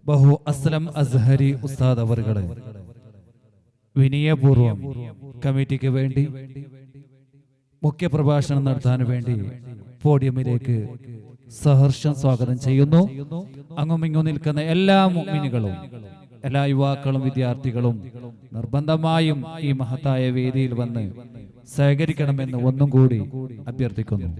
ബഹു അസ്ലം അസ്ഹരി ഉസ്താദ് അവറുകളെ വിനയപൂർവം കമ്മിറ്റിക്ക് വേണ്ടി മുഖ്യപ്രഭാഷണം നടത്താൻ വേണ്ടി പോഡിയമിലേക്ക് സഹർഷം സ്വാഗതം ചെയ്യുന്നു. അങ്ങുമിങ്ങും നിൽക്കുന്ന എല്ലാ മുഅ്മിനുകളും എല്ലാ യുവാക്കളും വിദ്യാർത്ഥികളും നിർബന്ധമായും ഈ മഹത്തായ വേദിയിൽ വന്ന് സഹകരിക്കണമെന്ന് ഒന്നും കൂടി അഭ്യർത്ഥിക്കുന്നു.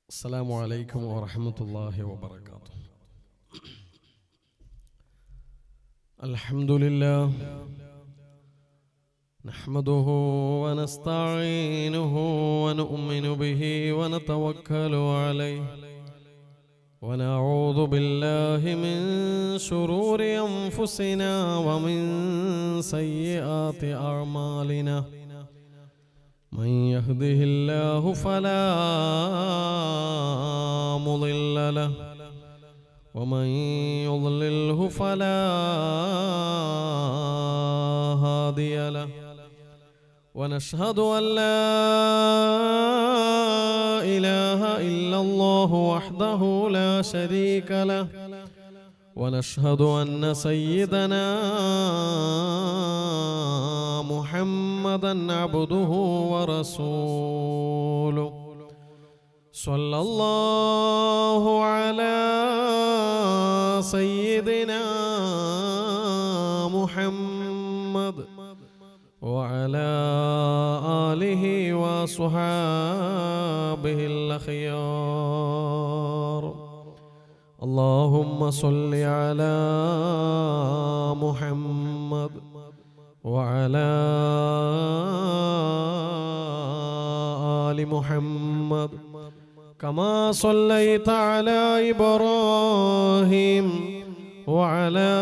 السلام عليكم ورحمة الله وبركاته. الحمد لله نحمده ونستعينه ونؤمن به ونتوكل عليه ونعوذ بالله من شرور أنفسنا ومن سيئات أعمالنا. من يهده الله فلا مضل له ومن يضلله فلا هادي له. ونشهد أن لا إله إلا الله وحده لا شريك له. ونشهد أن سيدنا محمدًا عبده ورسوله. صلى الله على سيدنا محمد وعلى آله وصحابه الأخيار. اللهم صل على محمد وعلى آل محمد كما صليت على إبراهيم وعلى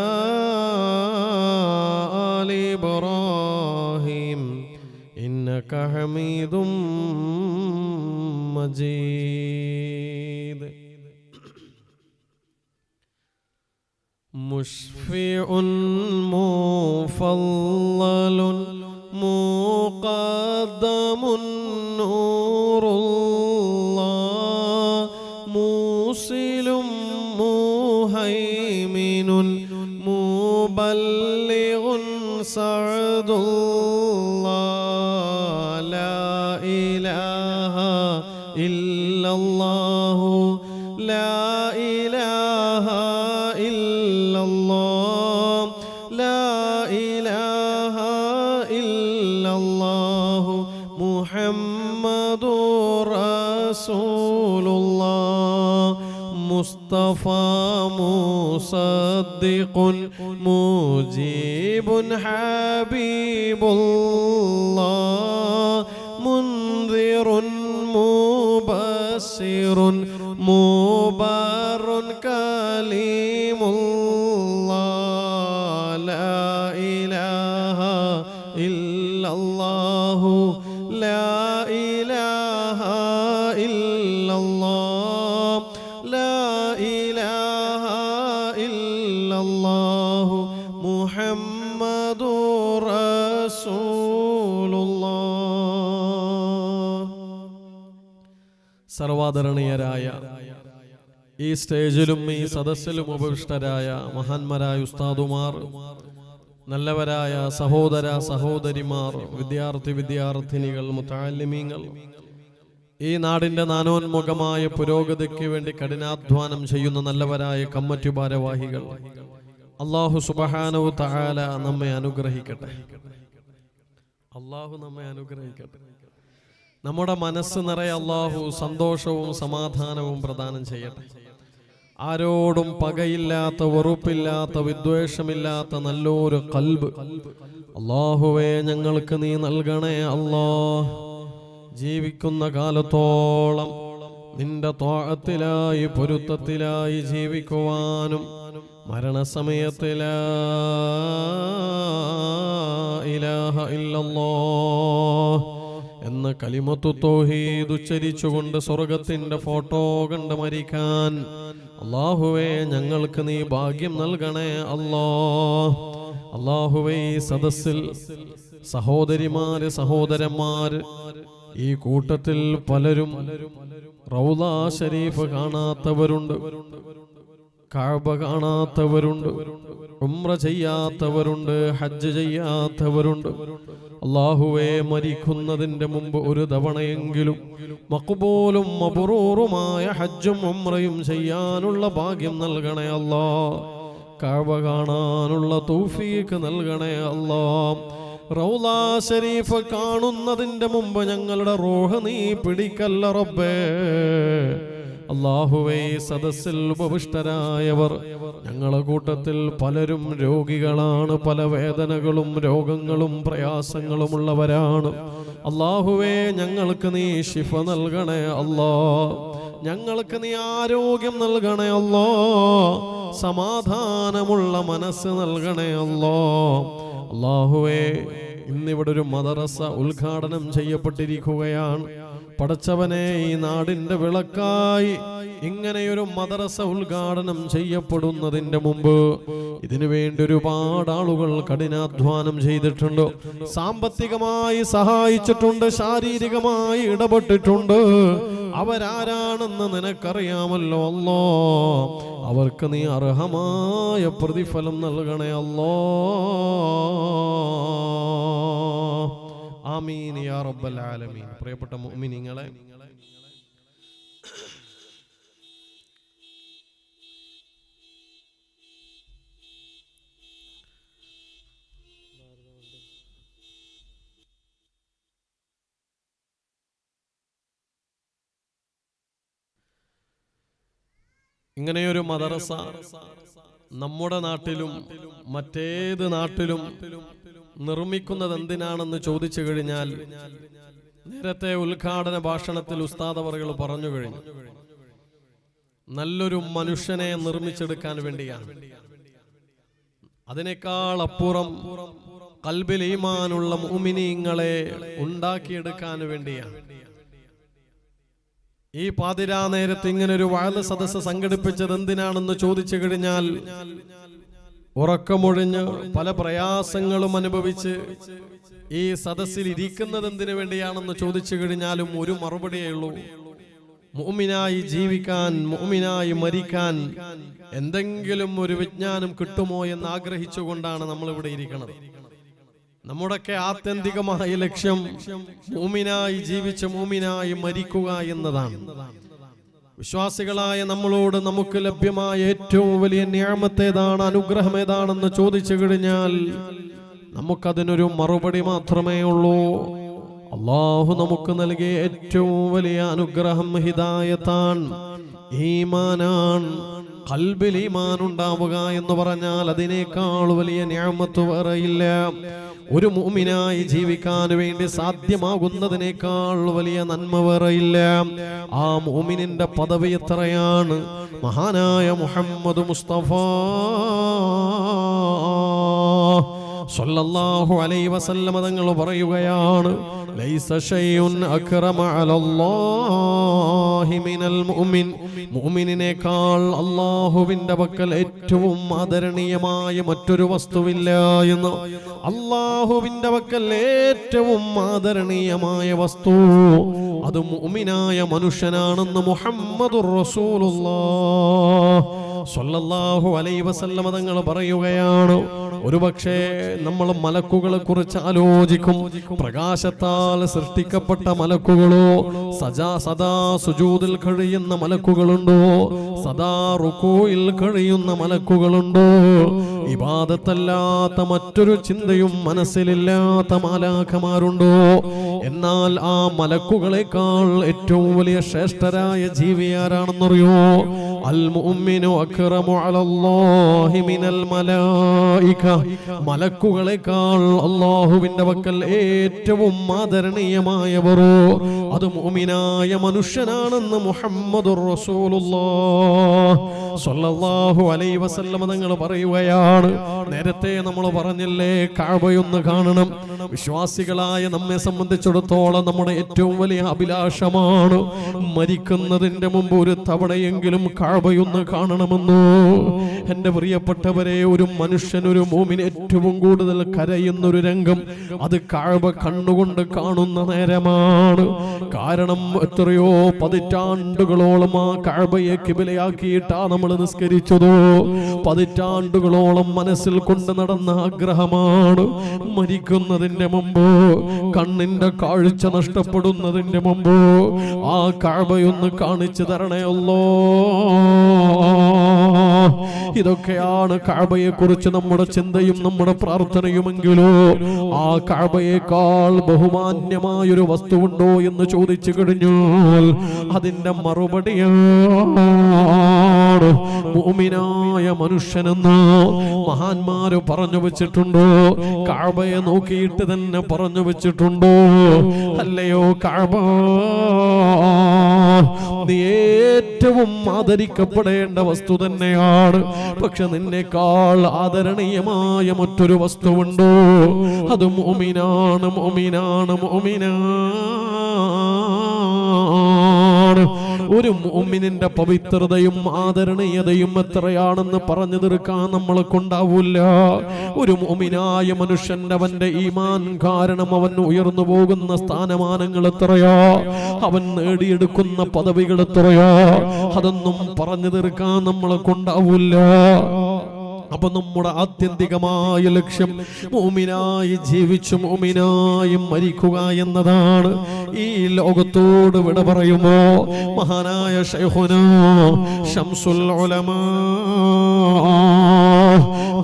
آل إبراهيم إنك حميد مجيد. مشفع مفضل مقدم نور الله موصل مهيمن مبلغ سعد الله. لا إله إلا الله لا إله إلا الله لا إله إلا الله محمد رسول الله. مصطفى مصدق مجيب حبيب الله. منذر مبشر مبر كليم الله. لا إله إلا الله لا إله إلا الله لا إله إلا الله محمد رسول الله. സർവാദരണീയരായ ഈ സ്റ്റേജിലും ഈ സദസ്സിലും ഉപവിഷ്ടരായ മഹാന്മാരായ ഉസ്താദുമാർ, നല്ലവരായ സഹോദര സഹോദരിമാർ, വിദ്യാർത്ഥിനികൾ, മുതഅല്ലിമീങ്ങൾ, ഈ നാടിന്റെ നാനോന്മുഖമായ പുരോഗതിക്ക് വേണ്ടി കഠിനാധ്വാനം ചെയ്യുന്ന നല്ലവരായ കമ്മിറ്റി ഭാരവാഹികൾ, അല്ലാഹു സുബ്ഹാനഹു തആല നമ്മെ അനുഗ്രഹിക്കട്ടെ. അല്ലാഹു നമ്മെ അനുഗ്രഹിക്കട്ടെ. നമ്മുടെ മനസ്സ് നിറയെ അല്ലാഹു സന്തോഷവും സമാധാനവും പ്രദാനം ചെയ്യട്ടെ. ആരോടും പകയില്ലാത്ത, വെറുപ്പില്ലാത്ത, വിദ്വേഷമില്ലാത്ത നല്ലൊരു ഖൽബ് അല്ലാഹുവേ ഞങ്ങൾക്ക് നീ നൽകണേ അല്ലാഹ്. ജീവിക്കുന്ന കാലത്തോളം നിന്റെ ത്വാഅത്തിലായി, പൊരുത്തത്തിലായി ജീവിക്കുവാനും മരണസമയത്ത് ലാ ഇലാഹ ഇല്ലല്ലാഹ് എന്ന കലിമത്തു തൗഹീദ് ഉച്ചരിച്ചുകൊണ്ട് സ്വർഗത്തിന്റെ ഫോട്ടോ കണ്ട് മരിക്കാൻ അല്ലാഹുവേ ഞങ്ങൾക്ക് നീ ഭാഗ്യം നൽകണേ അല്ലാഹ്. അല്ലാഹുവേ ഈ സദസ്സിൽ സഹോദരിമാര് സഹോദരന്മാര് ഈ കൂട്ടത്തിൽ പലരും റൗള ശരീഫ് കാണാത്തവരുണ്ട്, കഅബ കാണാത്തവരുണ്ട്, ഉംറ ചെയ്യാത്തവരുണ്ട്, ഹജ്ജ് ചെയ്യാത്തവരുണ്ട്. അല്ലാഹുവേ മരിക്കുന്നതിന്റെ മുമ്പ് ഒരു തവണയെങ്കിലും മഖ്ബൂലും മബ്റൂറുമായ ഹജ്ജും ഉംറയും ചെയ്യാനുള്ള ഭാഗ്യം നൽകണേ അല്ലാ. കഅബ കാണാനുള്ള തൗഫീഖ് നൽകണേ അല്ലാ. റൗള ശരീഫ് കാണുന്നതിന്റെ മുമ്പ് ഞങ്ങളുടെ റൂഹ് നീ പിടിക്കല്ല റബ്ബേ. അല്ലാഹുവേ സദസ്സിൽ ഉപവിഷ്ടരായവർ ഞങ്ങളുടെ കൂട്ടത്തിൽ പലരും രോഗികളാണ്, പല വേദനകളും രോഗങ്ങളും പ്രയാസങ്ങളും ഉള്ളവരാണ്. അല്ലാഹുവേ ഞങ്ങൾക്ക് നീ ശിഫ നൽകണേ അല്ലാ. ഞങ്ങൾക്ക് നീ ആരോഗ്യം നൽകണേ അല്ലാ. സമാധാനമുള്ള മനസ്സ് നൽകണേ അല്ലാ. അല്ലാഹുവേ ഇന്നിവിടെ ഒരു മദ്രസ ഉദ്ഘാടനം ചെയ്യപ്പെട്ടിരിക്കുകയാണ്. പടച്ചവനെ ഈ നാടിന്റെ വിളക്കായി ഇങ്ങനെയൊരു മദ്രസ ഉദ്ഘാടനം ചെയ്യപ്പെടുന്നതിന്റെ മുമ്പ് ഇതിനു വേണ്ടി ഒരുപാട് ആളുകൾ കഠിനാധ്വാനം ചെയ്തിട്ടുണ്ട്, സാമ്പത്തികമായി സഹായിച്ചിട്ടുണ്ട്, ശാരീരികമായി ഇടപെട്ടിട്ടുണ്ട്. അവരാരാണെന്ന് നിനക്കറിയാമല്ലോ അല്ലാ. അവർക്ക് നീ അർഹമായ പ്രതിഫലം നൽകണേ അല്ലാ. ആമീൻ യാ റബ്ബൽ ആലമീൻ. പ്രിയപ്പെട്ട മുഅ്മിനീങ്ങളെ, ഇങ്ങനെയൊരു മദ്രസ നമ്മുടെ നാട്ടിലും മറ്റേത് നാട്ടിലും നിർമ്മിക്കുന്നത് എന്തിനാണെന്ന് ചോദിച്ചു കഴിഞ്ഞാൽ, നേരത്തെ ഉദ്ഘാടന ഭാഷണത്തിൽ ഉസ്താദ് അവറുകൾ പറഞ്ഞു കഴിഞ്ഞു, നല്ലൊരു മനുഷ്യനെ നിർമ്മിച്ചെടുക്കാൻ വേണ്ടിയാണ്. അതിനേക്കാൾ അപ്പുറം ഖൽബിൽ ഈമാനുള്ള മുഅ്മിനീങ്ങളെ ഉണ്ടാക്കിയെടുക്കാൻ വേണ്ടിയാണ്. ഈ പാതിരാ നേരത്ത് ഇങ്ങനെ ഒരു വഅദ് സദസ്സ് സംഘടിപ്പിച്ചത് എന്തിനാണെന്ന് ചോദിച്ചു കഴിഞ്ഞാൽ, ഉറക്കമൊഴിഞ്ഞ് പല പ്രയാസങ്ങളും അനുഭവിച്ച് ഈ സദസ്സിൽ ഇരിക്കുന്നത് എന്തിനു വേണ്ടിയാണെന്ന് ചോദിച്ചു കഴിഞ്ഞാലും ഒരു മറുപടിയേ ഉള്ളൂ: മുഅ്മിനായി ജീവിക്കാൻ, മുഅ്മിനായി മരിക്കാൻ എന്തെങ്കിലും ഒരു വിജ്ഞാനം കിട്ടുമോ എന്ന് ആഗ്രഹിച്ചുകൊണ്ടാണ് നമ്മൾ ഇവിടെ ഇരിക്കുന്നത്. നമ്മുടെയൊക്കെ ആത്യന്തികമായ ലക്ഷ്യം മുഅ്മിനായി ജീവിച്ച് മുഅ്മിനായി മരിക്കുക എന്നതാണ്. വിശ്വാസികളായ നമ്മളോട് നമുക്ക് ലഭ്യമായ ഏറ്റവും വലിയ നിഅമത്ത് ഏതാണ്, അനുഗ്രഹം ഏതാണെന്ന് ചോദിച്ചു കഴിഞ്ഞാൽ നമുക്കതിനൊരു മറുപടി മാത്രമേ ഉള്ളൂ: അല്ലാഹു നമുക്ക് നൽകിയ ഏറ്റവും വലിയ അനുഗ്രഹം ഹിദായത്താണ്, ഈമാനാണ്. ഖൽബിൽ ഈമാൻ ഉണ്ടാവുക എന്ന് പറഞ്ഞാൽ അതിനേക്കാൾ വലിയ നിഅമത്ത് വേറെയില്ല. ഒരു മുഅ്മിനായി ജീവിക്കാൻ വേണ്ടി സാധ്യമാകുന്നതിനേക്കാൾ വലിയ നന്മ വേറെയില്ല. ആ മുഅ്മിനിന്റെ പദവി എത്രയാണ്! മഹാനായ മുഹമ്മദ് മുസ്തഫ സല്ലല്ലാഹു അലൈഹി വസല്ലം തങ്ങൾ പറയുകയാണ്: ലൈസ ശൈഉൻ അക്റമ അലല്ലാഹി മിനൽ മുഅ്മിൻ. മുഅ്മിനിനേക്കാൾ അല്ലാഹുവിന്റെ പക്കൽ ഏറ്റവും ആദരണീയമായ മറ്റൊരു വസ്തുവില്ല എന്ന്. അല്ലാഹുവിന്റെ പക്കൽ ഏറ്റവും ആദരണീയമായ വസ്തു അത് മുഅ്മിനായ മനുഷ്യനാണെന്ന് മുഹമ്മദുർ റസൂലുള്ളാഹ് സ്വല്ലല്ലാഹു അലൈഹി വസല്ലം തങ്ങൾ പറയുകയാണ്. ഒരുപക്ഷേ നമ്മൾ മലക്കുകളെ കുറിച്ച് ആലോചിക്കും. പ്രകാശത്താൽ സൃഷ്ടിക്കപ്പെട്ട മലക്കുകളോ, സദാ സുജൂദിൽ കഴിയുന്ന മലക്കുകളുണ്ടോ, സദാ റുകൂയിൽ കഴിയുന്ന മലക്കുകളുണ്ടോ, ഇബാദത്തല്ലാത്ത മറ്റൊരു ചിന്തയും മനസ്സിലില്ലാത്ത മാലാഖമാരുണ്ടോ? എന്നാൽ ആ മലക്കുകളെക്കാൾ ഏറ്റവും വലിയ ശ്രേഷ്ഠരായ ജീവി ആരാണെന്നറിയോ? അൽ മുഅ്മിനു അക്റമു അലല്ലാഹി മിനൽ മലായിക. മലക്കുകളെക്കാൾ അല്ലാഹുവിന്റെ പക്കൽ ഏറ്റവും ആദരണീയമായവരോ അത് മുഅ്മിനായ മനുഷ്യനാണെന്ന് മുഹമ്മദുർ റസൂലുള്ളാഹ് സ്വല്ലല്ലാഹു അലൈഹി വസല്ലം തങ്ങൾ പറയുകയാണ്. നേരത്തെ നമ്മൾ പറഞ്ഞില്ലേ, കഅബയൊന്ന് കാണണം. വിശ്വാസികളായ നമ്മെ സംബന്ധിച്ചിടത്തോളം നമ്മുടെ ഏറ്റവും വലിയ അഭിലാഷമാണ് മരിക്കുന്നതിന്റെ മുമ്പ് ഒരു തവണയെങ്കിലും കഅബയൊന്ന് കാണണമെന്നോ. എന്റെ പ്രിയപ്പെട്ടവരെ, ഒരു മനുഷ്യൻ, ഒരു മുഅ്മിൻ ഏറ്റവും കൂടുതൽ കരയുന്നൊരു രംഗം അത് കഅബ കണ്ണുകൊണ്ട് കാണുന്ന നേരമാണ്. കാരണം എത്രയോ പതിറ്റാണ്ടുകളോളം ആ കഅബയെ ഖിബലയാക്കിയിട്ടാ നമ്മൾ നിസ്കരിച്ചതോ. പതിറ്റാണ്ടുകളോളം മനസ്സിൽ കൊണ്ട് നടന്ന ആഗ്രഹമാണ് മരിക്കുന്നതിന്റെ മുമ്പ്, കണ്ണിന്റെ കാഴ്ച നഷ്ടപ്പെടുന്നതിന്റെ മുമ്പ് ആ കഅബയൊന്ന് കാണിച്ചു തരണേ അല്ലാ. ഇതൊക്കെയാണ് കഅബയെ കുറിച്ച് നമ്മുടെ ചിന്തയും നമ്മുടെ പ്രാർത്ഥനയുമെങ്കിലോ ആ കഅബയേക്കാൾ ബഹുമാന്യമായൊരു വസ്തുവുണ്ടോ എന്ന് ചോദിച്ചു കഴിഞ്ഞാൽ അതിന്റെ മറുപടിയാണ് മുഅ്മിനായ മനുഷ്യനെന്ന് മഹാന്മാര് പറഞ്ഞു വെച്ചിട്ടുണ്ടോ? കഅബയെ നോക്കിയിട്ട് തന്നെ പറഞ്ഞു വെച്ചിട്ടുണ്ടോ? അല്ലയോ കഅബ, നീ ഏറ്റവും ആദരിക്കപ്പെടേണ്ട വസ്തു തന്നെയാണ്. പക്ഷെ നിന്നേക്കാൾ ആദരണീയമായ മറ്റൊരു വസ്തുവുണ്ടോ? അത് മുഅ്മിനാണ്, മുഅ്മിനാണ്, മുഅ്മിനാണ്. ഒരു മുഅ്മിനിന്റെ പവിത്രതയും ആദരണീയതയും എത്രയാണെന്ന് പറഞ്ഞു തീർക്കാൻ നമ്മളെ കൊണ്ടാവൂല. ഒരു മുഅ്മിനായ മനുഷ്യന്റെ അവന്റെ ഈമാൻ കാരണം അവൻ ഉയർന്നു പോകുന്ന സ്ഥാനമാനങ്ങൾ എത്രയാ, അവൻ നേടിയെടുക്കുന്ന പദവികൾ എത്രയാ, അതൊന്നും പറഞ്ഞു തീർക്കാൻ നമ്മളെ കൊണ്ടാവൂല. അപ്പൊ നമ്മുടെ ആത്യന്തികമായ ലക്ഷ്യം മുഅ്മിനായി ജീവിച്ചു മുഅ്മിനായി മരിക്കുക എന്നതാണ്. ഈ ലോകത്തോട് വിട പറയുമോ മഹാനായ ശൈഖുനാ ശംസുൽ ഉലമാ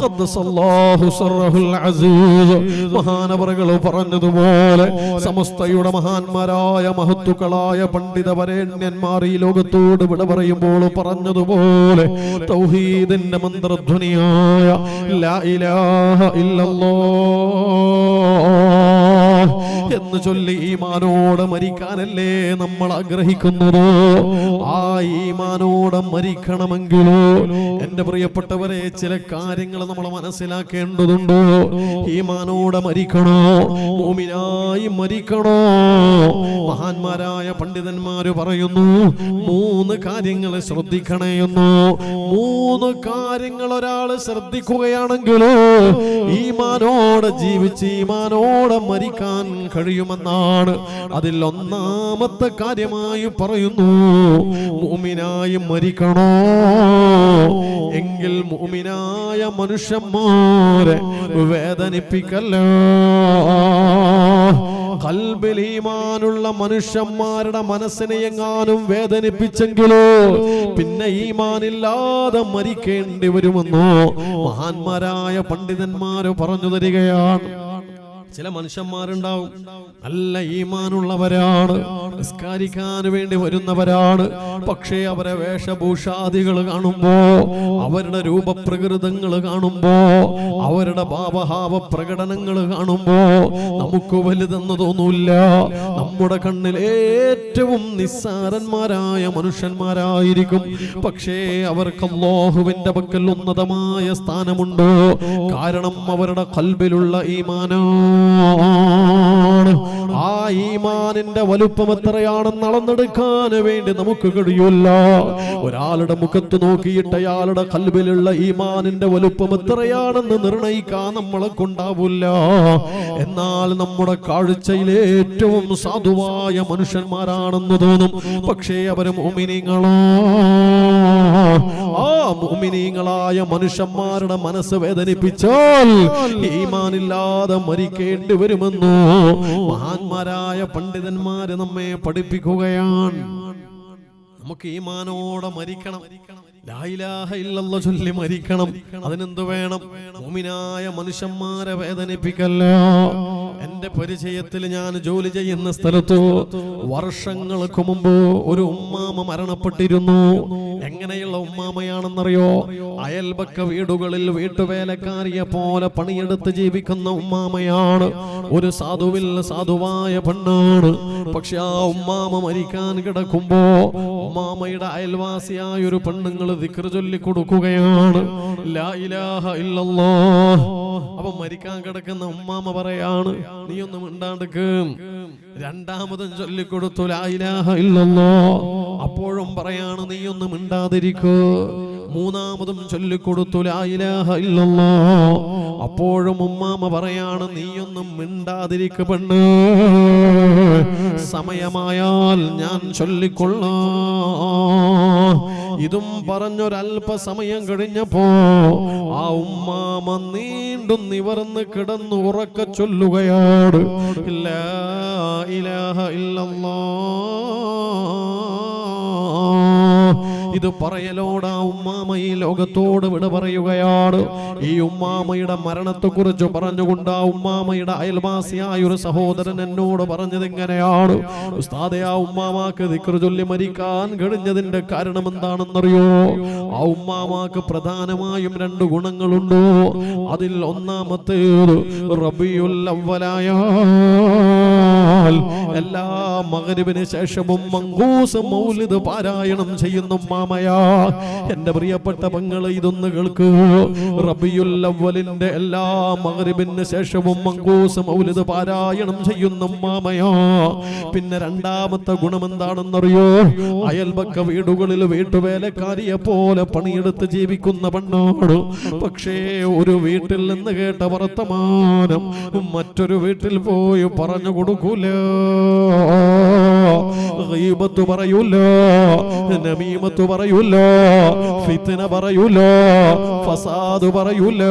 ഖദ്ദസല്ലാഹു സർറഹുൽ അസീസ് മഹാനവറുകൾ പറഞ്ഞതുപോലെ സമസ്തയുടെ മഹാന്മാരായ മഹത്തുക്കളായ പണ്ഡിത വരേണ്യന്മാർ ഈ ലോകത്തോട് വിട പറയുമ്പോൾ പറഞ്ഞതുപോലെ തൗഹീദിന്റെ മന്ത്രധ്വനിയായ ലാ ഇലാഹ ഇല്ലല്ലാഹ് എന്ന് ചൊല്ലി ഈമാനോടെ മരിക്കാനല്ലേ നമ്മൾ ആഗ്രഹിക്കുന്നത്. ആ ഈമാനോടെ മരിക്കണമെങ്കിലോ എന്റെ പ്രിയപ്പെട്ടവരെ ചില കാര്യങ്ങൾ നമ്മൾ മനസ്സിലാക്കേണ്ടതുണ്ടോ? ഈമാനോടെ മരിക്കണോ, മുഅ്മിനായി മരിക്കണോ? മഹാന്മാരായ പണ്ഡിതന്മാര് പറയുന്നു 3 കാര്യങ്ങൾ ശ്രദ്ധിക്കണേയെന്നു. 3 കാര്യങ്ങൾ ഒരാൾ ശ്രദ്ധിക്കുകയാണെങ്കിലോ ഈമാനോടെ ജീവിച്ച് ഈമാനോടെ മരിക്കാൻ കഴിയുമെന്നാണ്. അതിൽ ഒന്നാമത്തെ കാര്യമായി പറയുന്നു മുഅ്മിനായി മരിക്കണോ എങ്കിൽ മുഅ്മിനായ മനുഷ്യന്മാരെ വേദനിപ്പിക്കല്ല. ഖൽബിൽ ഈമാനുള്ള മനുഷ്യന്മാരുടെ മനസ്സിനെ എങ്ങാനും വേദനിപ്പിച്ചെങ്കിലോ പിന്നെ ഈമാനില്ലാതെ മരിക്കേണ്ടി വരുമെന്നോ മഹാന്മാരായ പണ്ഡിതന്മാര് പറഞ്ഞു തരികയാണ്. ചില മനുഷ്യന്മാരുണ്ടാവും നല്ല ഈമാനുള്ളവരാണ്, നിസ്കരിക്കാൻ വേണ്ടി വരുന്നവരാണ്. പക്ഷേ അവരെ വേഷഭൂഷാദികൾ കാണുമ്പോ, അവരുടെ രൂപപ്രകൃതങ്ങൾ കാണുമ്പോ, അവരുടെ ഭാവഭാവ പ്രകടനങ്ങൾ കാണുമ്പോ നമുക്ക് വലുതെന്ന് തോന്നൂല്ല. നമ്മുടെ കണ്ണിൽ ഏറ്റവും നിസ്സാരന്മാരായ മനുഷ്യന്മാരായിരിക്കും. പക്ഷേ അവർക്ക് അല്ലാഹുവിന്റെ പക്കൽ ഉന്നതമായ സ്ഥാനമുണ്ട്. കാരണം അവരുടെ ഖൽബിലുള്ള ഈമാനാണ്. ആ ഈമാനിന്റെ വലുപ്പം എത്രയാണെന്ന് അളന്നെടുക്കാൻ വേണ്ടി നമുക്ക് കഴിയില്ല. ഒരാളുടെ മുഖത്ത് നോക്കിയിട്ട് അയാളുടെ ഖൽബിലുള്ള ഈമാനിന്റെ വലുപ്പം എത്രയാണെന്ന് നിർണയിക്കാൻ നമ്മളെ കൊണ്ടാവില്ല. എന്നാൽ നമ്മുടെ കാഴ്ചയിലെ ഏറ്റവും സാധുവായ മനുഷ്യന്മാരാണെന്ന് തോന്നും. പക്ഷേ അവര് മുഅ്മിനീങ്ങളാ. ആ മുഅ്മിനീങ്ങളായ മനുഷ്യന്മാരുടെ മനസ്സ് വേദനിപ്പിച്ചാൽ ഈമാനില്ലാതെ മരിക്കേണ്ടി വരുമെന്നോ മഹാന്മാരായ പണ്ഡിതന്മാര് നമ്മെ പഠിപ്പിക്കുകയാണ്. നമുക്ക് ഈമാനോടെ മരിക്കണം, ലാ ഇലാഹ ഇല്ലല്ലാഹ് ചൊല്ലി മരിക്കണം. അതിനെന്ത് വേണം? മുഅ്മിനായ മനുഷ്യന്മാരെ വേദനിപ്പിക്കല്ല. എന്റെ പരിചയത്തിൽ ഞാൻ ജോലി ചെയ്യുന്ന സ്ഥലത്ത് വർഷങ്ങൾക്ക് മുമ്പ് ഒരു ഉമ്മാമ മരണപ്പെട്ടിരുന്നു. എങ്ങനെയുള്ള ഉമ്മാമയാണെന്നറിയോ? അയൽപക്ക വീടുകളിൽ വീട്ടുവേലക്കാരിയെ പോലെ പണിയെടുത്ത് ജീവിക്കുന്ന ഉമ്മാമയാണ്. ഒരു സാധുവായ പെണ്ണാണ്. പക്ഷെ ആ ഉമ്മാമ മരിക്കാൻ കിടക്കുമ്പോ ഉമ്മാമയുടെ അയൽവാസിയായ ഒരു പെണ്ണുങ്ങൾ ദിക്ർ ചൊല്ലി കൊടുക്കുകയാണ്. ലാ ഇലാഹ ഇല്ലല്ലാഹ് അപ്പൊ മരിക്കാൻ കിടക്കുന്ന ഉമ്മാമ പറയാണ്, നീ ഒന്നും മിണ്ടാണ്ടിക്ക്. രണ്ടാമതും ചൊല്ലിക്കൊടുത്തു ലാ ഇലാഹ ഇല്ലല്ലാഹ്. അപ്പോഴും പറയാണ്, നീ ഒന്നും മിണ്ടാതിരിക്കൂ. മൂന്നാമതും ചൊല്ലിക്കൊടുത്തു ലാ ഇലാഹ ഇല്ലല്ലാഹ്. അപ്പോഴും ഉമ്മാമ പറയാണ്, നീയൊന്നും മിണ്ടാതിരിക്കു പെണ്ണ്, സമയമായാൽ ഞാൻ ചൊല്ലിക്കൊള്ളാം. ഇതും പറഞ്ഞൊരല്പസമയം കഴിഞ്ഞപ്പോ ആ ഉമ്മാമ നീണ്ടും നിവർന്ന് കിടന്നു ഉറക്ക ചൊല്ലുകയാണ്, ലാ ഇലാഹ ഇല്ലല്ലാഹ്. ഇത് പറയലോട് ആ ഉമ്മാമ ഈ ലോകത്തോട് വിട പറയുകയാണ്. ഈ ഉമ്മാമയുടെ മരണത്തെ കുറിച്ച് പറഞ്ഞുകൊണ്ട് ആ ഉമ്മാമയുടെ അയൽവാസിയായ ഒരു സഹോദരൻ എന്നോട് പറഞ്ഞത് ഇങ്ങനെയാണ്, ഉസ്താദേ, ആ ഉമ്മാമാക്ക് ദിക്ർ ചൊല്ലി മരിക്കാൻ കഴിഞ്ഞതിന്റെ കാരണം എന്താണെന്നറിയോ? ആ ഉമ്മാമാക്ക് പ്രധാനമായും 2 ഗുണങ്ങളുണ്ട്. അതിൽ ഒന്നാമത്തേത് റബീഉൽ അവ്വലായാൽ എല്ലാ മഗ്രിബിന് ശേഷവും മങ്കൂസ് മൗലിദ് പാരായണം ചെയ്യുന്ന ഉമ്മാമയാ. എന്റെ പ്രിയപ്പെട്ട പെങ്ങളെ, ഇതൊന്ന് കേൾക്കൂ. റബീഉൽ അവ്വലിന്റെ എല്ലാ മഗ്രിബിന് ശേഷവും മങ്കൂസ് മൗലിദ് പാരായണം ചെയ്യുന്ന ഉമ്മാമയാ. പിന്നെ രണ്ടാമത്തെ ഗുണം എന്താണെന്നറിയോ? അയൽപക്ക വീടുകളിൽ വീട്ടുവേലക്കാരിയെ പോലെ പണിയെടുത്ത് ജീവിക്കുന്ന പെണ്ണാണ്. പക്ഷേ ഒരു വീട്ടിൽ നിന്ന് കേട്ട വർത്തമാനം മറ്റൊരു വീട്ടിൽ പോയി പറഞ്ഞു കൊടുക്കൂല. ഗീബത്ത് പറയൂല, നമീമത്ത് പറയൂല, ഫിത്ന പറയൂല, ഫസാദ് പറയൂല.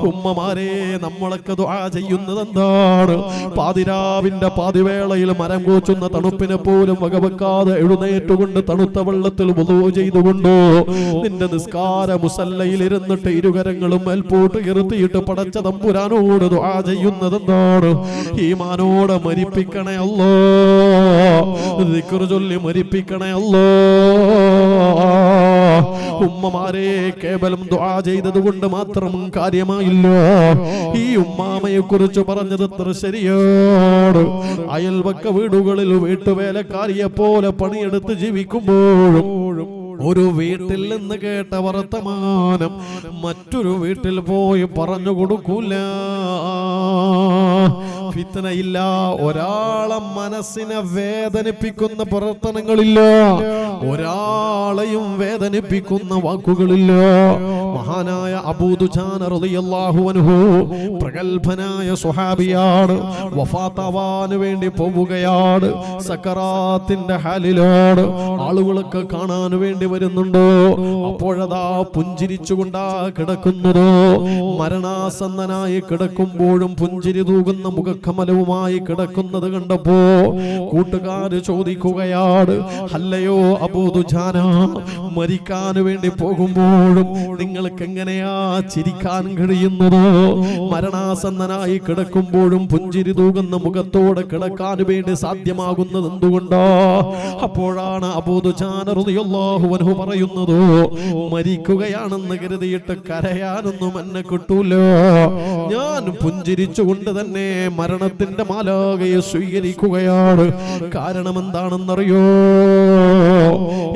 ഉമ്മമാരെ, നമ്മളൊക്കെ ദുആ ചെയ്യുന്നത് എന്താണ്? പാതിരാവിന്റെ പാതിവേളയിൽ മരം കൂച്ചുന്ന തണുപ്പിനെ പോലും വകവെക്കാതെ എഴുന്നേറ്റുകൊണ്ട് തണുത്ത വെള്ളത്തിൽ വുളൂ ചെയ്തുകൊണ്ട് നിന്റെ നിസ്കാര മുസല്ലയിൽ ഇരുന്നിട്ട് ഇരുകരങ്ങളും മേൽപോട്ട് ഇരുത്തിയിട്ട് പടച്ച തമ്പുരാനോട് ദുആ ചെയ്യുന്നത് എന്താണ്? ഈമാനോടെ മരിപ്പിക്കണേ അല്ലാ, ദിക്ർ ചൊല്ലി മരിപ്പിക്കണേ അല്ലാ. ഉമ്മമാരെ, കേവലം ദുആ ചെയ്തത് കൊണ്ട് മാത്രം കാര്യമായില്ല. ഈ ഉമ്മാമയെ കുറിച്ച് പറഞ്ഞത് എത്ര ശരിയാണ്. അയൽവക്ക വീടുകളിൽ വീട്ടുവേലക്കാരിയെ പോലെ പണിയെടുത്ത് ജീവിക്കുമ്പോഴും ഒരു വീട്ടിൽ നിന്ന് കേട്ട വർത്തമാനം മറ്റൊരു വീട്ടിൽ പോയി പറഞ്ഞു കൊടുക്കൂല. ഫിത്നയില്ല, ഒരാളെ മനസ്സിനെ വേദനിപ്പിക്കുന്ന പ്രവർത്തനങ്ങളില്ല, ഒരാളെയും വേദനിപ്പിക്കുന്ന വാക്കുകളില്ല. മഹാനായ അബൂ ദുജാന റളിയല്ലാഹു അൻഹു പ്രഗൽഭനായ സ്വഹാബിയാണ്. വഫാത്താവാൻ വേണ്ടി പോവുകയാണ്. സക്കറാത്തിന്റെ ഹാലിലാണ്. ആളുകളൊക്കെ കാണാൻ വേണ്ടി വരുന്നുണ്ടോ? അപ്പോഴതാ പുഞ്ചിരിച്ചുകൊണ്ടാ കിടക്കുന്നത്. മരണാസന്നനായി കിടക്കുമ്പോഴും പുഞ്ചിരി തൂകുന്ന മുഖക്കമലവുമായി കിടക്കുന്നത് കണ്ടപ്പോ കൂട്ടുകാര് ചോദിക്കുകയാണ്, അല്ലയോ അബൂ ദുജാന, മരിക്കാൻ വേണ്ടി പോകുമ്പോഴും നിങ്ങൾക്ക് എങ്ങനെയാ ചിരിക്കാൻ കഴിയുന്നത്? മരണാസന്നനായി കിടക്കുമ്പോഴും പുഞ്ചിരി തൂകുന്ന മുഖത്തോടെ കിടക്കാൻ വേണ്ടി സാധ്യമാകുന്നത് എന്തുകൊണ്ടാ? അപ്പോഴാണ് അബൂ ദുജാന റളിയല്ലാഹു അൻഹു പറയുന്നത്, മരിക്കുകയാണെന്ന് കരുതിയിട്ട് കരയാനൊന്നും എന്നെ കിട്ടൂല. ഞാൻ പുഞ്ചിരിച്ചുകൊണ്ട് തന്നെ മരണത്തിന്റെ മാലാഖയെ സ്വീകരിക്കുകയാണ്. കാരണം എന്താണെന്നറിയോ?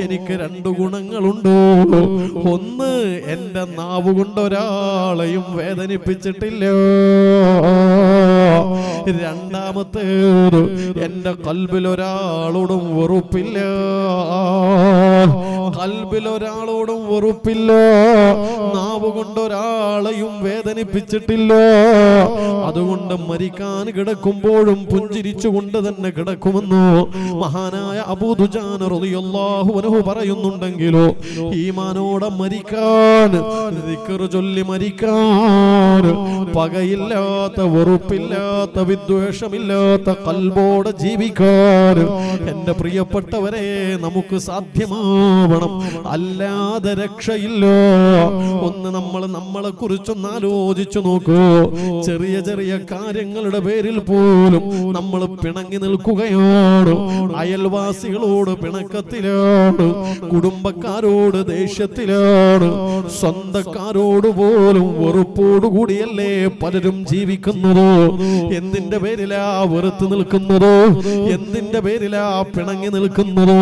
എനിക്ക് 2 ഗുണങ്ങളുണ്ട്. ഒന്ന്, എന്റെ നാവ് കൊണ്ട് ഒരാളെയും വേദനിപ്പിച്ചിട്ടില്ല. രണ്ടാമത്തേത്, എന്റെ കൽബിൽ ഒരാളോടും വെറുപ്പില്ല. കൽബിൽ ഒരാളോടും വെറുപ്പില്ല. നാവ് കൊണ്ട് ഒരാളെയും വേദനിപ്പിച്ചിട്ടില്ല. അതുകൊണ്ട് മരിക്കാൻ കിടക്കുമ്പോഴും പുഞ്ചിരിച്ചുകൊണ്ട് തന്നെ കിടക്കുമെന്ന് മഹാനായ അബൂ ദുജാന റളിയല്ലാഹു അൻഹു പറയുന്നുണ്ടെങ്കിലോ, ഈമാനോടെ മരിക്കാൻ, ദിക്ർ ചൊല്ലി മരിക്കാൻ, പകയില്ലാത്ത, വെറുപ്പില്ലാത്ത, വിദ്വേഷമില്ലാത്ത കൽബോടെ ജീവിക്കാൻ എന്റെ പ്രിയപ്പെട്ടവരെ നമുക്ക് സാധ്യമാവണം. അല്ലാതെ രക്ഷയില്ല. ഒന്ന് നമ്മളെ കുറിച്ചൊന്ന് ആലോചിച്ചു നോക്കൂ. ചെറിയ ചെറിയ ചെറിയ കാര്യങ്ങളുടെ പേരിൽ പോലും നമ്മൾ പിണങ്ങി നിൽക്കുകയാണ്. അയൽവാസികളോട് പിണക്കത്തിലാണ്, കുടുംബക്കാരോട് ദേഷ്യത്തിലാണ്, സ്വന്തക്കാരോട് പോലും വെറുപ്പോടുകൂടിയല്ലേ പലരും ജീവിക്കുന്നത്. എന്തിന്റെ പേരിലാ വെറുത്ത് നിൽക്കുന്നത്? എന്തിന്റെ പേരിലാ പിണങ്ങി നിൽക്കുന്നത്?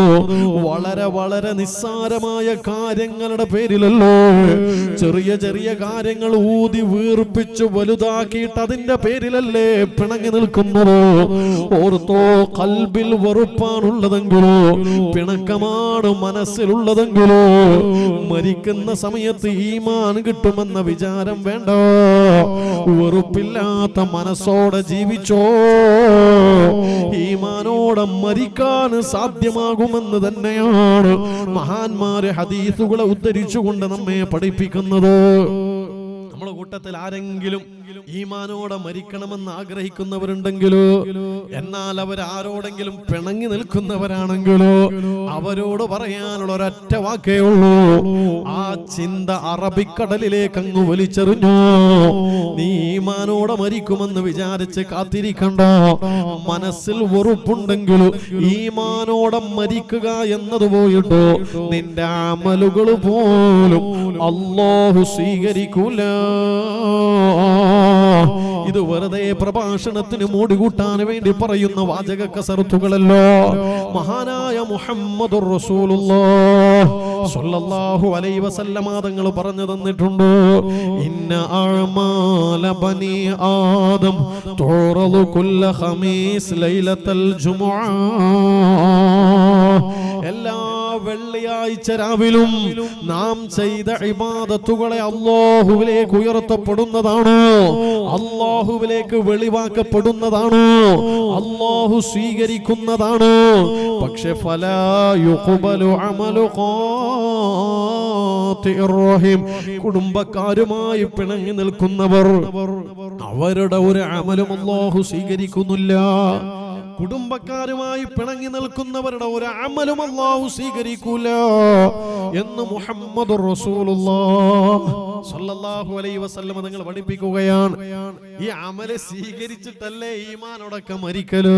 വളരെ വളരെ നിസ്സാരമായ കാര്യങ്ങളുടെ പേരിലല്ലോ. ചെറിയ ചെറിയ കാര്യങ്ങൾ ഊതി വീർപ്പിച്ചു വലുതാക്കിയിട്ട് അതിന്റെ പേരിലല്ലേ പിണങ്ങി നിൽക്കുന്നത്. ഓർത്തോ, കൽബിൽ വെറുപ്പാണുള്ളതെങ്കിലോ, പിണക്കമാണ് മനസ്സിലുള്ളതെങ്കിലോ, മരിക്കുന്ന സമയത്ത് ഈമാൻ കിട്ടുമെന്ന വിചാരം വേണ്ട. വെറുപ്പില്ലാത്ത മനസ്സോടെ ജീവിച്ചോ, ഈമാനോടെ മരിക്കാൻ സാധ്യമാകുമെന്ന് തന്നെയാണ് മഹാന്മാരെ ഹദീസുകളെ ഉദ്ധരിച്ചുകൊണ്ട് നമ്മെ പഠിപ്പിക്കുന്നത്. നമ്മുടെ കൂട്ടത്തിൽ ആരെങ്കിലും ഈമാനോടെ മരിക്കണമെന്ന് ആഗ്രഹിക്കുന്നവരുണ്ടെങ്കിലോ, എന്നാൽ അവരാരോടെങ്കിലും പിണങ്ങി നിൽക്കുന്നവരാണെങ്കിലോ, അവരോട് പറയാനുള്ള ഒരൊറ്റ വാക്കേ ഉള്ളൂ. ആ ചിന്ത അറബിക്കടലിലേക്ക് അങ്ങ് വലിച്ചെറിഞ്ഞു. നീ ഈമാനോടെ മരിക്കുമെന്ന് വിചാരിച്ച് കാത്തിരിക്കണ്ട. മനസ്സിൽ വെറുപ്പുണ്ടെങ്കിലും ഈമാനോടെ മരിക്കുക എന്നത് പോയിട്ടോ നിന്റെ അമലുകൾ പോലും അല്ലാഹു സ്വീകരിക്കൂല. ഇത് വെറുതെ പ്രഭാഷണത്തിന് മൂടികൂട്ടാൻ വേണ്ടി പറയുന്ന വാചക കസർത്തുകളല്ലോ. മഹാനായ മുഹമ്മദുർ റസൂലുള്ളാഹി സ്വല്ലല്ലാഹു അലൈഹി വസല്ലമ തങ്ങൾ പറഞ്ഞു തന്നിട്ടുണ്ട്, ഇന്ന അഅമാല ബനി ആദം തുറദു കുല്ല ഖമീസ് ലൈലത്തുൽ ജുമുഅ. എല്ലാ വെള്ളിയാഴ്ച രാവിലും നാം ചെയ്ത ഇബാദത്തുകളെ അല്ലാഹുവിലേക്ക് ഉയർത്തപ്പെടുന്നതാണ്, അല്ലാഹുവിലേക്ക് വെളിവാക്കപ്പെടുന്നതാണ്, അല്ലാഹു സ്വീകരിക്കുന്നതാണ്. പക്ഷെ ഫലാ യുഖ്ബലു അമലു ഖാതിഇർ റഹീം, കുടുംബക്കാരുമായി പിണങ്ങി നിൽക്കുന്നവർ അവരുടെ ഒരു അമലും അല്ലാഹു സ്വീകരിക്കുന്നില്ല. കുടുംബക്കാരുമായി പിണങ്ങി നിൽക്കുന്നവരുടെ ഒരു അമലും അല്ലാഹു സ്വീകരിക്കൂല എന്ന് മുഹമ്മദുർ റസൂലുള്ളാഹി സ്വല്ലല്ലാഹു അലൈഹി വസല്ലം തങ്ങൾ പഠിപ്പിക്കുകയാണ്. ഈ അമല് സ്വീകരിച്ചിട്ടല്ലേ ഈമാനോടൊക്കെ മരിക്കല്.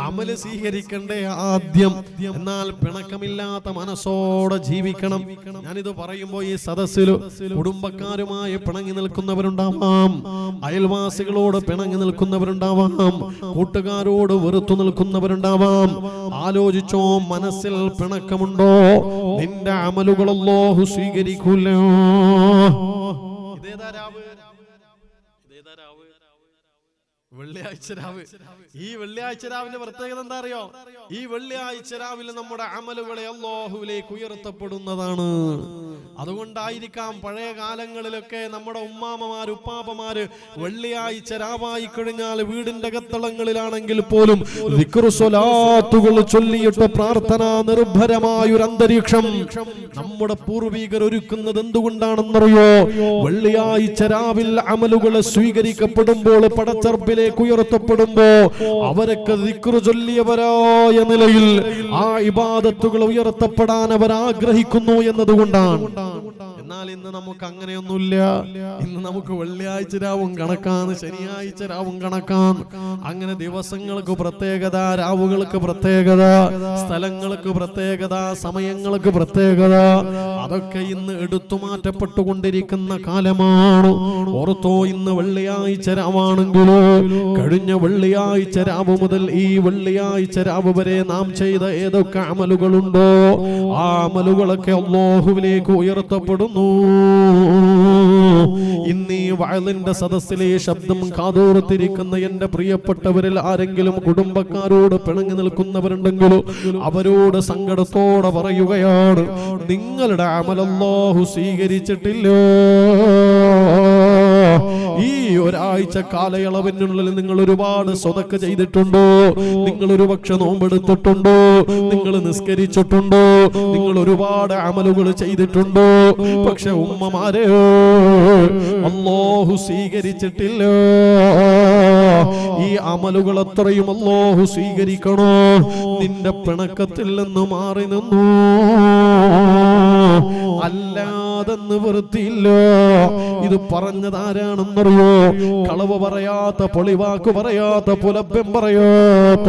അമല് സ്വീകരിക്കണ്ടേ ആദ്യം. എന്നാൽ പിണക്കമില്ലാത്ത മനസ്സോടെ ജീവിക്കണം. ഞാനിത് പറയുമ്പോൾ ഈ സദസ്സിൽ കുടുംബക്കാരുമായി പിണങ്ങി നിൽക്കുന്നവരുണ്ടാവാം, അയൽവാസികളോട് പിണങ്ങി നിൽക്കുന്നവരുണ്ടാവാം, കൂട്ടുകാരോട് വെറുത്തു നിൽക്കുന്നവരുണ്ടാവാം. ആലോചിച്ചോ, മനസ്സിൽ പിണക്കമുണ്ടോ? നിന്റെ അമലുകൾ അല്ലാഹു സ്വീകരിക്കൂല. വെള്ളിയാഴ്ച രാവ്. ഈ വെള്ളിയാഴ്ച രാവിന്റെ പ്രത്യേകത എന്താ അറിയോ? ഈ വെള്ളിയാഴ്ച രാവിലെ നമ്മുടെ അമലുകളെ അല്ലാഹുവിലേക്ക് ഉയർത്തപ്പെടുന്നതാണ്. അതുകൊണ്ടായിരിക്കാം പഴയ കാലങ്ങളിലൊക്കെ നമ്മുടെ ഉമ്മാമ്മമാര് ഉപ്പാപ്പമാര് വെള്ളിയാഴ്ച രാവായി കഴിഞ്ഞാൽ വീടിന്റെ അകത്തളങ്ങളിലാണെങ്കിൽ പോലും ദിക്റ് സ്വലാത്തുകൾ ചൊല്ലിയിട്ട് പ്രാർത്ഥനാ നിർഭരമായ ഒരു അന്തരീക്ഷം നമ്മുടെ പൂർവികർ ഒരുക്കുന്നത് എന്തുകൊണ്ടാണെന്നറിയോ? വെള്ളിയാഴ്ച രാവിൽ അമലുകളെ സ്വീകരിക്കപ്പെടുമ്പോൾ, പടച്ചറബിലേക്ക് ഉയർത്തപ്പെടുമ്പോ അവരൊക്കെ ദിക്റ് ചൊല്ലിയവരായ നിലയിൽ ആ ഇബാദത്തുകൾ ഉയർത്തപ്പെടാൻ അവർ ആഗ്രഹിക്കുന്നു എന്നതുകൊണ്ടാണ്. എന്നാൽ ഇന്ന് നമുക്ക് അങ്ങനെയൊന്നുമില്ല. ഇന്ന് നമുക്ക് വെള്ളിയാഴ്ച രാവും കണക്കാണ്, ശനിയാഴ്ച രാവും കണക്കാണ്. അങ്ങനെ ദിവസങ്ങൾക്ക് പ്രത്യേകത, രാവുകൾക്ക് പ്രത്യേകത, സ്ഥലങ്ങൾക്ക് പ്രത്യേകത, സമയങ്ങൾക്ക് പ്രത്യേകത. അതൊക്കെ ഇന്ന് എടുത്തു മാറ്റപ്പെട്ടുകൊണ്ടിരിക്കുന്ന കാലമാണ്. ഓർത്തോ, ഇന്ന് വെള്ളിയാഴ്ച രാവാണെങ്കിലോ കഴിഞ്ഞ വെള്ളിയാഴ്ച രാവ് മുതൽ ഈ വെള്ളിയാഴ്ച രാവ് വരെ നാം ചെയ്ത ഏതൊക്കെ അമലുകളുണ്ടോ ആ അമലുകളൊക്കെ അല്ലാഹുവിലേക്ക് ഉയർത്തപ്പെടുന്നു. ഇന്ന് ഈ വഅലിന്റെ സദസ്സിലെ ശബ്ദം കാതോർത്തിരിക്കുന്ന എന്റെ പ്രിയപ്പെട്ടവരിൽ ആരെങ്കിലും കുടുംബക്കാരോട് പിണങ്ങി നിൽക്കുന്നവരുണ്ടെങ്കിലോ അവരോട് സങ്കടത്തോടെ പറയുകയാണ്, നിങ്ങളുടെ അമൽ അല്ലാഹു സ്വീകരിച്ചിട്ടില്ല. ഈ ഒരാഴ്ച കാലയളവിനുള്ളിൽ നിങ്ങൾ ഒരുപാട് സ്വതക്ക ചെയ്തിട്ടുണ്ടോ? നിങ്ങൾ ഒരു പക്ഷെ നോമ്പെടുത്തിട്ടുണ്ടോ? നിങ്ങൾ നിസ്കരിച്ചിട്ടുണ്ടോ? നിങ്ങൾ ഒരുപാട് അമലുകൾ ചെയ്തിട്ടുണ്ടോ? പക്ഷെ ഉമ്മമാരെ അല്ലാഹു സ്വീകരിച്ചിട്ടില്ല. ഈ അമലുകൾ അത്രയും അല്ലാഹു സ്വീകരിക്കണോ? നിന്റെ പിണക്കത്തിൽ നിന്ന് മാറി നിന്നു. അല്ലാ യാതെന്ന് വൃത്തിയില്ല. ഇത് പറഞ്ഞത് ആരാണെന്നറിയോ? കളവ് പറയാത്ത, പൊളിവാക്ക് പറയാത്ത, പുലഭ്യം പറയാത്ത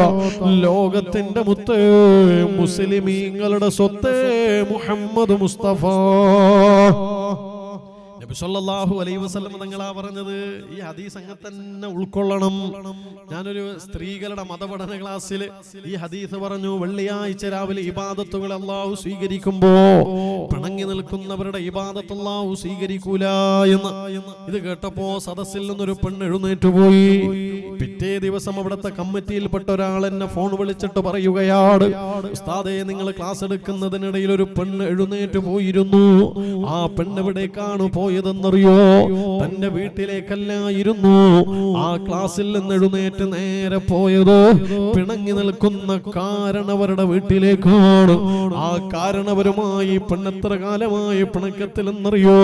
ലോകത്തിന്റെ മുത്തേ, മുസ്ലിമീങ്ങളുടെ സ്വത്തേ മുഹമ്മദ് മുസ്തഫ നബി സല്ലല്ലാഹു അലൈഹി വസല്ലം തങ്ങളാ പറഞ്ഞത്. ഈ ഹദീസ് അങ്ങനെ തന്നെ ഉൾക്കൊള്ളണം. ഞാനൊരു സ്ത്രീകളുടെ മതപഠന ക്ലാസ്സിൽ ഈ ഹദീസ് പറഞ്ഞു. വെള്ളിയാഴ്ച രാവിലെ ഇബാദത്തുകൾ അല്ലാഹു സ്വീകരിക്കുമ്പോ പിണങ്ങി നിൽക്കുന്നവരുടെ ഇബാദത്ത് അല്ലാഹു സ്വീകരിക്കൂല എന്ന്. ഇത് കേട്ടപ്പോ സദസ്സിൽ നിന്നൊരു പെണ്ണ് എഴുന്നേറ്റ് പോയി. പിറ്റേ ദിവസം അവിടുത്തെ കമ്മിറ്റിയിൽപ്പെട്ട ഒരാൾ എന്നെ ഫോൺ വിളിച്ചിട്ട് പറയുകയാണ്, ഉസ്താദേ, നിങ്ങൾ ക്ലാസ് എടുക്കുന്നതിനിടയിൽ ഒരു പെണ്ണ് എഴുന്നേറ്റ് പോയിരുന്നു. ആ പെണ്ണ് എവിടേക്കാണ് പോയതെന്നറിയോ? തന്റെ വീട്ടിലേക്കല്ലായിരുന്നു. ആ ക്ലാസ്സിൽ നിന്ന് എഴുന്നേറ്റ് നേരെ പോയതോ പിണങ്ങി നിൽക്കുന്ന കാരണവരുടെ വീട്ടിലേക്കാണ്. ആ കാരണവരുമായി പെണ്ണെത്ര കാലമായി പിണക്കത്തിലെന്നറിയോ?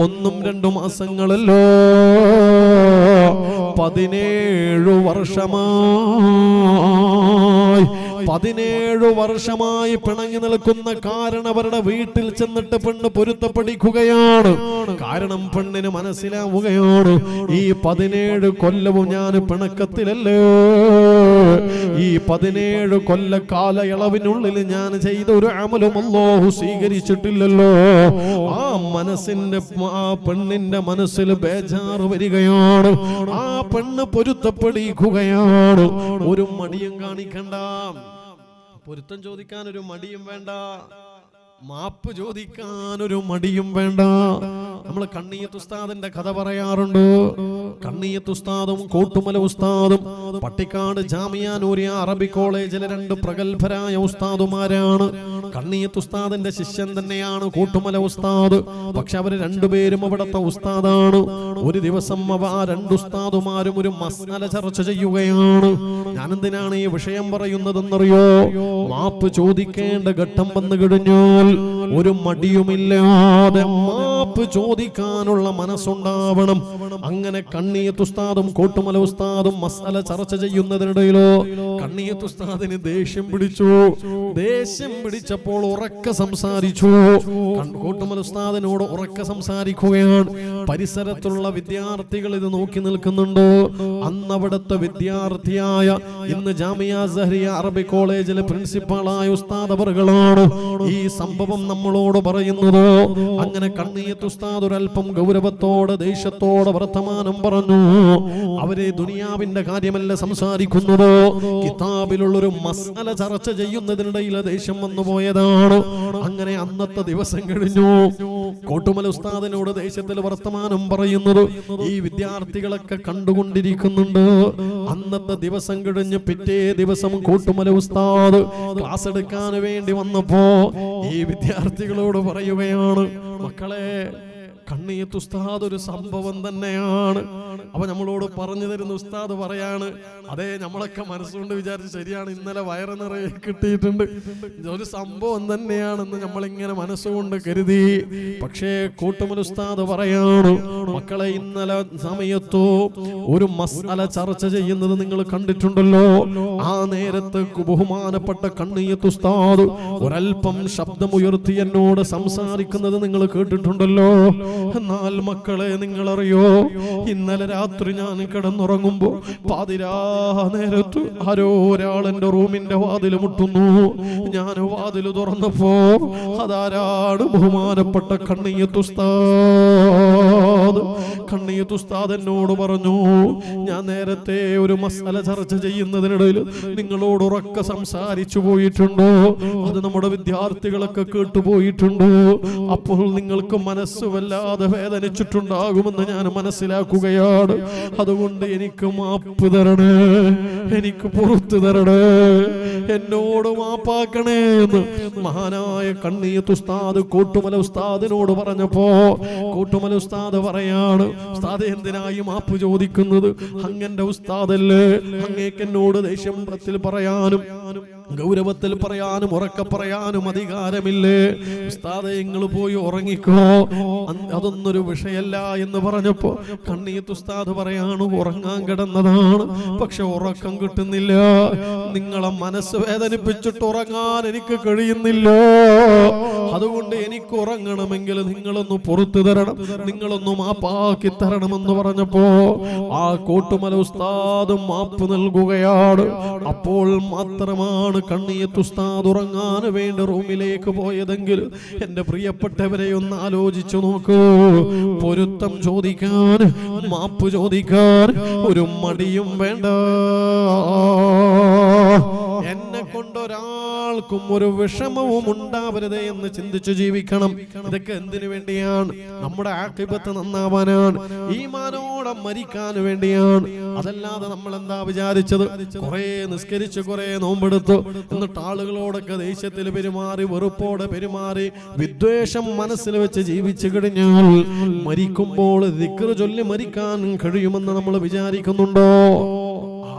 1-2 മാസങ്ങളല്ലോ, 17 വർഷമായി. 17 വർഷമായി പിണങ്ങി നിൽക്കുന്ന കാരണവരുടെ വീട്ടിൽ ചെന്നിട്ട് പെണ്ണ് പൊരുത്തപ്പെടിക്കുകയാണ്. കാരണം പെണ്ണിന് മനസ്സിലാവുകയാണ്, ഈ 17 കൊല്ലവും ഞാൻ പിണക്കത്തിലല്ലേ. ഈ 17 കൊല്ല കാലയളവിനുള്ളിൽ ഞാൻ ചെയ്ത ഒരു അമലും അല്ലാഹു സ്വീകരിച്ചിട്ടില്ലല്ലോ. ആ മനസ്സിന്റെ, ആ പെണ്ണിന്റെ മനസ്സിൽ ബേജാറ് വരികയാണ്. ആ പെണ്ണ് പൊരുത്തപ്പെടിക്കുകയാണ്. ഒരു മടിയും കാണിക്കണ്ട, പൊരുത്തം ചോദിക്കാൻ ഒരു മടിയും വേണ്ട, മാപ്പ് ചോദിക്കാൻ ഒരു മടിയും വേണ്ട. നമ്മൾ കണ്ണിയത്ത് ഉസ്താദിന്റെ കഥ പറയാറുണ്ട്. കണ്ണിയത്ത് ഉസ്താദും കോട്ടുമല ഉസ്താദും പട്ടിക്കാട് ജാമിയ നൂരിയ അറബി കോളേജിലെ 2 പ്രഗത്ഭരായ ഉസ്താദുമാരാണ്. കണ്ണിയത്ത് ഉസ്താദിന്റെ ശിഷ്യൻ തന്നെയാണ് കോട്ടുമല ഉസ്താദ്. പക്ഷെ അവര് 2 പേരും അവിടുത്തെ ഉസ്താദാണ്. ഒരു ദിവസം ആ 2 ഉസ്താദുമാരും ഒരു മസ്അല ചർച്ച ചെയ്യുകയാണ്. ഞാൻ എന്തിനാണ് ഈ വിഷയം പറയുന്നതെന്നറിയോ? മാപ്പ് ചോദിക്കേണ്ട ഘട്ടം വന്നു കഴിഞ്ഞാൽ ഒരു മടിയുമില്ലാതെ മാപ്പ് ചോദിക്കാനുള്ള മനസ്സുണ്ടാവണം. അങ്ങനെ കണ്ണിയത്ത് ഉസ്താദും കോട്ടുമല ഉസ്താദും മസ്അല ചർച്ച ചെയ്യുന്നതിനിടയിലോ കണ്ണിയത്ത് ഉസ്താദിന് ദേഷ്യം പിടിച്ചു. ദേഷ്യം പിടിച്ചപ്പോൾ ഉറക്കെ സംസാരിച്ചു. കോട്ടുമല ഉസ്താദിനോട് ഉറക്കെ സംസാരിക്കുകയാണ്. പരിസരത്തുള്ള വിദ്യാർത്ഥികൾ ഇത് നോക്കി നിൽക്കുന്നുണ്ട്. അന്ന് അവിടുത്തെ വിദ്യാർത്ഥിയായ, ഇന്ന് ജാമിയ സഹരിയ അറബി കോളേജിലെ പ്രിൻസിപ്പാളായ ഉസ്താദ് അവറുകളാണ് ഈ സംഭവം നമ്മളോട് പറയുന്നത്. അങ്ങനെ കണ്ണിയത്ത് ഉസ്താദ് ഒരൽപ്പം ഗൗരവത്തോടെ, ദേഷ്യത്തോടെ വർത്തമാനം പറഞ്ഞു. അവരെ ദുനിയാവിന്റെ കാര്യമല്ല സംസാരിക്കുന്നത്, കിതാബിലുള്ളൊരു മസ്അല ചർച്ച ചെയ്യുന്നതിനിടയിൽ ദേഷ്യം വന്നു പോയതാണ്. അങ്ങനെ അന്നത്തെ ദിവസം കഴിഞ്ഞു. കോട്ടുമല ഉസ്താദിനോട് ദേഷ്യത്തിൽ വർത്തമാനം പറയുന്നത് ഈ വിദ്യാർത്ഥികളൊക്കെ കണ്ടുകൊണ്ടിരിക്കുന്നുണ്ട്. അന്നത്തെ ദിവസം കഴിഞ്ഞ് പിറ്റേ ദിവസം കോട്ടുമല ഉസ്താദ് ക്ലാസ് എടുക്കാൻ വേണ്ടി വന്നപ്പോ ഈ വിദ്യാർത്ഥികളോട് പറയുകയാണ്, മക്കളെ, കണ്ണിയത്ത് ഉസ്താദ് ഒരു സംഭവം തന്നെയാണ്. അപ്പൊ നമ്മളോട് പറഞ്ഞു തരുന്ന ഉസ്താദ് പറയാണ്, അതെ, നമ്മളൊക്കെ മനസ്സുകൊണ്ട് വിചാരിച്ച് ശരിയാണ്, ഇന്നലെ വയറ് നിറയെ കിട്ടിയിട്ടുണ്ട്, ഒരു സംഭവം തന്നെയാണെന്ന് നമ്മളിങ്ങനെ മനസ്സുകൊണ്ട് കരുതി. പക്ഷേ കൂട്ടുമൽ ഉസ്താദ് പറയാണ്, മക്കളെ, ഇന്നലെ സമയത്തോ ഒരു മസ്അല ചർച്ച ചെയ്യുന്നത് നിങ്ങൾ കണ്ടിട്ടുണ്ടല്ലോ. ആ നേരത്ത് ബഹുമാനപ്പെട്ട കണ്ണിയത്ത് ഉസ്താദ് ഒരൽപ്പം ശബ്ദമുയർത്തി എന്നോട് സംസാരിക്കുന്നത് നിങ്ങൾ കേട്ടിട്ടുണ്ടല്ലോ. എന്നാൽ മക്കളെ, നിങ്ങളറിയോ, ഇന്നലെ രാത്രി ഞാൻ കിടന്നുറങ്ങുമ്പോ പാതിരാ നേരത്ത് ആരോ ഒരാൾ എന്റെ റൂമിന്റെ വാതിൽ മുട്ടുന്നു. ഞാൻ വാതിൽ തുറന്നപ്പോ അതാരാണ്? ബഹുമാനപ്പെട്ട കണ്ണിയത്ത് ഉസ്താദ്. കണ്ണിയത്ത് ഉസ്താദ് എന്നോട് പറഞ്ഞു, ഞാൻ നേരത്തെ ഒരു മസ്അല ചർച്ച ചെയ്യുന്നതിനിടയിൽ നിങ്ങളോട് ഉറക്കെ സംസാരിച്ചു പോയിട്ടുണ്ടോ? അത് നമ്മുടെ വിദ്യാർത്ഥികളൊക്കെ കേട്ടുപോയിട്ടുണ്ട്. അപ്പോൾ നിങ്ങൾക്ക് മനസ്സ് വല്ലാതെ വേദനിച്ചിട്ടുണ്ടാകുമെന്ന് ഞാൻ മനസ്സിലാക്കുകയാണ്. അതുകൊണ്ട് എനിക്ക് മാപ്പ് തരണേ, എനിക്ക് പുറത്തു തരണേ, എന്നോട് മാപ്പാക്കണേ എന്ന് മഹാനായ കണ്ണിയത്ത് ഉസ്താദ് കോട്ടുമല ഉസ്താദിനോട് പറഞ്ഞപ്പോ കോട്ടുമല ഉസ്താദ് പറയാണ്, ഉസ്താദ് എന്തിനായി മാപ്പ് ചോദിക്കുന്നത്? അങ്ങന്റെ ഉസ്താദല്ലേ, അങ്ങേക്ക് എന്നോട് ദേഷ്യത്തിൽ പറയാനും ഗൗരവത്തിൽ പറയാനും ഉറക്കെ പറയാനും അധികാരമില്ലേ? ഉസ്താദേ, നിങ്ങൾ പോയി ഉറങ്ങിക്കോ, അതൊന്നൊരു വിഷയല്ല എന്ന് പറഞ്ഞപ്പോ കണ്ണിയത്ത് ഉസ്താദ് പറയാണ്, ഉറങ്ങാൻ കിടന്നതാണ്, പക്ഷെ ഉറക്കം കിട്ടുന്നില്ല. നിങ്ങളെ മനസ്സ് വേദനിപ്പിച്ചിട്ട് ഉറങ്ങാൻ എനിക്ക് കഴിയുന്നില്ലോ, അതുകൊണ്ട് എനിക്ക് ഉറങ്ങണമെങ്കിൽ നിങ്ങളൊന്ന് പുറത്തു തരണം, നിങ്ങളൊന്ന് മാപ്പാക്കി തരണമെന്ന് പറഞ്ഞപ്പോ ആ കോട്ടുമല ഉസ്താദ് മാപ്പ് നൽകുകയാണ്. അപ്പോൾ മാത്രമാണ് കണ്ണിയത്ത് ഉസ്താദ് ഉറങ്ങാൻ വേണ്ടി റൂമിലേക്ക് പോയതെങ്കിൽ എന്റെ പ്രിയപ്പെട്ടവരെ ഒന്ന് ആലോചിച്ചു നോക്കൂ. പൊരുത്തം ചോദിക്കാൻ, മാപ്പ് ചോദിക്കാൻ ഒരു മടിയും വേണ്ട. എന്നെ കൊണ്ടൊരാൾക്കും ഒരു വിഷമവും ഉണ്ടാവരുത് എന്ന് ചിന്തിച്ചു ജീവിക്കണം. ഇതൊക്കെ എന്തിനു വേണ്ടിയാണ്? നമ്മുടെ ആഖിബത്ത് നന്നാവാനാണ്, ഈമാനോടെ മരിക്കാൻ വേണ്ടിയാണ്. അതല്ലാതെ നമ്മൾ എന്താ വിചാരിച്ചത്? കുറെ നിസ്കരിച്ച് കുറെ നോമ്പെടുത്തു, എന്നിട്ട് ആളുകളോടൊക്കെ ദേഷ്യത്തിൽ പെരുമാറി, വെറുപ്പോടെ പെരുമാറി, വിദ്വേഷം മനസ്സിൽ വെച്ച് ജീവിച്ചു കഴിഞ്ഞാൽ മരിക്കുമ്പോൾ ദിക്ർ ചൊല്ലി മരിക്കാൻ കഴിയുമെന്ന് നമ്മൾ വിചാരിക്കുന്നുണ്ടോ?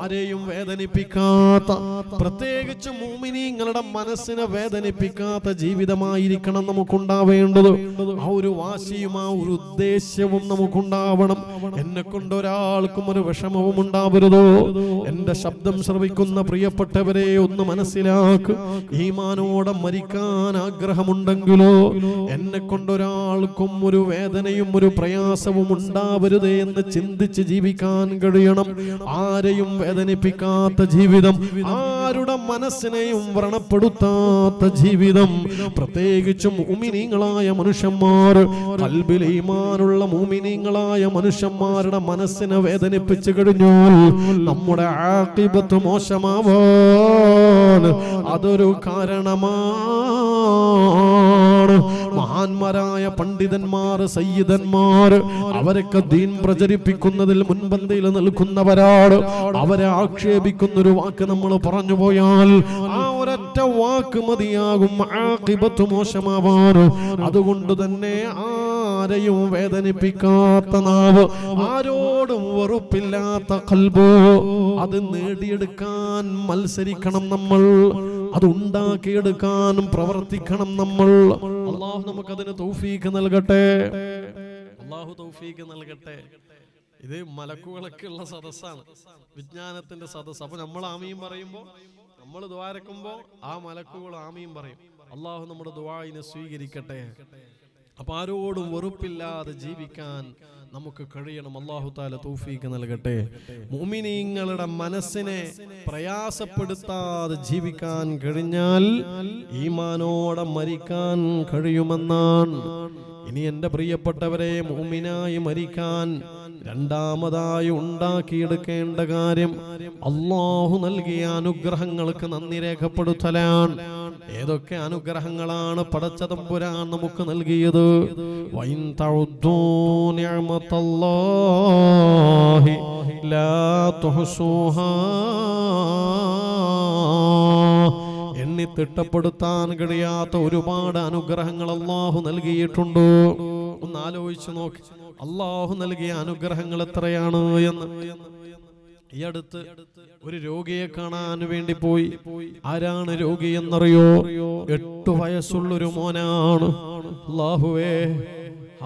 ആരെയും വേദനിപ്പിക്കാത്ത, പ്രത്യേകിച്ച് മുഅ്മിനീങ്ങളുടെ മനസ്സിനെ വേദനിപ്പിക്കാത്ത ജീവിതമായിരിക്കണം നമുക്കുണ്ടാവേണ്ടത്. ആ ഒരു വാശിയും ആ ഒരു ഉദ്ദേശ്യവും നമുക്കുണ്ടാവണം. എന്നെ കൊണ്ട് ഒരാൾക്കും ഒരു വിഷമവും ഉണ്ടാവരുതോ. എന്റെ ശബ്ദം ശ്രവിക്കുന്ന പ്രിയപ്പെട്ടവരെ ഒന്ന് മനസ്സിലാക്ക്. ഈമാനോടെ മരിക്കാൻ ആഗ്രഹമുണ്ടെങ്കിലോ എന്നെ കൊണ്ടൊരാൾക്കും ഒരു വേദനയും ഒരു പ്രയാസവും ഉണ്ടാവരുത് എന്ന് ചിന്തിച്ച് ജീവിക്കാൻ കഴിയണം. ആരെയും വേദനിപ്പിക്കാത്ത ജീവിതം, ആരുടെ മനസ്സിനെയും വ്രണപ്പെടുത്താത്ത ജീവിതം, പ്രത്യേകിച്ചും മുഅ്മിനീങ്ങളായ മനുഷ്യന്മാർ, ഖൽബിൽ ഈമാനുള്ള മുഅ്മിനീങ്ങളായ മനുഷ്യന്മാരുടെ മനസ്സിനെ വേദനിപ്പിച്ചു കഴിഞ്ഞാൽ നമ്മുടെ ആഖിബത്ത് മോശമാവാൻ അതൊരു കാരണമാണ്. മഹാന്മാരായ പണ്ഡിതന്മാർ, സയ്യിദന്മാർ, അവരൊക്കെ ദീൻ പ്രചരിപ്പിക്കുന്നതിൽ മുൻപന്തിയിൽ നിൽക്കുന്നവരാണ്. അവരെ ആക്ഷേപിക്കുന്ന ഒരു വാക്ക് നമ്മൾ പറഞ്ഞു പോയാൽ ആ ഒരൊറ്റ വാക്ക് മതിയാകും ആഖിബത്ത് മോശമാവാൻ. അതുകൊണ്ട് തന്നെ ആരെയും വേദനിപ്പിക്കാത്ത നാവ്, ആരോടും വെറുപ്പില്ലാത്ത ഖൽബ്, അത് നേടിയെടുക്കാൻ മത്സരിക്കണം നമ്മൾ, അത് ഉണ്ടാക്കിയെടുക്കാൻ പ്രവർത്തിക്കണം നമ്മൾ. അല്ലാഹു നമുക്കതിന് തൗഫീഖ് നൽകട്ടെ. അല്ലാഹു തൗഫീഖ് നൽകട്ടെ. ഇത് മലക്കുകളൊക്കെ ഉള്ള സദസ്സാണ്, വിജ്ഞാനത്തിന്റെ സദസ്സ്. അപ്പൊ നമ്മൾ ആമീൻ പറയുമ്പോൾ, നമ്മൾ ദ്വാരക്കുമ്പോൾ ആ മലക്കുകൾ ആമീൻ പറയും. അള്ളാഹു നമ്മുടെ ദുആഇനെ സ്വീകരിക്കട്ടെ. അപ്പൊ ആരോടും വെറുപ്പില്ലാതെ ജീവിക്കാൻ നമുക്ക് കഴിയണം. അല്ലാഹു തആല തൗഫീഖ് നൽകട്ടെ. മുഅ്മിനീങ്ങളുടെ മനസ്സിനെ പ്രയാസപ്പെടുത്താതെ ജീവിക്കാൻ കഴിഞ്ഞാൽ ഈമാനോടെ മരിക്കാൻ കഴിയുമെന്നാണ്. ഇനി എന്റെ പ്രിയപ്പെട്ടവരെ, മുഅ്മിനായി മരിക്കാൻ രണ്ടാമതായി ഉണ്ടാക്കിയെടുക്കേണ്ട കാര്യം അല്ലാഹു നൽകിയ അനുഗ്രഹങ്ങൾക്ക് നന്ദി രേഖപ്പെടുത്തലാണ്. ഏതൊക്കെ അനുഗ്രഹങ്ങളാണ് പടച്ച തമ്പുരാൻ നമുക്ക് നൽകിയത്? വഇൻ തഉദ്ദൂ നിഅമതല്ലാഹി ലാ തുഹ്സൂഹാ. എണ്ണി തിട്ടപ്പെടുത്താൻ കഴിയാത്ത ഒരുപാട് അനുഗ്രഹങ്ങൾ അല്ലാഹു നൽകിയിട്ടുണ്ട്. ഒന്ന് ആലോചിച്ചു നോക്ക്, അല്ലാഹു നൽകിയ അനുഗ്രഹങ്ങൾ എത്രയാണ് എന്ന്. ഈ അടുത്ത് ഒരു രോഗിയെ കാണാൻ വേണ്ടി പോയി. ആരാണ് രോഗി എന്നറിയോ? 8 വയസ്സുള്ളൊരു മോനാണ്. അല്ലാഹുവേ,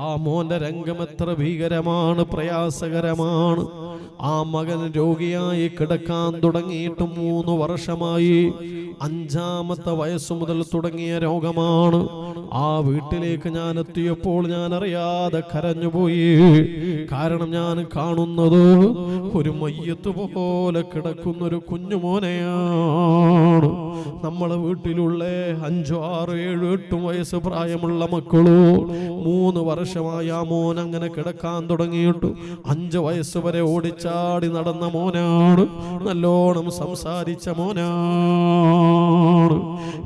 ആ മോന്റെ രംഗം എത്ര ഭീകരമാണ്, പ്രയാസകരമാണ്. ആ മകൻ രോഗിയായി കിടക്കാൻ തുടങ്ങിയിട്ട് 3 വർഷമായി. 5-ാമത്തെ വയസ്സു മുതൽ തുടങ്ങിയ രോഗമാണ്. ആ വീട്ടിലേക്ക് ഞാൻ എത്തിയപ്പോൾ ഞാൻ അറിയാതെ കരഞ്ഞുപോയി. കാരണം ഞാൻ കാണുന്നത് ഒരു മയ്യത്ത് പോലെ കിടക്കുന്നൊരു കുഞ്ഞുമോനെയാണ്. നമ്മളെ വീട്ടിലുള്ള 5, 6, 7, 8 വയസ്സ് പ്രായമുള്ള മക്കളോ 3 വർഷമായി ആ മോൻ അങ്ങനെ കിടക്കാൻ തുടങ്ങിയിട്ട് 5 വയസ്സ് വരെ ഓടിച്ചാടി നടന്ന മോനാണ്. നല്ലോണം സംസാരിച്ച മോനാണ്.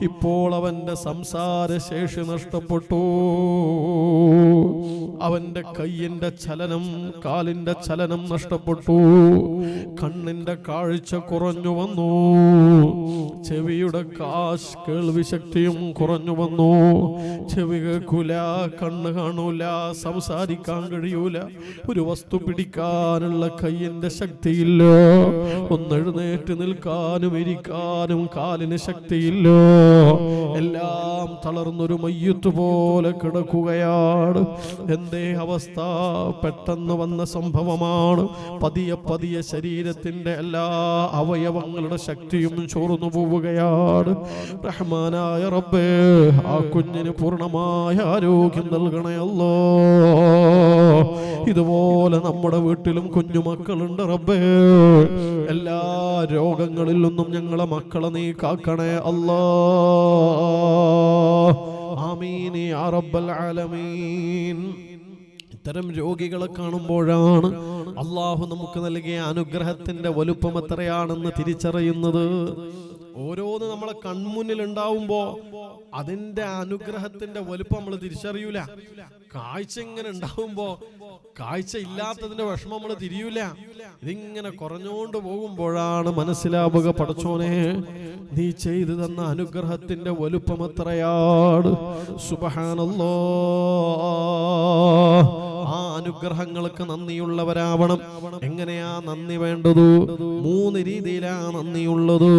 ഇപ്പോൾ അവന്റെ സംസാരശേഷി നഷ്ടപ്പെട്ടു. അവന്റെ കൈയിന്റെ ചലനം, കാലിന്റെ ചലനം നഷ്ടപ്പെട്ടു. കണ്ണിന്റെ കാഴ്ച കുറഞ്ഞു വന്നു. ചെവിയുടെ കേൾവി ശക്തിയും കുറഞ്ഞു വന്നു. ചെവി കേൾക്കൂല, കണ്ണ് കാണൂല, സംസാരിക്കാൻ കഴിയൂല. ഒരു വസ്തു പിടിക്കാനുള്ള കയ്യിന് കയ്യിന്റെ ശക്തിയില്ല, ഒന്ന് എഴുന്നേറ്റ് നിൽക്കാനും ഇരിക്കാനും കാലിന് ശക്തിയില്ല. എല്ലാം തളർന്നൊരു മയ്യത്ത് പോലെ കിടക്കുകയാണ്. എന്തേ അവസ്ഥ? പെട്ടെന്ന് വന്ന സംഭവമാണ്. പതിയെ പതിയെ ശരീരത്തിന്റെ എല്ലാ അവയവങ്ങളുടെ ശക്തിയും ചോർന്നു പോവുകയാണ്. റഹ്മാനായ റബ്ബേ, ആ കുഞ്ഞിന് പൂർണ്ണമായ ആരോഗ്യം നൽകണേ അല്ലാ. ഇതുപോലെ നമ്മുടെ വീട്ടിലും കുഞ്ഞുമക്കളുണ്ട് റബ്ബേ. എല്ലാ രോഗങ്ങളിൽ നിന്നും ഞങ്ങളെ മക്കളെ നീ കാക്കണേ അല്ലാ. ആമീൻ യാ റബ്ബൽ ആലമീൻ. ഇത്തരം രോഗികളെ കാണുമ്പോഴാണ് അള്ളാഹു നമുക്ക് നൽകിയ അനുഗ്രഹത്തിന്റെ വലുപ്പം എത്രയാണെന്ന് തിരിച്ചറിയുന്നത്. ഓരോന്ന് നമ്മളെ കൺമുന്നിൽ ഉണ്ടാവുമ്പോ അതിന്റെ അനുഗ്രഹത്തിന്റെ വലുപ്പം നമ്മൾ തിരിച്ചറിയൂല. കാഴ്ച ഇങ്ങനെ ഉണ്ടാവുമ്പോ കാഴ്ച ഇല്ലാത്തതിന്റെ വിഷമം നമ്മൾ തിരിയൂല. ഇതിങ്ങനെ കുറഞ്ഞുകൊണ്ട് പോകുമ്പോഴാണ് മനസ്സിലാവുക, പടച്ചോനെ നീ ചെയ്തു തന്ന അനുഗ്രഹത്തിന്റെ വലുപ്പം എത്രയാണ്. സുബ്ഹാനല്ലാഹ്. ആ അനുഗ്രഹങ്ങൾക്ക് നന്ദിയുള്ളവരാവണം. എങ്ങനെയാ നന്ദി വേണ്ടത്? 3 രീതിയിലാ നന്ദിയുള്ളത്.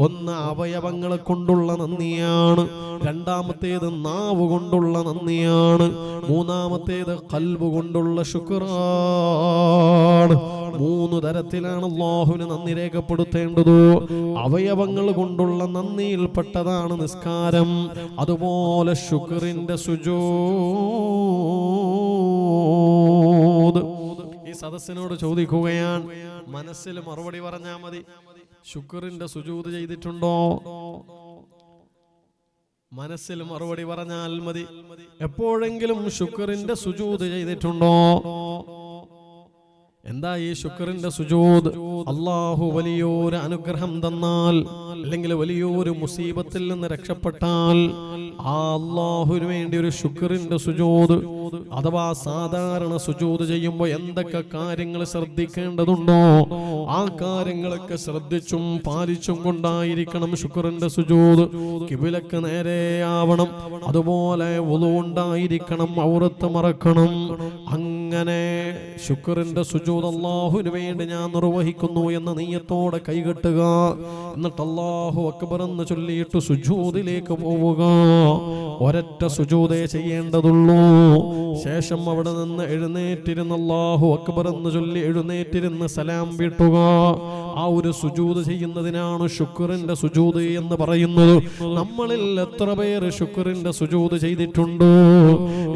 ഒന്ന് അവയവങ്ങളെ കൊണ്ടുള്ള നന്ദിയാണ്, രണ്ടാമത്തേത് നാവ് കൊണ്ടുള്ള നന്ദിയാണ്, മൂന്നാമത്തേത് ഖൽബ് കൊണ്ടുള്ള ശുക്റാണ്. 3 തരത്തിലാണ് അല്ലാഹുവിന് നന്ദി രേഖപ്പെടുത്തേണ്ടത്. അവയവങ്ങൾ കൊണ്ടുള്ള നന്ദിയിൽപ്പെട്ടതാണ് നിസ്കാരം, അതുപോലെ ശുക്റിന്റെ സുജൂദ്. ഈ സദസ്സിനോട് ചോദിക്കുകയാണ്, മനസ്സിൽ മറുപടി പറഞ്ഞാൽ മതി. ശുക്റിന്റെ സുജൂദ് ചെയ്തിട്ടുണ്ടോ? മനസ്സിൽ മറുപടി പറഞ്ഞാൽ മതി. എപ്പോഴെങ്കിലും ശുക്റിന്റെ സുജൂദ് ചെയ്തിട്ടുണ്ടോ? എന്താ ഈ ശുക്റിന്റെ സുജൂദ്? അല്ലാഹു വലിയൊരു അനുഗ്രഹം തന്നാൽ, അല്ലെങ്കിൽ വലിയൊരു മുസീബത്തിൽ നിന്ന് രക്ഷപ്പെട്ടാൽ ആ അല്ലാഹുവിന് വേണ്ടി ഒരു ശുക്റിന്റെ സുജൂദ്, അഥവാ സാധാരണ സുജൂദ് ചെയ്യുമ്പോൾ എന്തൊക്കെ കാര്യങ്ങൾ ശ്രദ്ധിക്കേണ്ടതുണ്ടോ ആ കാര്യങ്ങളൊക്കെ ശ്രദ്ധിച്ചും പാലിച്ചും കൊണ്ടായിരിക്കണം ശുക്റിന്റെ സുജൂദ്. കിബിലക്ക് നേരെയാവണം, അതുപോലെ വുളു ഉണ്ടായിരിക്കണം, ഔറത്ത് മറക്കണം. അങ്ങനെ ശുക്റിന്റെ സുജൂദ് അല്ലാഹുവിന് വേണ്ടി ഞാൻ നിർവഹിക്കുന്നു എന്ന നിയ്യത്തോടെ കൈകെട്ടുക. എന്നിട്ട് അല്ലാഹു അക്ബർ എന്ന് ചൊല്ലിയിട്ട് സുജൂദിലേക്ക് പോവുക. ഒരൊറ്റ സുജൂദേ ചെയ്യേണ്ടതുള്ളൂ. ശേഷം അവിടെ നിന്ന് എഴുന്നേറ്റിരുന്ന് അല്ലാഹു അക്ബർ എന്ന് ചൊല്ലി എഴുന്നേറ്റിരുന്ന് സലാം വീട്ടുക. ആ ഒരു സുജൂദ് ചെയ്യുന്നതിനാണ് ശുക്റിന്റെ സുജൂദ് എന്ന് പറയുന്നത്. നമ്മളിൽ എത്ര പേര് ശുക്റിന്റെ സുജൂദ് ചെയ്തിട്ടുണ്ട്?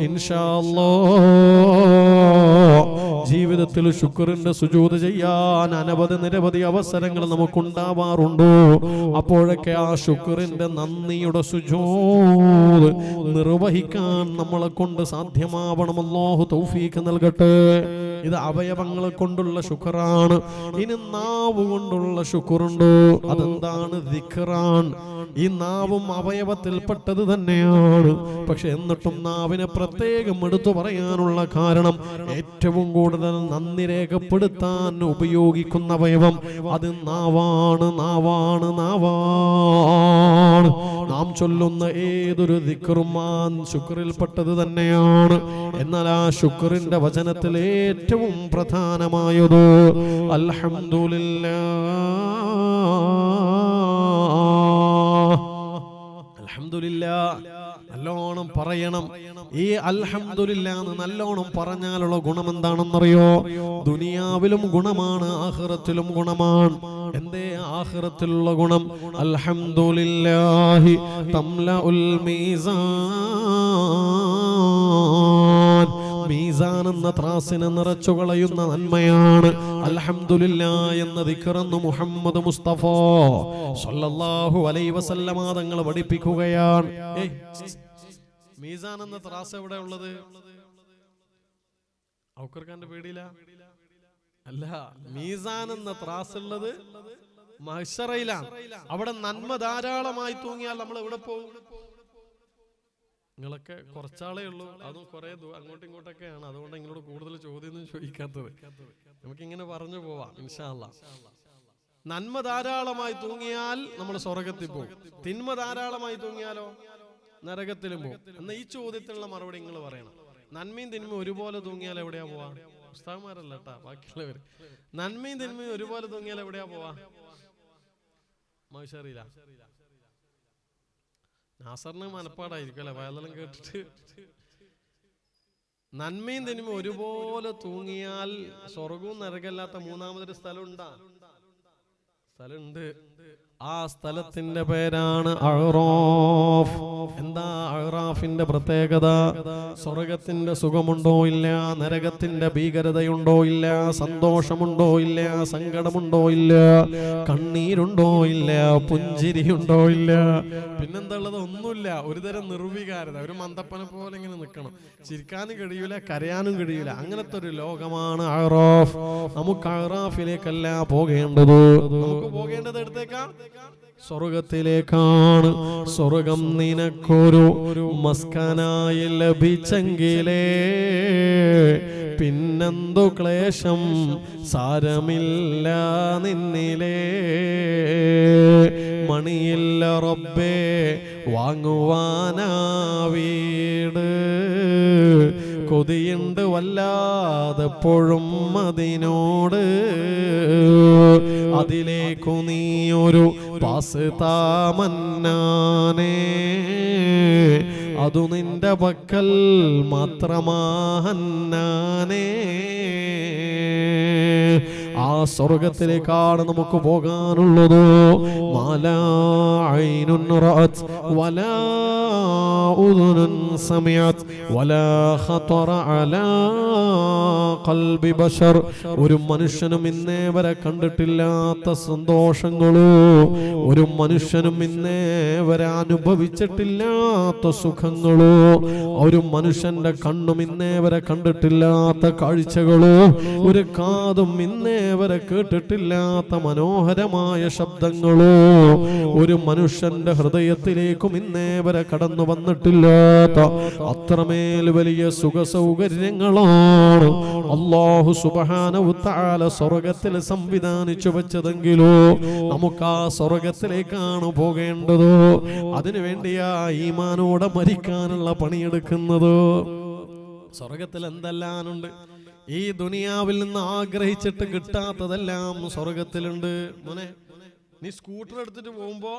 ഇൻഷാ അല്ലാഹ് ജീവിതത്തിൽ ശുക്റിന്റെ സുജൂദ് ചെയ്യാൻ നിരവധി അവസരങ്ങൾ നമുക്കുണ്ടാവാറുണ്ട്. അപ്പോഴൊക്കെ ആ ശുക്റിന്റെ നന്ദിയുടെ സുജൂദ് നിർവഹിക്കാൻ നമ്മളെ കൊണ്ട് സാധ്യമാവണം. അല്ലാഹു തൗഫീഖ് നൽകട്ടെ. ഇത് അവയവങ്ങളെ കൊണ്ടുള്ള ശുക്റാണ്. ഇനി നാവ് കൊണ്ടുള്ള ശുക്റുണ്ട്. അതെന്താണ്? ദിക്റാൻ. ഈ നാവും അവയവത്തിൽപ്പെട്ടത് തന്നെയാണ്. പക്ഷെ എന്നിട്ടും നാവിനെ പ്രത്യേകം എടുത്തു പറയാനുള്ള കാരണം, ഏറ്റവും കൂടുതൽ നന്ദി രേഖപ്പെടുത്താൻ ഉപയോഗിക്കുന്ന അവയവം അത് നാവാണ്, നാവാണ്, നാവാണ്. നാം ചൊല്ലുന്ന ഏതൊരു ദിക്റും ആ ശുക്റിൽപ്പെട്ടത് തന്നെയാണ്. എന്നാൽ ആ ശുക്റിന്റെ വചനത്തിൽ ഏറ്റവും പ്രധാനമായത് അൽഹംദുലില്ലാഹ്. നല്ലോണം പറയണം. ഈ അൽഹംദുലില്ലാഹ് എന്ന് നല്ലോണം പറഞ്ഞാലുള്ള ഗുണം എന്താണെന്നറിയോ? ദുനിയാവിലും ഗുണമാണ്, ആഖിറത്തിലും ഗുണമാണ്. എന്തേ ആഖിറത്തിലുള്ള ഗുണം? അൽഹംദുലില്ലാഹി തംലഉൽ മീസാൻ. മീസാൻ എന്ന ത്രാസിനെ നിറച്ചു കളയുന്ന നന്മയാണ് അൽഹംദുലില്ലാഹ് എന്ന ദിക്റെന്ന് മുഹമ്മദ് മുസ്തഫ സ്വല്ലല്ലാഹു അലൈഹി വസല്ലമ തങ്ങൾ പഠിപ്പിക്കുകയാണ്. മീസാൻ എന്ന ത്രാസ് എവിടെ ഉള്ളത്? ഔക്കർഖാന്റെ പേടിയില്ല അല്ല. മീസാൻ എന്ന ത്രാസ് ഉള്ളത് മഹ്ശറയിലാണ്. അവിടെ നന്മ ധാരാളമായി തൂങ്ങിയാൽ നമ്മൾ എവിടെ പോകും? നിങ്ങളൊക്കെ കുറച്ചാളേ ഉള്ളൂ, അതും കുറെ അങ്ങോട്ടും ഇങ്ങോട്ടൊക്കെയാണ്. അതുകൊണ്ട് നിങ്ങളോട് കൂടുതൽ ചോദ്യമൊന്നും ചോദിക്കാത്തത്. നമുക്കിങ്ങനെ പറഞ്ഞു പോവാം ഇൻഷാ അല്ലാഹ്. നന്മ ധാരാളമായി തൂങ്ങിയാൽ നമ്മൾ സ്വർഗത്തിൽ പോകും, തിന്മ ധാരാളമായി തൂങ്ങിയാലോ നരകത്തിലും പോകും. എന്നാൽ ഈ ചോദ്യത്തിനുള്ള മറുപടി നിങ്ങൾ പറയണം. നന്മയും തിന്മയും ഒരുപോലെ തൂങ്ങിയാൽ എവിടെയാ പോവാ? ഉസ്താദ്മാരല്ല കേട്ടാ, ബാക്കിയുള്ളവര്. നന്മയും തിന്മയും ഒരുപോലെ തൂങ്ങിയാൽ എവിടെയാ പോവാ? മൗശറിയില്ല. നാസറിന് മനപ്പാടായിരിക്കും അല്ലെ വയലെല്ലാം കേട്ടിട്ട്. നന്മയും തിന്മയും ഒരുപോലെ തൂങ്ങിയാൽ സ്വർഗവും നരകല്ലാത്ത മൂന്നാമതൊരു സ്ഥലം ഉണ്ടാ? സ്ഥലമുണ്ട്. ആ സ്ഥലത്തിന്റെ പേരാണ് അഅ്റാഫ്. എന്താ അഅ്റാഫിന്റെ പ്രത്യേകത? സ്വർഗത്തിന്റെ സുഖമുണ്ടോ ഇല്ല, നരകത്തിന്റെ ഭീകരതയുണ്ടോ ഇല്ല, സന്തോഷമുണ്ടോ ഇല്ല, സങ്കടമുണ്ടോ ഇല്ല, കണ്ണീരുണ്ടോ ഇല്ല, പുഞ്ചിരിയുണ്ടോ ഇല്ല, പിന്നെന്താ ഉള്ളത്? ഒന്നുമില്ല. ഒരുതരം നിർവികാരത, ഒരു മന്ദപ്പനെ പോലെ ഇങ്ങനെ നിൽക്കണം. ചിരിക്കാനും കഴിയൂല, കരയാനും കഴിയൂല. അങ്ങനത്തെ ഒരു ലോകമാണ് അഅ്റാഫ്. നമുക്ക് അഅ്റാഫിലേക്കല്ല പോകേണ്ടത്. നമുക്ക് പോകേണ്ടത് എടുത്തേക്കാം, സ്വർഗത്തിലേക്കാണ്. സ്വർഗം നിനക്കൊരു മസ്കനായി ലഭിച്ചെങ്കിലേ പിന്നെന്തു ക്ലേശം സാരമില്ല നിന്നിലേ. മണിയില്ല റബ്ബേ വാങ്ങുവാനാ വീട്, കൊതിയുണ്ട് വല്ലാതെപ്പോഴും അതിനോട്. അതിലേക്കു നീയൊരു പാസ് താമന്നാനേ, അതു നിന്റെ പക്കൽ മാത്രമാഹന്നാനേ. ആ സ്വർഗത്തിലേക്കാണ് നമുക്ക് പോകാനുള്ളത്. മാലാ ഐനുൻ റഅത് വലാ ഉദുനുൻ സമഅത് വലാ ഖതറ അലാ ഖൽബി ബശർ. ഒരു മനുഷ്യനും ഇന്നേ വരെ കണ്ടിട്ടില്ലാത്ത സന്തോഷങ്ങളോ, ഒരു മനുഷ്യനും ഇന്നേ വരെ അനുഭവിച്ചിട്ടില്ലാത്ത സുഖങ്ങളോ, ഒരു മനുഷ്യന്റെ കണ്ണും ഇന്നേ വരെ കണ്ടിട്ടില്ലാത്ത കാഴ്ചകളോ, ഒരു കാതും ഇന്നേ വരെ കേട്ടിട്ടില്ലാത്ത മനോഹരമായ ശബ്ദങ്ങളോ, ഒരു മനുഷ്യന്റെ ഹൃദയത്തിലേക്കും ഇന്നേ വരെ കടന്നു വന്നിട്ടില്ലാത്ത അത്രമേൽ വലിയ സുഖ സൗകര്യങ്ങളാണ് അല്ലാഹു സുബ്ഹാനഹു തആല സ്വർഗത്തിൽ സംവിധാനിച്ചു വെച്ചതെങ്കിലോ നമുക്ക് ആ സ്വർഗത്തിലേക്കാണ് പോകേണ്ടത്. അതിനു വേണ്ടിയാ ഈമാനോടെ മരിക്കാനുള്ള പണിയെടുക്കുന്നത്. സ്വർഗത്തിൽ എന്തെല്ലാമുണ്ട്? ഈ ദുനിയാവിൽ നിന്ന് ആഗ്രഹിച്ചിട്ട് കിട്ടാത്തതെല്ലാം സ്വർഗത്തിലുണ്ട്. മോനെ, നീ സ്കൂട്ടർ എടുത്തിട്ട് പോകുമ്പോ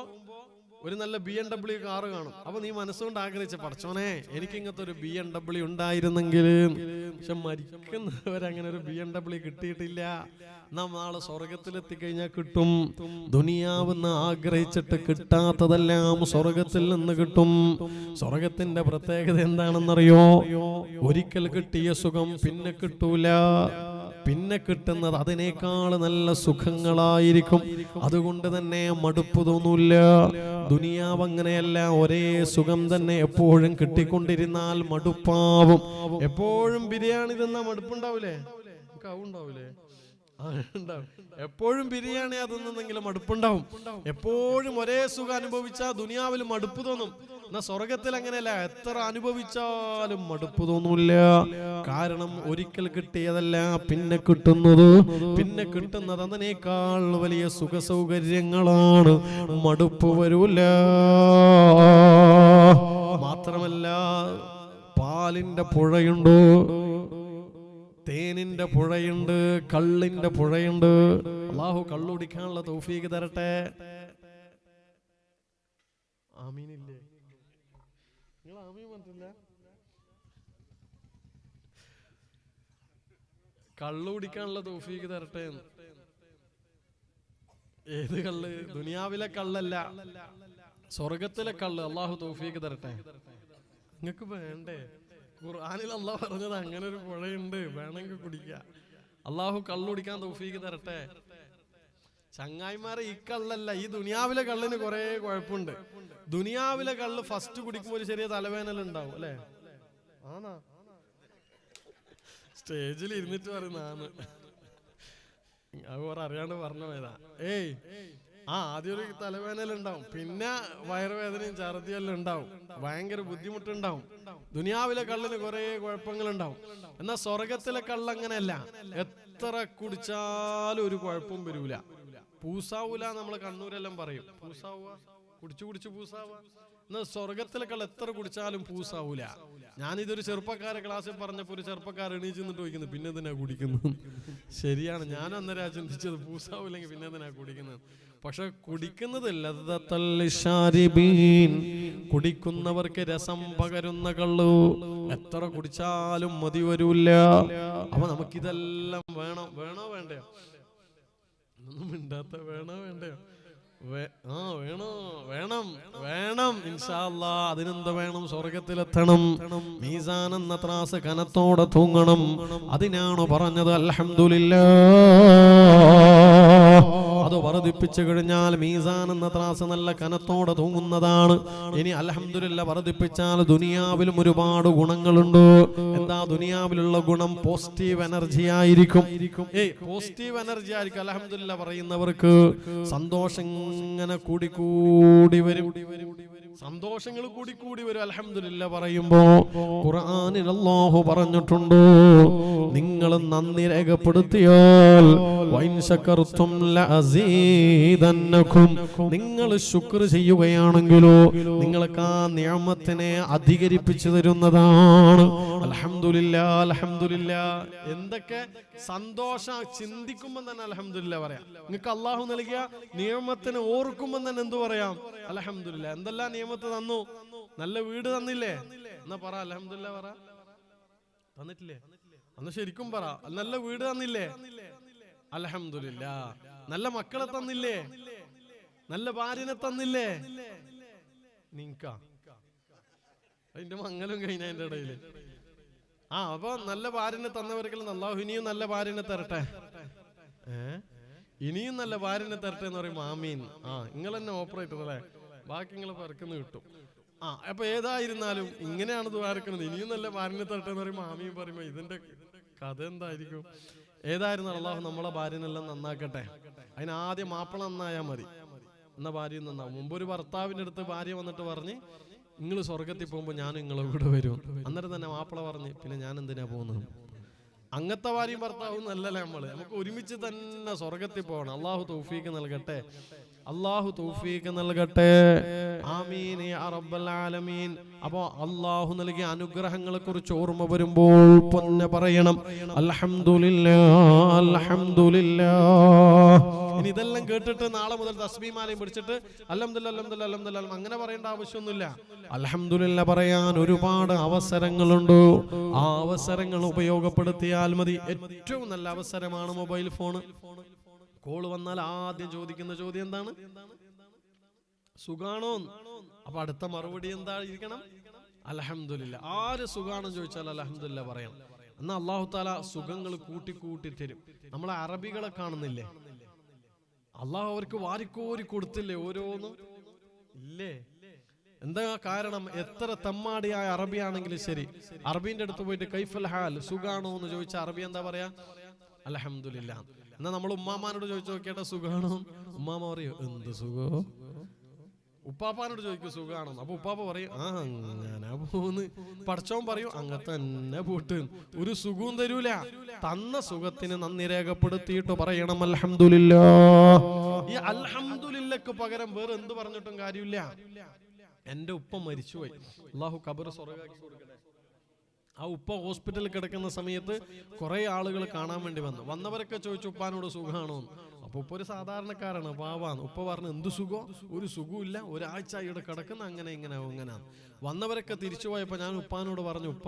ഒരു നല്ല BMW കാറ് കാണും. അപ്പൊ നീ മനസ്സുകൊണ്ട് ആഗ്രഹിച്ച, പടച്ചോനെ എനിക്ക് ഇങ്ങനത്തെ ഒരു BMW ഉണ്ടായിരുന്നെങ്കിൽ. പക്ഷെ മരിക്കുന്നവരങ്ങനെ ഒരു BMW കിട്ടിയിട്ടില്ല. നാം നാളെ സ്വർഗത്തിലെത്തിക്കഴിഞ്ഞാൽ കിട്ടും. ദുനിയാവെന്ന് ആഗ്രഹിച്ചിട്ട് കിട്ടാത്തതെല്ലാം സ്വർഗത്തിൽ നിന്ന് കിട്ടും. സ്വർഗത്തിന്റെ പ്രത്യേകത എന്താണെന്നറിയോ? ഒരിക്കൽ കിട്ടിയ സുഖം പിന്നെ കിട്ടൂല. പിന്നെ കിട്ടുന്നത് അതിനേക്കാൾ നല്ല സുഖങ്ങളായിരിക്കും. അതുകൊണ്ട് തന്നെ മടുപ്പ് തോന്നൂല്ല. ദുനിയാവ് അങ്ങനെയല്ല, ഒരേ സുഖം തന്നെ എപ്പോഴും കിട്ടിക്കൊണ്ടിരുന്നാൽ മടുപ്പാവും. എപ്പോഴും ബിരിയാണി തിന്നാ മടുപ്പുണ്ടാവൂലേ? ഉണ്ടാവൂലേ? എപ്പോഴും ബിരിയാണി അതൊന്നെങ്കിലും മടുപ്പുണ്ടാവും. എപ്പോഴും ഒരേ സുഖം അനുഭവിച്ചാൽ ദുനിയാവിൽ മടുപ്പ് തോന്നും. എന്നാ സ്വർഗത്തിൽ അങ്ങനെയല്ല, എത്ര അനുഭവിച്ചാലും മടുപ്പ് തോന്നൂല്ല. കാരണം ഒരിക്കൽ കിട്ടിയതല്ല പിന്നെ കിട്ടുന്നത്. പിന്നെ കിട്ടുന്നത് അതിനേക്കാൾ വലിയ സുഖ സൗകര്യങ്ങളാണ്. മടുപ്പ് വരൂല. മാത്രമല്ല, പാലിന്റെ പുഴയുണ്ട്, തേനിന്റെ പുഴയുണ്ട്, കള്ളിന്റെ പുഴയുണ്ട്. അല്ലാഹു കള്ളുടിക്കാനുള്ള തൗഫീഖ് തരട്ടെ. ആമീനില്ലേ? നിങ്ങൾ ആമീൻ പറഞ്ഞില്ല? കള്ളുടിക്കാനുള്ള തൗഫീഖ് തരട്ടെ. ഏത് കള്ള്? ദുനിയാവിലെ കള്ളല്ല, സ്വർഗത്തിലെ കള്ള്. അല്ലാഹു തൗഫീഖ് തരട്ടെ. നിങ്ങൾക്ക് വേണ്ടേ? ഖുർആനിൽ അല്ലാഹു പറഞ്ഞത് അങ്ങനെ ഒരു പുഴയുണ്ട്, വേണമെങ്കിൽ കുടിക്കുക. അല്ലാഹു കള്ളുടിക്കാൻ തൗഫീഖ് തരട്ടെ. ചങ്ങായിമാരെ, ഈ കള്ളല്ല, ഈ ദുനിയാവിലെ കള്ളിന് കുറെ കുഴപ്പമുണ്ട്. ദുനിയാവിലെ കള്ള് ഫസ്റ്റ് കുടിക്കുമ്പോൾ ഒരു ചെറിയ തലവേനൽ ഉണ്ടാവും അല്ലെ? ആണാ? സ്റ്റേജിൽ ഇരുന്നിട്ട് പറയുന്നതാണ്. അത് കുറെ അറിയാണ്ട് പറഞ്ഞ പോയതാ. ആദ്യം ഒരു തലവേനൽ ഉണ്ടാവും, പിന്നെ വയറുവേദനയും ഛർദിയെല്ലാം ഉണ്ടാവും, ഭയങ്കര ബുദ്ധിമുട്ടുണ്ടാവും. ദുനിയാവിലെ കള്ളിന് കുറെ കുഴപ്പങ്ങൾ ഉണ്ടാവും. എന്നാൽ സ്വർഗത്തിലെ കള്ള് അങ്ങനെയല്ല, എത്ര കുടിച്ചാലും ഒരു കുഴപ്പവും വരൂല. പൂസാവൂല. നമ്മള് കണ്ണൂരെല്ലാം പറയും പൂസാവുക, കുടിച്ചു കുടിച്ചു പൂസാവുക. എന്നാൽ സ്വർഗത്തിലേക്കുള്ള എത്ര കുടിച്ചാലും പൂസാവൂല. ഞാനിതൊരു ചെറുപ്പക്കാരെ ക്ലാസ്സിൽ പറഞ്ഞപ്പോൾ ഒരു ചെറുപ്പക്കാർ എണീച്ച് നിന്നിട്ട് ചോദിക്കുന്നത് പിന്നെ എന്തിനാ കുടിക്കുന്നത്. ശരിയാണ്, ഞാൻ അന്നേരം ചിന്തിച്ചത് പൂസാവൂല്ലെങ്കിൽ പിന്നെ എന്തിനാ കുടിക്കുന്നത്. പക്ഷെ കുടിക്കുന്നത് കുടിക്കുന്നവർക്ക് രസം പകരുന്ന കള്ളു എത്ര കുടിച്ചാലും മതി വരൂല. അപ്പൊ നമുക്കിതെല്ലാം വേണോ വേണ്ടയോ? ഒന്നും മിണ്ടാത്ത വേണോ വേണ്ടയോ? വേണം ഇൻഷാ അല്ലാഹ്. അതിനെന്ത് വേണം? സ്വർഗത്തിലെത്തണം. മീസാൻ എന്ന ത്രാസ് കനത്തോടെ തൂങ്ങണം. അതിനാണ് പറഞ്ഞത് അൽഹംദുലില്ലാഹ്. അത് വർദ്ധിപ്പിച്ചു കഴിഞ്ഞാൽ മീസാൻ എന്ന ത്രാസ് നല്ല കനത്തോടെ തൂങ്ങുന്നതാണ്. ഇനി അൽഹംദുലില്ലാഹ് വർദ്ധിപ്പിച്ചാൽ ദുനിയാവിലും ഒരുപാട് ഗുണങ്ങളുണ്ട്. എന്താ ദുനിയാവിലുള്ള ഗുണം? പോസിറ്റീവ് എനർജി ആയിരിക്കും. പോസിറ്റീവ് എനർജി ആയിരിക്കും. അൽഹംദുലില്ലാഹ് പറയുന്നവർക്ക് സന്തോഷം ഇങ്ങനെ കൂടി വരും. സന്തോഷങ്ങൾ കൂടി വരും അൽഹംദുലില്ലാഹ് പറയുമ്പോ. ഖുർആനിൽ അല്ലാഹു പറഞ്ഞിട്ടുണ്ട്, നിങ്ങൾ നന്ദി രേഖപ്പെടുത്തിയാൽ വഇൻ ശകർതും ലഅസീദന്നകും, നിങ്ങൾ ശുക്ർ ചെയ്യുകയാണെങ്കിലോ നിങ്ങൾക്ക് ആ നിഅമത്തിനെ അധികരിപ്പിച്ചു തരുന്നതാണ്. അൽഹംദുലില്ലാഹ് അൽഹംദുലില്ലാഹ്. എന്തൊക്കെ സന്തോഷം ചിന്തിക്കുമ്പോൾ തന്നെ അൽഹംദുലില്ലാഹ് പറയാം. നിങ്ങൾക്ക് അല്ലാഹു നൽകിയ നിഅമത്തിനെ ഓർക്കുമ്പോൾ തന്നെ എന്തു പറയാം? അൽഹംദുലില്ലാഹ്. എന്തെല്ലാം നിയമത്ത് തന്നു? നല്ല വീട് തന്നില്ലേ? എന്നാ പറ അൽഹംദുലില്ലാഹ് പറ. തന്നിട്ടില്ലേ? അന്ന് ശരിക്കും പറ. നല്ല വീട് തന്നില്ലേ? അൽഹംദുലില്ലാഹ്. നല്ല മക്കളെ തന്നില്ലേ? നല്ല ഭാര്യനെ തന്നില്ലേ? നിങ്ക അതിന്റെ മംഗലം കഴിഞ്ഞ അതിന്റെ ഇടയില് അപ്പൊ നല്ല ഭാര്യനെ തന്നവർക്കെല്ലാം അല്ലാഹു ഇനിയും നല്ല ഭാര്യനെ തരട്ടെ. ഇനിയും നല്ല ഭാര്യനെ തരട്ടെ എന്ന് പറയും. ആമീൻ. നിങ്ങൾ തന്നെ ഓപ്പറേറ്റർ അല്ലേ, ബാക്കി നിങ്ങൾ പറക്കുന്ന കിട്ടും. അപ്പൊ ഏതായിരുന്നാലും ഇങ്ങനെയാണ് ദ്വാരക്കുന്നത്. ഇനിയും നല്ല ഭാര്യനെ തരട്ടെ എന്ന് പറയുമ്പോൾ ആമീൻ പറയുമ്പോ ഇതിന്റെ കഥ എന്തായിരിക്കും? ഏതായിരുന്നാലും അല്ലാഹു നമ്മളെ ഭാര്യനെല്ലാം നന്നാക്കട്ടെ. അതിനാദ്യം മാപ്പിള നന്നായാൽ മതി, എന്നാ ഭാര്യ നന്നാവും. മുമ്പ് ഒരു ഭർത്താവിന്റെ അടുത്ത് ഭാര്യ വന്നിട്ട് പറഞ്ഞ് നിങ്ങൾ സ്വർഗത്തിൽ പോകുമ്പോൾ ഞാൻ നിങ്ങളെ കൂടെ വരും. അന്നേരം തന്നെ മാപ്പിള പറഞ്ഞ് പിന്നെ ഞാൻ എന്തിനാ പോകുന്നത്? അങ്ങനത്തെ ഭാര്യയും ഭർത്താവും നല്ലല്ലേ നമുക്ക് ഒരുമിച്ച് തന്നെ സ്വർഗത്തിൽ പോകണം. അള്ളാഹു തൗഫീഖ് നൽകട്ടെ. അള്ളാഹു തൗഫീഖ് നൽകട്ടെ. ആമീൻ യാ റബ്ബൽ ആലമീൻ. അപ്പോൾ അള്ളാഹു നൽകിയ അനുഗ്രഹങ്ങളെ കുറിച്ച് ഓർമ്മ വരുമ്പോൾ പൊന്നെ പറയണം അൽഹംദുലില്ലാഹ് അൽഹംദുലില്ലാഹ്. ഇനി ഇതെല്ലാം കേട്ടിട്ട് നാളെ മുതൽ തസ്ബീഹ്മാലയും പിടിച്ചിട്ട് അൽഹംദുലില്ലാഹ് അൽഹംദുലില്ലാഹ് അൽഹംദുലില്ലാഹ് അങ്ങനെ പറയേണ്ട ആവശ്യമൊന്നുമില്ല. അൽഹംദുലില്ലാഹ് പറയാൻ ഒരുപാട് അവസരങ്ങളുണ്ട്. ആ അവസരങ്ങൾ ഉപയോഗപ്പെടുത്തിയാൽ മതി. ഏറ്റവും നല്ല അവസരമാണ് മൊബൈൽ ഫോൺ. കോള് വന്നാൽ ആദ്യം ചോദിക്കുന്ന ചോദ്യം എന്താണ്? സുഖാണോ? അപ്പൊ അടുത്ത മറുപടി എന്തായിരിക്കണം? അൽഹംദുലില്ലാഹ്. ആര് സുഖാണെന്ന് ചോദിച്ചാൽ അൽഹംദുലില്ലാഹ് പറയണം. എന്നാ അല്ലാഹു തആല സുഖങ്ങൾ കൂട്ടി തരും. നമ്മളെ അറബികളെ കാണുന്നില്ലേ? അള്ളാഹു അവർക്ക് വാരിക്കോരി കൊടുത്തില്ലേ ഓരോന്നും? ഇല്ലേ? എന്താ കാരണം? എത്ര തെമ്മാടിയായ അറബിയാണെങ്കിലും ശരി, അറബീന്റെ അടുത്ത് പോയിട്ട് കൈഫൽ ഹാൽ, സുഖാണോ എന്ന് ചോദിച്ചാൽ അറബി എന്താ പറയാ? അൽഹംദുലില്ലാഹ്. എന്നാ നമ്മൾ ഉമ്മാമാനോട് ചോദിച്ചു നോക്കിയാട്ടെ സുഖാണോ? ഉമ്മാമ പറയും എന്ത് സുഖോ? ഉപ്പാപ്പാനോട് ചോദിക്കും സുഖാണോ? അപ്പൊ ഉപ്പാപ്പ പറയും അങ്ങനെ പോന്ന്. പടച്ചോൻ പറയും അങ്ങനെ തന്നെ പോട്ട്. ഒരു സുഖവും തരൂല. തന്ന സുഖത്തിന് നന്ദി രേഖപ്പെടുത്തിയിട്ട് പറയണം അൽഹംദുലില്ലാഹ്. ഈ അൽഹംദുലില്ലക്ക് പകരം വേറെ എന്ത് പറഞ്ഞിട്ടും കാര്യമില്ല. എന്റെ ഉപ്പ മരിച്ചുപോയി, അല്ലാഹു ഖബർ സ്വർഗ്ഗാക്കി കൊടുക്കട്ടെ. ആ ഉപ്പ ഹോസ്പിറ്റലിൽ കിടക്കുന്ന സമയത്ത് കുറെ ആളുകൾ കാണാൻ വേണ്ടി വന്നവരൊക്കെ ചോദിച്ചു ഉപ്പാനോട് സുഖാണോ? അപ്പൊ ഉപ്പ ഒരു സാധാരണക്കാരാണ്, പാവാണ്. ഉപ്പ പറഞ്ഞു എന്ത് സുഖം? ഒരു സുഖമില്ല, ഒരാഴ്ച ഇവിടെ കിടക്കുന്ന അങ്ങനെ ഇങ്ങനെ. വന്നവരൊക്കെ തിരിച്ചു പോയപ്പോ ഞാൻ ഉപ്പാനോട് പറഞ്ഞു ഉപ്പ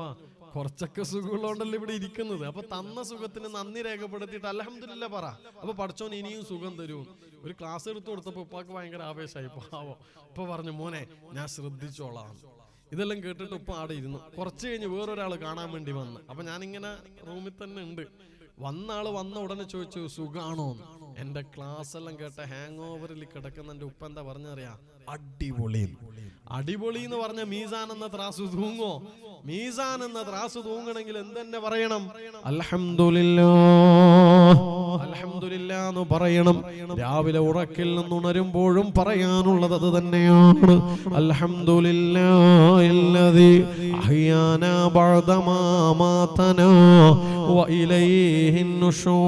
കുറച്ചൊക്കെ സുഖമുള്ളതുകൊണ്ടല്ലേ ഇവിടെ ഇരിക്കുന്നത്. അപ്പൊ തന്ന സുഖത്തിന് നന്ദി രേഖപ്പെടുത്തിയിട്ട് അൽഹംദുലില്ലാഹ് പറ. അപ്പൊ പടച്ചോൻ ഇനിയും സുഖം തരും. ഒരു ക്ലാസ് എടുത്തു കൊടുത്തപ്പോ ഉപ്പാക്ക് ഭയങ്കര ആവേശമായി. പാവോ ഉപ്പ പറഞ്ഞു മോനെ ഞാൻ ശ്രദ്ധിച്ചോളാം. ഇതെല്ലാം കേട്ടിട്ട് ഉപ്പ ആടെ ഇരുന്നു. കുറച്ച് കഴിഞ്ഞ് വേറൊരാൾ കാണാൻ വേണ്ടി വന്ന്. അപ്പൊ ഞാനിങ്ങനെ റൂമിൽ തന്നെ ഉണ്ട്. വന്ന ഉടനെ ചോദിച്ചു സുഖാണോ? എന്റെ ക്ലാസ് എല്ലാം കേട്ട ഹാങ് ഓവറിൽ കിടക്കുന്ന എന്റെ ഉപ്പ എന്താ പറഞ്ഞറിയാ? അടിപൊളി. അടിപൊളി എന്ന് പറഞ്ഞ മീസാൻ എന്ന ത്രാസ് തൂങ്ങോ? മീസാൻ എന്ന ത്രാസ് തൂങ്ങണമെങ്കിൽ എന്തെന്നെ പറയണം? അൽഹംദുലില്ലാഹ് അൽഹംദുലില്ലാഹ് എന്ന് പറയണം. രാവിലെ ഉറക്കിൽ നിന്നുണരുമ്പോഴും പറയാനുള്ളത് അത് തന്നെയാണ്. അൽഹംദുലില്ലാഹില്ലദീ അഹ്യാനാ ബഅദമാ മാതനാ വ ഇലൈഹിൻ നുശൂർ.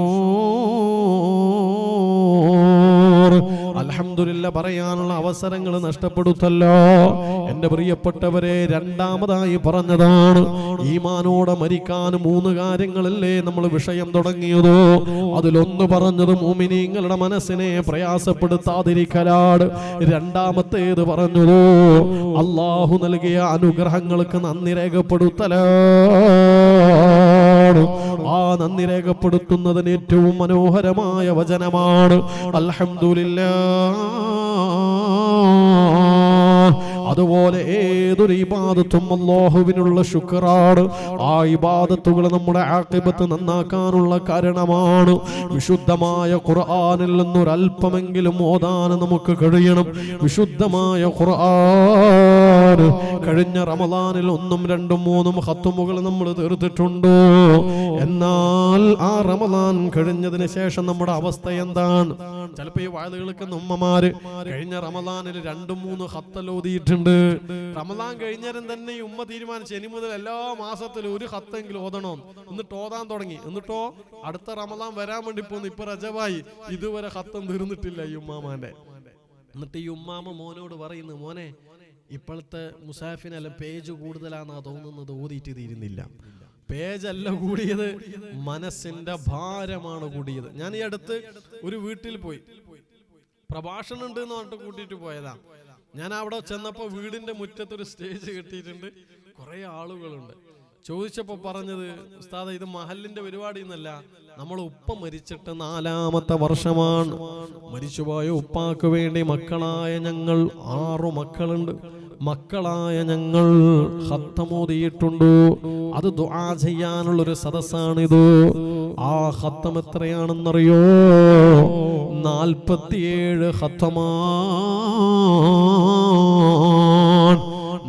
അൽഹംദുലില്ലാ പറയാനുള്ള അവസരങ്ങൾ നഷ്ടപ്പെടുത്തല്ലോ. എന്റെ പ്രിയപ്പെട്ടവരെ, രണ്ടാമതായി പറഞ്ഞതാണ് ഈമാനോടെ മരിക്കാൻ 3 കാര്യങ്ങളല്ലേ നമ്മൾ വിഷയം തുടങ്ങിയതോ. അതിലൊന്ന് പറഞ്ഞത് മുഅ്മിനീങ്ങളുടെ മനസ്സിനെ പ്രയാസപ്പെടുത്താതിരിക്കലാണ്. രണ്ടാമത്തേത് പറഞ്ഞതോ അല്ലാഹു നൽകിയ അനുഗ്രഹങ്ങൾക്ക് നന്ദി രേഖപ്പെടുത്തലാണ്. ആ നന്ദി രേഖപ്പെടുത്തുന്നതിന് ഏറ്റവും മനോഹരമായ വചനമാണ് അൽഹംദുലില്ലാഹ്. അതുപോലെ ഏതൊരു ഇബാദത്തും അല്ലാഹുവിനുള്ള ശുക്റാണ്. ആ ഇബാദത്തുകൾ നമ്മുടെ ആഖിബത്ത് നന്നാക്കാനുള്ള കാരണമാണ്. വിശുദ്ധമായ ഖുർആനിൽ നിന്നൊരല്പമെങ്കിലും ഓതാൻ നമുക്ക് കഴിയണം. വിശുദ്ധമായ ഖുർആൻ കഴിഞ്ഞ റമദാനിൽ 1, 2, 3 ഖത്മുകൾ നമ്മൾ തീർത്തിട്ടുണ്ട്. എന്നാൽ ആ റമദാൻ കഴിഞ്ഞതിന് ശേഷം നമ്മുടെ അവസ്ഥ എന്താണ്? ചിലപ്പോൾ ഈ വാഴകൾക്ക് ഉമ്മമാര് കഴിഞ്ഞ റമദാനിൽ 2, 3 ഖത്തൽ ഓതിയിട്ടുണ്ട്. റമദാൻ കഴിഞ്ഞാലും തന്നെ ഈ ഉമ്മ തീരുമാനിച്ചു ഇനി മുതൽ എല്ലാ മാസത്തിലും ഒരു ഖത്തെങ്കിലും ഓതണം. എന്നിട്ട് ഓതാൻ തുടങ്ങി. എന്നിട്ടോ അടുത്ത റമദാൻ വരാൻ വേണ്ടി പോന്നു. ഇപ്പൊ റജബായി, ഇതുവരെ ഖത്തം തീർന്നിട്ടില്ല ഈ ഉമ്മാമാന്റെ. എന്നിട്ട് ഈ ഉമ്മാമ മോനോട് പറയുന്നു, മോനെ ഇപ്പോഴത്തെ മുസാഫിനല്ല പേജ് കൂടുതലാന്നാ തോന്നുന്നത്, ഓതിയിട്ട് തീരുന്നില്ല. പേജല്ല കൂടിയത്, മനസ്സിന്റെ ഭാരമാണ് കൂടിയത്. ഞാൻ ഈ അടുത്ത് ഒരു വീട്ടിൽ പോയി, പ്രഭാഷണം ഉണ്ട് എന്ന് പറഞ്ഞിട്ട് കൂട്ടിയിട്ട് പോയതാ. ഞാൻ അവിടെ ചെന്നപ്പോ വീടിന്റെ മുറ്റത്തൊരു സ്റ്റേജ് കെട്ടിയിട്ടുണ്ട്, കുറെ ആളുകളുണ്ട്. ചോദിച്ചപ്പോ പറഞ്ഞത്, ഉസ്താദ് ഇത് മഹലിന്റെ പരിപാടി എന്നല്ല, നമ്മൾ ഉപ്പ മരിച്ചിട്ട് 4ാമത്തെ വർഷമാണ്. മരിച്ചുപോയ ഉപ്പാക്ക് വേണ്ടി മക്കളായ ഞങ്ങൾ 6 മക്കളുണ്ട്. മക്കളായ ഞങ്ങൾ ഖത്തമോദിയിട്ടുണ്ട്. അത് ദുആ ചെയ്യാനുള്ളൊരു സദസ്സാണിത്. ആ ഖത്തം എത്രയാണെന്നറിയോ? 47 ഖത്തമാണ്.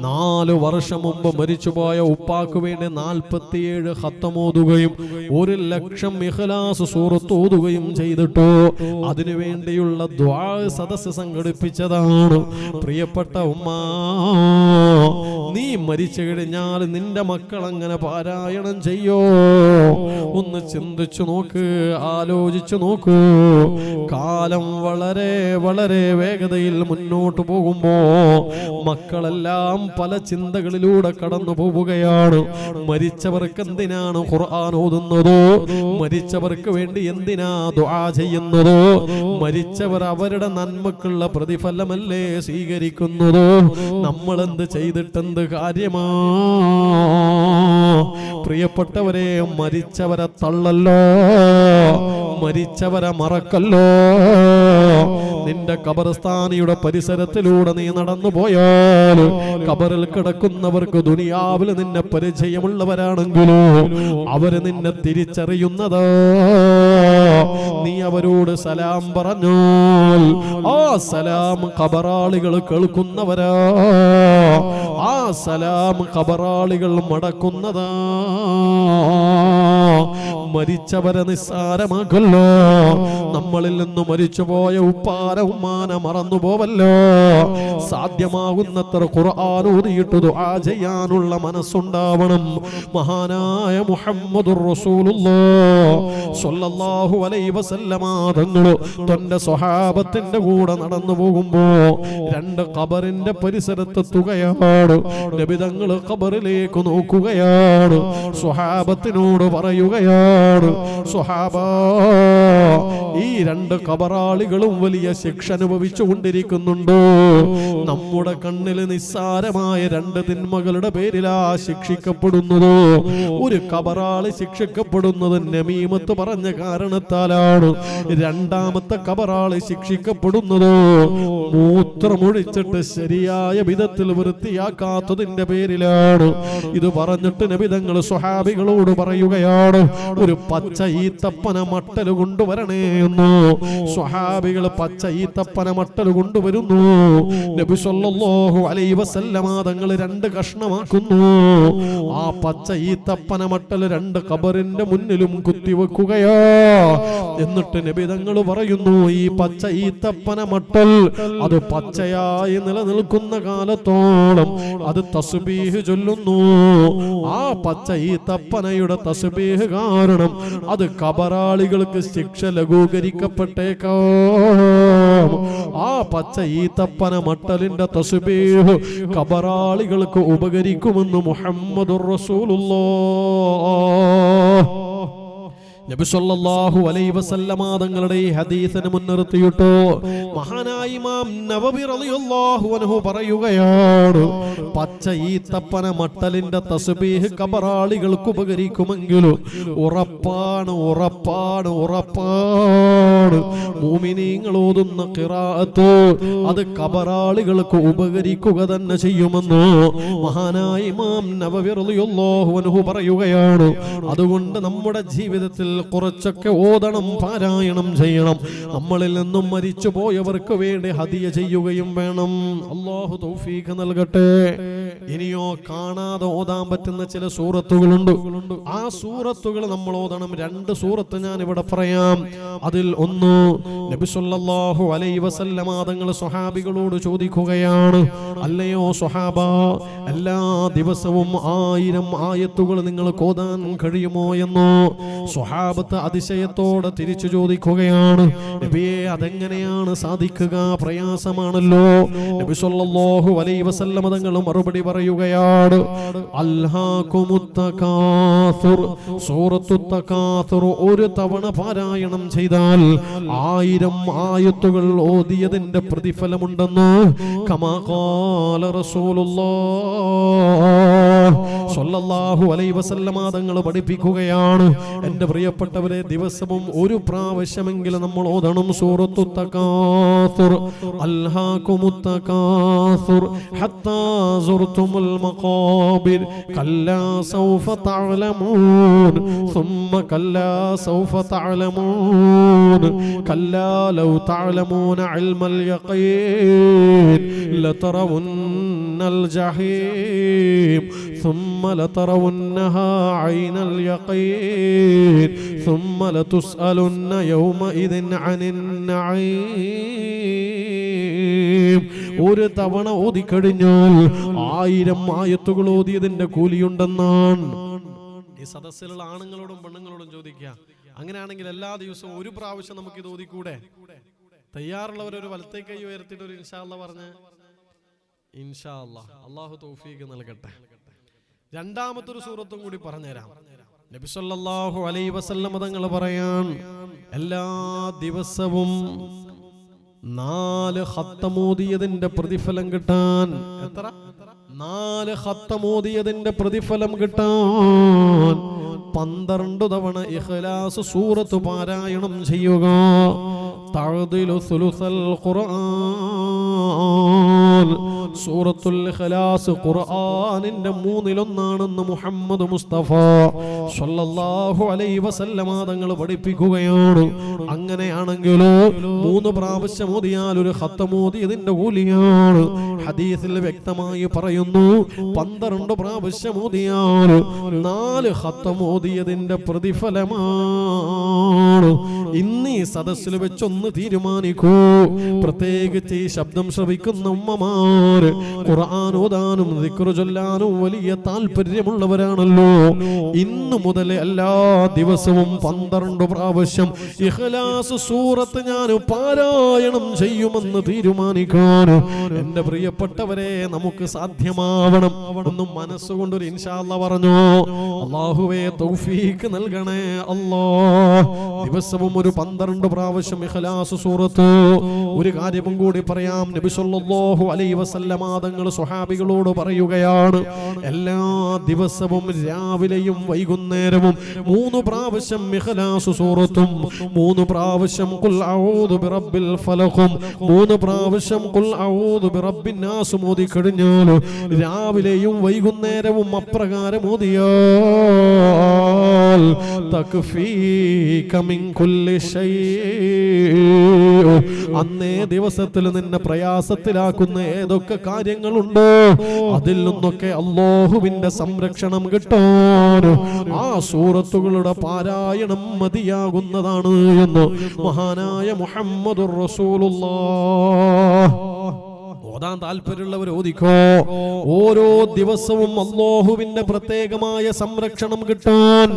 4 വർഷം മുമ്പ് മരിച്ചുപോയ ഉപ്പാക്ക് വേണ്ടി 47 ഖത്തമോതുകയും 1,00,000 ഇഖ്ലാസ് സൂറത്ത് ഓതുകയും ചെയ്തിട്ടോ അതിനു വേണ്ടിയുള്ള ദുആ സദസ്സ് സംഘടിപ്പിച്ചതാണ്. പ്രിയപ്പെട്ട ഉമ്മ, നീ മരിച്ചു കഴിഞ്ഞാൽ നിന്റെ മക്കൾ അങ്ങനെ പാരായണം ചെയ്യോ? ഒന്ന് ചിന്തിച്ചു നോക്ക്, ആലോചിച്ചു നോക്കൂ. കാലം വളരെ വളരെ വേഗതയിൽ മുന്നോട്ട് പോകുമ്പോ മക്കളെല്ലാം പല ചിന്തകളിലൂടെ കടന്നു പോവുകയാണ്. മരിച്ചവർക്ക് എന്തിനാണ് ഖുർആൻ ഓതുന്നത്? മരിച്ചവർക്ക് വേണ്ടി എന്തിനാ ദുആ ചെയ്യുന്നത്? മരിച്ചവർ അവരുടെ നന്മക്കുള്ള പ്രതിഫലമല്ലേ സ്വീകരിക്കുന്നത്? നമ്മൾ എന്ത് ചെയ്തിട്ടെന്ത് കാര്യമാ? പ്രിയപ്പെട്ടവരെ, മരിച്ചവരെ തള്ളല്ലോ, മരിച്ചവരെ മറക്കല്ലോ. നിന്റെ ഖബർസ്ഥാനിയുടെ പരിസരത്തിലൂടെ നീ നടന്നു പോയാൽ ഖബറിൽ കിടക്കുന്നവർക്ക് ദുനിയാവിൽ നിന്നെ പരിചയമുള്ളവരാണെങ്കിലോ അവര് നിന്നെ തിരിച്ചറിയുന്നതാ. നീ അവരോട് സലാം പറഞ്ഞാൽ ആ സലാം ഖബറാളികൾ കേൾക്കുന്നവരാ. ആ സലാം ഖബറാളികൾ മടക്കുന്നതാ. മരിച്ചവരെ നിസ്സാരമാക്കല്ലോ. നമ്മളിൽ നിന്ന് മരിച്ചുപോയ ഉപ്പാന ഉമ്മാന മറന്നു പോവല്ലോ. സാധ്യമാകുന്നത്ര ഖുർആൻ ഓതിയിട്ട് ദുആ ചെയ്യാനുള്ള മനസ്സുണ്ടാവണം. മഹാനായ മുഹമ്മദുർ റസൂലുള്ളാഹ് സ്വല്ലല്ലാഹു അലൈഹി വസല്ലമ തങ്ങൾ തന്റെ സ്വഹാബത്തിന്റെ കൂടെ നടന്നു പോകുമ്പോ 2 ഖബറിന്റെ പരിസരത്തെത്തുകയാണ്. നബി തങ്ങൾ ഖബറിലേക്ക് നോക്കുകയാണ്. സ്വഹാബത്തിനോട് പറയുകയാണ്, സ്വഹാബാ, ഈ 2 ഖബറാളികളും വലിയ ശിക്ഷ അനുഭവിച്ചു കൊണ്ടിരിക്കുന്നുണ്ട്. നമ്മുടെ കണ്ണിൽ നിസ്സാരമായ 2 തിന്മകളുടെ പേരിലാ ശിക്ഷിക്കപ്പെടുന്നത്. ഒരു ഖബറാളി ശിക്ഷിക്കപ്പെടുന്നത് നമീമത്ത് പറഞ്ഞ കാരണത്താലാണ്. 2ാമത്തെ ഖബറാളി ശിക്ഷിക്കപ്പെടുന്നത് മൂത്രമൊഴിച്ചിട്ട് ശരിയായ വിധത്തിൽ വൃത്തിയാക്കാത്തതിന്റെ പേരിലാണ്. ഇത് പറഞ്ഞിട്ട് നബി തങ്ങൾ സ്വഹാബികളോട് പറയുകയാണ്, ഒരു പച്ച ഈത്തപ്പന മട്ടൽ കൊണ്ടുവരണേ എന്ന്. സ്വഹാബികൾ പച്ച ഈത്തപ്പന മട്ടൽ കൊണ്ടുവരുന്നു. നബി സല്ലല്ലാഹു അലൈഹി വസല്ലമ തങ്ങൾ 2 കഷ്ണമാക്കുന്നു. ആ പച്ച ഈത്തപ്പന മട്ടൽ 2 ഖബറിന്റെ മുന്നിലും കുത്തിവെക്കുകയാ. എന്നിട്ട് നബി തങ്ങൾ പറയുന്നു, ഈ പച്ച ഈത്തപ്പന മട്ടൽ അത് പച്ചയായി നിലനിൽക്കുന്ന കാലത്തോളം അത് തസ്ബീഹ് ചൊല്ലുന്നു. ആ പച്ച ഈത്തപ്പനയുടെ തസ്ബീഹ് കാരണം അത് ഖബറാളികൾക്ക് ശിക്ഷ ലഘൂകരിക്കപ്പെട്ടേക്കാം. ആ പച്ച ഈത്തപ്പന മട്ടലിന്റെ തസ്ബീഹ് ഖബറാളികൾക്ക് ഉപകരിക്കുമെന്ന് മുഹമ്മദുർ റസൂലുള്ളാഹ്. നബി സല്ലല്ലാഹു അലൈഹി വസല്ലമ തങ്ങളുടെ ഈ ഹദീസിനെ മുൻനിർത്തിയിട്ട് മഹാനായ ഇമാം നവവി റളിയല്ലാഹു അൻഹു പറയുകയാണ്, പച്ച ഈത്തപ്പന മട്ടലിന്റെ തസ്ബീഹ് ഖബറാളികൾക്ക് ഉപകരിക്കുമെങ്കിലും ഉറപ്പാണ് മുഅ്മിനീങ്ങൾ ഓതുന്ന ഖിറാഅത്ത് അത് ഖബറാളികൾക്ക് ഉപകരിക്കുക തന്നെ ചെയ്യുമെന്ന് മഹാനായ ഇമാം നവവി റളിയല്ലാഹു അൻഹു പറയുകയാണ്. അതുകൊണ്ട് നമ്മുടെ ജീവിതത്തിൽ കുറച്ചൊക്കെ ഓതണം, പാരായണം ചെയ്യണം. നമ്മളിൽ നിന്നും മരിച്ചു പോയവർക്ക് വേണ്ടി ഹദിയ ചെയ്യുകയും വേണം. അല്ലാഹു തൗഫീഖ് നൽകട്ടെ. ഇനിയോ കാണാതെ ഓതാൻ പറ്റുന്ന ചില സൂറത്തുകളുണ്ട്. ആ സൂറത്തുകൾ നമ്മൾ ഓതണം. 2 സൂറത്ത് ഞാൻ ഇവിടെ പറയാം. അതിൽ ഒന്ന് നബി സല്ലല്ലാഹു അലൈഹി വസല്ലമ തങ്ങൾ സ്വഹാബികളോട് ചോദിക്കുകയാണ്, അല്ലയോ സ്വഹാബ, എല്ലാ ദിവസവും 1000 ആയത്തുകൾ നിങ്ങൾക്ക് ഓതാൻ കഴിയുമോ എന്ന് സ്വഹാബത്ത് അതിശയത്തോടെ തിരിച്ചു ചോദിക്കുകയാണ്. നബിയെ, അതെങ്ങനെയാണ് സാധിക്കുക? പ്രയാസമാണല്ലോ. നബി സല്ലല്ലാഹു അലൈഹി വസല്ലമ തങ്ങൾ മറുപടി പറയുകയാണ്, അൽഹാകുമുത് തകാസുർ, സൂറത്തുത് തകാസുർ ഒരു തവണ പാരായണം ചെയ്താൽ 1000 ആയത്തുകൾ ഓതിയതിന്റെ പ്രതിഫലമുണ്ടെന്ന് കമാ ഖാല റസൂലുള്ളാഹ് സ്വല്ലല്ലാഹു അലൈഹി വസല്ലമ തങ്ങൾ പഠിപ്പിക്കുകയാണ്. എൻ്റെ പ്രിയപ്പെട്ടവരെ, ദിവസവും ഒരു പ്രാവശ്യമെങ്കിലും നമ്മൾ ഓതണം സൂറത്തുത് തകാസുർ. അൽഹാകുമുത് തകാസുർ ഹത്താ സുർതുമുൽ മഖാബിർ കല്ലാ സൗഫ തഅലമൂൻ സുമ്മ കല്ലാ സൗഫ തഅലമൂൻ കല്ലാ ലൗ തഅലമൂന ഇൽമൽ യഖീൻ ലതറവുന്നൽ ജഹീം ثم لترونها عين اليقين ثم لتسألن يومئذ عن النعيم. ഒരു തവണ ഓതിക്കഴിഞ്ഞാൽ 1000 ആയത്തുകൾ ഓതിയതിന്റെ കൂലിയുണ്ടെന്നാണ്. ഈ സദസ്സിലുള്ള ആണുങ്ങളോടും പെണ്ണുങ്ങളോടും ചോദിക്കുക, അങ്ങനെയാണെങ്കിൽ എല്ലാ ദിവസവും ഒരു പ്രാവശ്യം നമുക്ക് ഇത് ഓതിക്കൂടെ? തയ്യാറുള്ളവരൊരു വലത്തേ കൈ ഉയർത്തിയിട്ട് ഒരു ഇൻഷാ അല്ലാഹ് പറഞ്ഞ്. ഇൻഷാ അല്ലാഹ്, അല്ലാഹു തൗഫീഖ് നൽകട്ടെ. രണ്ടാമത്തൊരു സൂറത്തും കൂടി പറഞ്ഞുതരാം. നബി സല്ലല്ലാഹു അലൈഹി വസല്ലം തങ്ങൾ പറയാൻ, എല്ലാ ദിവസവും 4 ഖത്തം ഓതിയതിന്റെ പ്രതിഫലം കിട്ടാൻ, എത്ര? 4 ഖത്തം ഓതിയതിന്റെ പ്രതിഫലം കിട്ടാൻ 12 തവണ ഇഖ്ലാസ് സൂറത്ത് പാരായണം ചെയ്യുക. തഅദിലു സുലുസൽ ഖുർആൻ, സൂറത്തുൽ ഇഖ്ലാസ് ഖുർആനിന്റെ 1/3 മുഹമ്മദ് മുസ്തഫ സ്വല്ലല്ലാഹു അലൈഹി വസല്ലമ തങ്ങൾ പഠിപ്പിക്കുകയാണ്. അങ്ങനെയാണെങ്കിലോ 3 പ്രാവശ്യം ഓതിയാൽ ഒരു ഖത്തം ഓതിയതിന്റെ കൂലിയാണ്. ഹദീസിൽ വ്യക്തമായി പറയുന്നു, 12 പ്രാവശ്യം ഓതിയാൽ 4 ഖത്തം ഓതിയതിന്റെ പ്രതിഫലമാണ്. ഇന്ന് ഈ സദസ്സിൽ വെച്ചൊന്ന് തീരുമാനിക്കൂ. പ്രത്യേകിച്ച് ഈ ശബ്ദം ശ്രവിക്കുന്ന ഉമ്മമാർ ഖുർആൻ ഓതാനും ദിക്റ് ചൊല്ലാനും വലിയ താല്പര്യമുള്ളവരാണല്ലോ. ഇന്നു മുതൽ എല്ലാ ദിവസവും 12 പ്രാവശ്യം ഇഖ്ലാസ് സൂറത്ത് ഞാൻ പാരായണം ചെയ്യുമെന്ന് തീരുമാനിക്കാൻ എന്റെ പ്രിയപ്പെട്ടവരെ നമുക്ക് സാധ്യമാവണം. ഒന്നും മനസ്സുകൊണ്ടൊരു ഇൻഷാ അല്ലാഹ് പറഞ്ഞോ. അല്ലാഹുവേ തൗഫീഖ് നൽകണേ അല്ലാഹ്. ദിവസവും ഒരു 12 പ്രാവശ്യം ഇഖ്ലാസ് സൂറത്ത്. ഒരു കാര്യവും കൂടി പറയാം. നബി സല്ലല്ലാഹു അലൈഹി വസല്ലമ തങ്ങൾ സ്വഹാബികളോട് പറയുകയാണ്, എല്ലാ ദിവസവും രാവിലെയും വൈകുന്നേരവും 3 പ്രാവശ്യം ഇഖ്ലാസ് സൂറത്തും 3 പ്രാവശ്യം ഖുൽ അഊദു ബിറബ്ബിൽ ഫലഖും 3 പ്രാവശ്യം ഖുൽ അഊദു ബിറബ്ബിൻ നാസ് ഓതി കഴിഞ്ഞാൽ രാവിലെയും വൈകുന്നേരവും അപ്രകാരം ഓതിയാൽ തക്ഫീക മിൻ കുല്ലി ശൈഇ, അന്നേ ദിവസത്തിൽ നിന്നെ പ്രയാസത്തിലാക്കുന്ന ഏതൊക്കെ കാര്യങ്ങളുണ്ടോ അതിൽ നിന്നൊക്കെ അല്ലാഹുവിന്റെ സംരക്ഷണം കിട്ടാൻ ആ സൂറത്തുകളുടെ പാരായണം മതിയാകുന്നതാണ് എന്ന് മഹാനായ മുഹമ്മദുർ റസൂലുള്ളാഹ് ഓതാൻ താല്പര്യമുള്ളവർ ഓദിക്കോ. ഓരോ ദിവസവും അല്ലാഹുവിന്റെ പ്രത്യേകമായ സംരക്ഷണം കിട്ടാൻ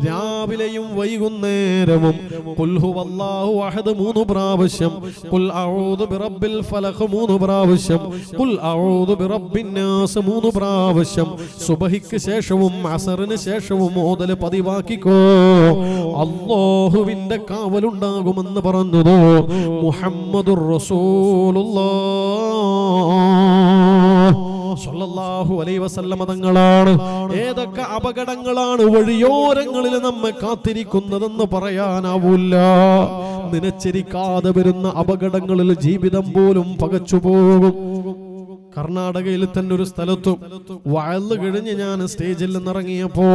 രാവിലെയും വൈകുന്നേരവും ഖുൽ ഹുവല്ലാഹു അഹദ് 3 പ്രാവശ്യം, ഖുൽ അഊദു ബിറബ്ബിൽ ഫലഖ് 3 പ്രാവശ്യം, ഖുൽ അഊദു ബിറബ്ബിൻ നാസ് 3 പ്രാവശ്യം സുബഹിക്ക് ശേഷവും അസറിന് ശേഷവും ഓതൽ പതിവാക്കിക്കോ. അല്ലാഹുവിന്റെ കാവലുണ്ടാകുമെന്ന് പറഞ്ഞത് മുഹമ്മദുർ റസൂലുള്ളാഹ് സ്വല്ലല്ലാഹു അലൈഹി വസല്ലം തങ്ങളാണ്. ഏതൊക്കെ അപകടങ്ങളാണ് വഴിയോരങ്ങളിൽ നമ്മെ കാത്തിരിക്കുന്നതെന്ന് പറയാനാവൂല. നനച്ചിരിക്കാതെ വരുന്ന അപകടങ്ങളിൽ ജീവിതം പോലും പകച്ചുപോകും. കർണാടകയിൽ തന്നെ ഒരു സ്ഥലത്തും വയല് കഴിഞ്ഞ് ഞാൻ സ്റ്റേജിൽ നിന്നിറങ്ങിയപ്പോ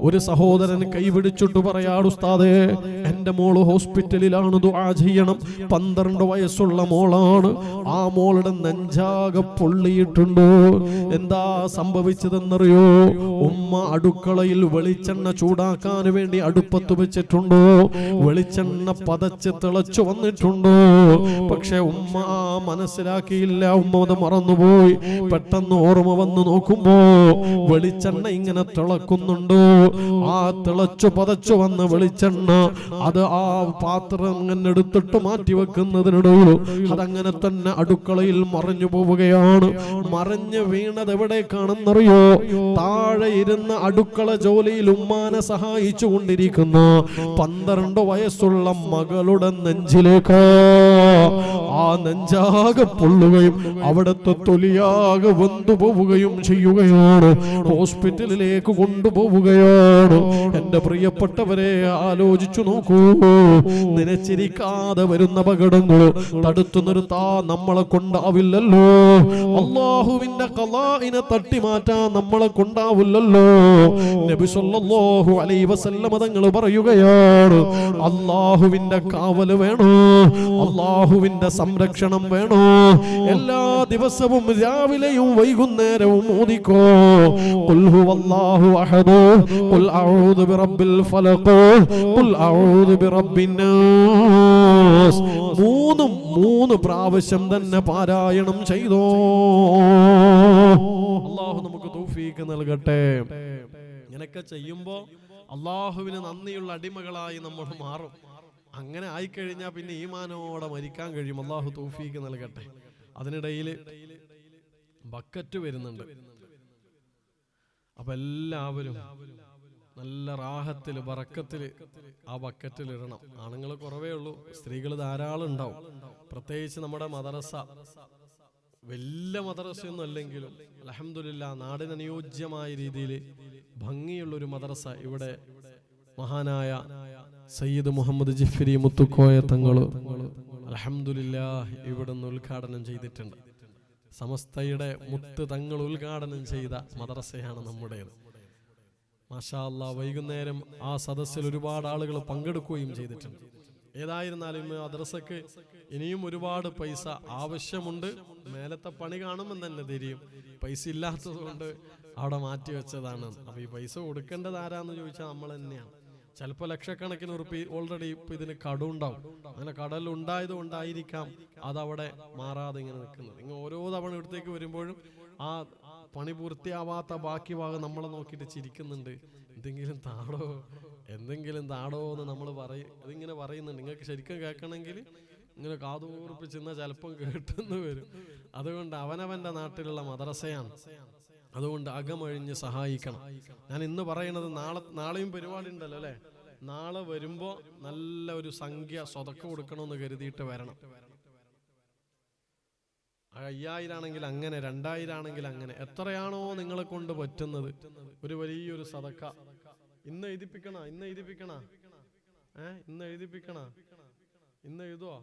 ഒരു സഹോദരൻ കൈപിടിച്ചിട്ട് പറയാട്, ഉസ്താദേ എന്റെ മോള് ഹോസ്പിറ്റലിലാണ്, ദുആ ചെയ്യണം. 12 വയസ്സുള്ള മോളാണ്. ആ മോളുടെ നെഞ്ചാകെ പൊള്ളിയിട്ടുണ്ട്. എന്താ സംഭവിച്ചതെന്നറിയോ? ഉമ്മ അടുക്കളയിൽ വെളിച്ചെണ്ണ ചൂടാക്കാൻ വേണ്ടി അടുപ്പത്ത് വെച്ചിട്ടുണ്ട്. വെളിച്ചെണ്ണ പതച്ച് തിളച്ചു വന്നിട്ടുണ്ട്. പക്ഷെ ഉമ്മ മനസ്സിലാക്കിയില്ല, ഉമ്മ അത് മറന്നുപോയി. പെട്ടെന്ന് ഓർമ്മ വന്ന് നോക്കുമ്പോ വെളിച്ചെണ്ണ ഇങ്ങനെ തിളക്കുന്നുണ്ട്. ആ തിളച്ചു പതച്ചു വന്ന വെളിച്ചെണ്ണ അത് ആ പാത്രം അങ്ങനെ എടുത്തിട്ട് മാറ്റി വെക്കുന്നതിനിടയിൽ അതങ്ങനെ തന്നെ അടുക്കളയിൽ മറിഞ്ഞു പോവുകയാണ്. മറിഞ്ഞു വീണത് എവിടേക്കാണെന്നറിയോ? താഴെ ഇരുന്ന അടുക്കള ജോലിയിൽ ഉമ്മാനെ സഹായിച്ചു കൊണ്ടിരിക്കുന്ന 12 വയസ്സുള്ള മകളുടെ നെഞ്ചിലേക്ക്. ആ നെഞ്ചാകെ പൊള്ളുകയും അവിടുത്തെ തൊലിയാകെ വെന്തു പോവുകയും ചെയ്യുകയാണ്. ഹോസ്പിറ്റലിലേക്ക് കൊണ്ടുപോവുകയാണ്. എന്റെ പ്രിയപ്പെട്ടവരെ, ആലോചിച്ചു നോക്കൂ. നനച്ചിരിക്കാതെ വരുന്ന അപകടങ്ങൾ തടുത്തു നിർത്താൻ നമ്മളെ കൊണ്ടാവില്ലല്ലോ. അല്ലാഹുവിന്റെ ഖളാഇനെ തട്ടിമാറ്റാൻ നമ്മളെ കൊണ്ടാവില്ലല്ലോ. നബി സല്ലല്ലാഹു അലൈഹി വസല്ലം തങ്ങൾ പറയുകയാണ്, അല്ലാഹുവിന്റെ കാവല് വേണോ, അല്ലാഹുവിന്റെ സംരക്ഷണം വേണോ? എല്ലാ ദിവസവും രാവിലെയും വൈകുന്നേരവും ഓതിക്കോ. ഖുൽ ഹുവല്ലാഹു അഹദ്, ഖുൽ അഊദു ബിറബ്ബിൽ ഫലഖ്, ഖുൽ അഊദു ബിറബ്ബിൻ നാസ് 3 പ്രാവശ്യം തന്നെ പാരായണം ചെയ്തോ. അല്ലാഹു നമുക്ക് തൗഫീഖ് നൽകട്ടെ. ഇങ്ങനെയൊക്കെ ചെയ്യുമ്പോ അല്ലാഹുവിന് നന്ദിയുള്ള അടിമകളായി നമ്മൾ മാറും. അങ്ങനെ ആയിക്കഴിഞ്ഞാൽ പിന്നെ ഈമാനോടെ മരിക്കാൻ കഴിയും. അല്ലാഹു തൗഫീഖ് നൽകട്ടെ. അതിനിടയിൽ ബക്കറ്റ് വരുന്നുണ്ട്. അപ്പൊ എല്ലാവരും നല്ല റാഹത്തിൽ ബറക്കത്തിൽ ആ ബക്കറ്റിൽ ഇടണം. ആണുങ്ങൾ കുറവേ ഉള്ളൂ, സ്ത്രീകൾ ധാരാളം ഉണ്ടാവും. പ്രത്യേകിച്ച് നമ്മുടെ മദ്രസ വലിയ മദ്രസയൊന്നും അല്ലെങ്കിലും അൽഹംദുലില്ലാഹ് നാടിന് അനുയോജ്യമായ രീതിയിൽ ഭംഗിയുള്ളൊരു മദ്രസ ഇവിടെ മഹാനായ സയ്യിദ് മുഹമ്മദ് ജിഫ്രി മുത്തുക്കോയ തങ്ങള് അൽഹംദുലില്ലാഹ് ഇവിടുന്ന് ഉദ്ഘാടനം ചെയ്തിട്ടുണ്ട്. സമസ്തയുടെ മുത്ത് തങ്ങൾ ഉദ്ഘാടനം ചെയ്ത മദ്രസയാണ് നമ്മുടേത്. മാഷാ അല്ലാഹ് വൈകുന്നേരം ആ സദസ്സിൽ ഒരുപാട് ആളുകൾ പങ്കെടുക്കുകയും ചെയ്തിട്ടുണ്ട്. ഏതായിരുന്നാലും മദ്രസക്ക് ഇനിയും ഒരുപാട് പൈസ ആവശ്യമുണ്ട്. മേലത്തെ പണി കാണുമ്പോൾ തന്നെ തിരിയും. പൈസ ഇല്ലാത്തത് കൊണ്ട് അവിടെ മാറ്റി വെച്ചതാണ്. അപ്പൊ ഈ പൈസ കൊടുക്കേണ്ടത് ആരാന്ന് ചോദിച്ചാൽ നമ്മൾ തന്നെയാണ്. ചിലപ്പോൾ ലക്ഷക്കണക്കിന് ഉറുപ്പി ഓൾറെഡി ഇപ്പൊ ഇതിന് കടമുണ്ടാവും. അങ്ങനെ കടൽ ഉണ്ടായത് കൊണ്ടായിരിക്കാം അതവിടെ മാറാതെ ഇങ്ങനെ നിൽക്കുന്നത്. ഇങ്ങനെ ഓരോ തവണ ഇവിടത്തേക്ക് വരുമ്പോഴും ആ പണി പൂർത്തിയാവാത്ത ബാക്കി ഭാഗം നമ്മളെ നോക്കിയിട്ട് ചിരിക്കുന്നുണ്ട്. എന്തെങ്കിലും താടോ എന്ന് നമ്മൾ അതിങ്ങനെ പറയുന്നുണ്ട്. നിങ്ങൾക്ക് ശരിക്കും കേൾക്കണമെങ്കിൽ ഇങ്ങനെ കാതോർപ്പിച്ചെന്ന ചിലപ്പം കേട്ടെന്ന് വരും. അതുകൊണ്ട് അവനവന്റെ നാട്ടിലുള്ള മദ്രസയാണ്. അതുകൊണ്ട് അകമഴിഞ്ഞ് സഹായിക്കണം. ഞാൻ ഇന്ന് പറയുന്നത് നാളെയും പരിപാടി ഉണ്ടല്ലോ അല്ലെ. നാളെ വരുമ്പോ നല്ല ഒരു സംഖ്യ സ്വതക്ക കൊടുക്കണമെന്ന് കരുതിയിട്ട് വരണം. 5000 ആണെങ്കിൽ അങ്ങനെ, 2000 ആണെങ്കിൽ അങ്ങനെ, എത്രയാണോ നിങ്ങളെ കൊണ്ട് പറ്റുന്നത് ഒരു വലിയൊരു സദക്ക. ഇന്ന് എഴുതിപ്പിക്കണ ഇന്ന് എഴുതുവോ?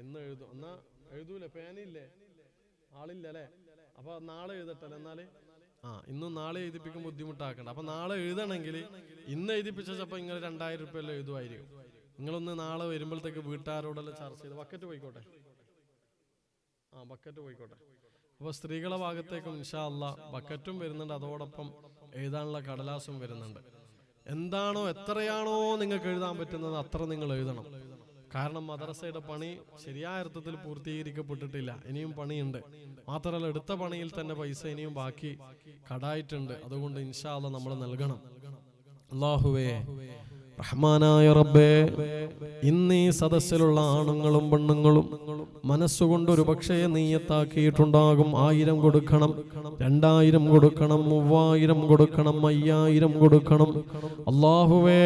ഇന്ന് എഴുതും. എന്നാ എഴുതൂലേ? പേനയില്ലേ? ആളില്ല അല്ലെ? അപ്പൊ നാളെ എഴുതട്ടല്ലേ? എന്നാല് ഇന്നും നാളെ എഴുതിപ്പിക്കും, ബുദ്ധിമുട്ടാക്കണ്ട. അപ്പൊ നാളെ എഴുതണമെങ്കിൽ ഇന്ന് എഴുതിപ്പിച്ചപ്പോ നിങ്ങൾ 2000 രൂപയല്ലോ എഴുതുമായിരിക്കും. നിങ്ങളൊന്ന് നാളെ വരുമ്പോഴത്തേക്ക് വീട്ടുകാരോടെല്ലാം ചർച്ച ചെയ്ത് ബക്കറ്റ് പോയിക്കോട്ടെ. അപ്പൊ സ്ത്രീകളെ ഭാഗത്തേക്കും ഇൻഷാ അല്ലാഹ് ബക്കറ്റും വരുന്നുണ്ട്. അതോടൊപ്പം എഴുതാനുള്ള കടലാസും വരുന്നുണ്ട്. എന്താണോ എത്രയാണോ നിങ്ങൾക്ക് എഴുതാൻ പറ്റുന്നത് അത്ര നിങ്ങൾ എഴുതണം. കാരണം മദ്രസയുടെ പണി ശരിയായ അർത്ഥത്തിൽ പൂർത്തീകരിക്കപ്പെട്ടിട്ടില്ല, ഇനിയും പണിയുണ്ട്. മാത്രമല്ല എടുത്ത പണിയിൽ തന്നെ പൈസ ഇനിയും ബാക്കി കടായിട്ടുണ്ട്. അതുകൊണ്ട് ഇൻഷാ അല്ലാഹ് നമ്മൾ നൽകണം. അല്ലാഹുവേ റഹ്മാനായ റബ്ബേ, ഇന്ന് ഈ സദസ്സിലുള്ള ആണുങ്ങളും പെണ്ണുങ്ങളും മനസ്സുകൊണ്ട് ഒരു പക്ഷേ നീയത്താക്കിയിട്ടുണ്ടാകും. 1000 കൊടുക്കണം, 2000 കൊടുക്കണം, 3000 കൊടുക്കണം, 5000 കൊടുക്കണം. അല്ലാഹുവേ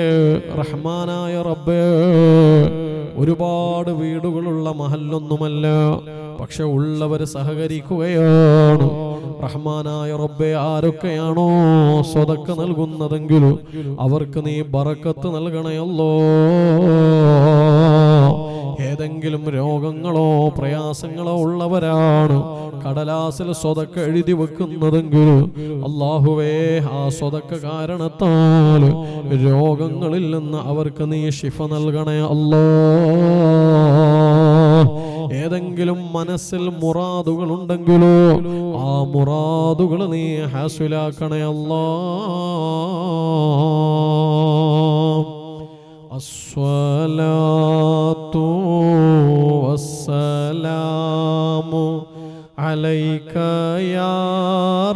റഹ്മാനായ റബ്ബേ, ഒരുപാട് വീടുകളുള്ള മഹല്ലൊന്നുമല്ല, പക്ഷെ ഉള്ളവർ സഹകരിക്കുകയാണ്. റഹ്മാനായ റബ്ബേ, ആരൊക്കെയാണോ സ്വതക്ക നൽകുന്നതെങ്കിലും അവർക്ക് നീ ബറക്കത്ത് നൽകണയല്ലോ. ഏതെങ്കിലും രോഗങ്ങളോ പ്രയാസങ്ങളോ ഉള്ളവരാണ് കടലാസിൽ സ്വതക്ക എഴുതി വെക്കുന്നതെങ്കിൽ അല്ലാഹുവേ, ആ സ്വതക്ക കാരണത്താൽ രോഗങ്ങളിൽ നിന്ന് അവർക്ക് നീ ശിഫ നൽകണേ അല്ലാ. ഏതെങ്കിലും മനസ്സിൽ മുറാദുകൾ ഉണ്ടെങ്കിലോ ആ മുറാദുകൾ നീ ഹാസിലാക്കണേ അല്ലാ. അസ്സലാത്തു വസ്സലാമു അലൈക യാ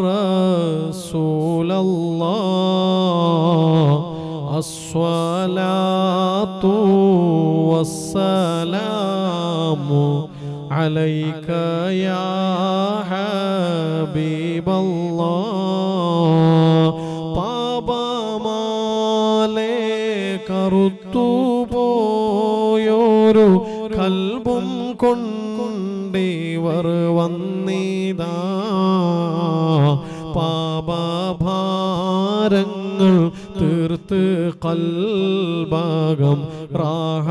റസൂലല്ലാഹ്. അസ്സലാത്തു വസ്സലാമു അലൈക യാ ഹബീബല്ലാഹ്. പാപമാലേ കറുത്തുപോയൊരു കൽബും കൊണ്ടിവർ വന്നിതാ. പാപഭാരങ്ങൾ തീർത്ത് കൽബകം റാഹ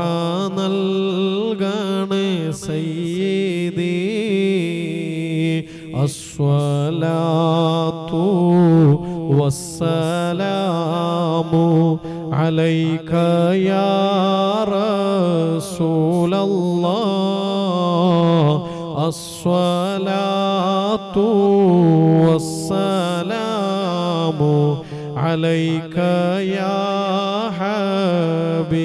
നൽകണേ സയ്യിദി. അസ്സലാത്തു വസ്സലാമു അലൈക യാ റസൂലല്ലാഹ്. അസ്സലാത്തു വസ്സലാമു അലൈക യാ ഹബീബല്ലാഹ്.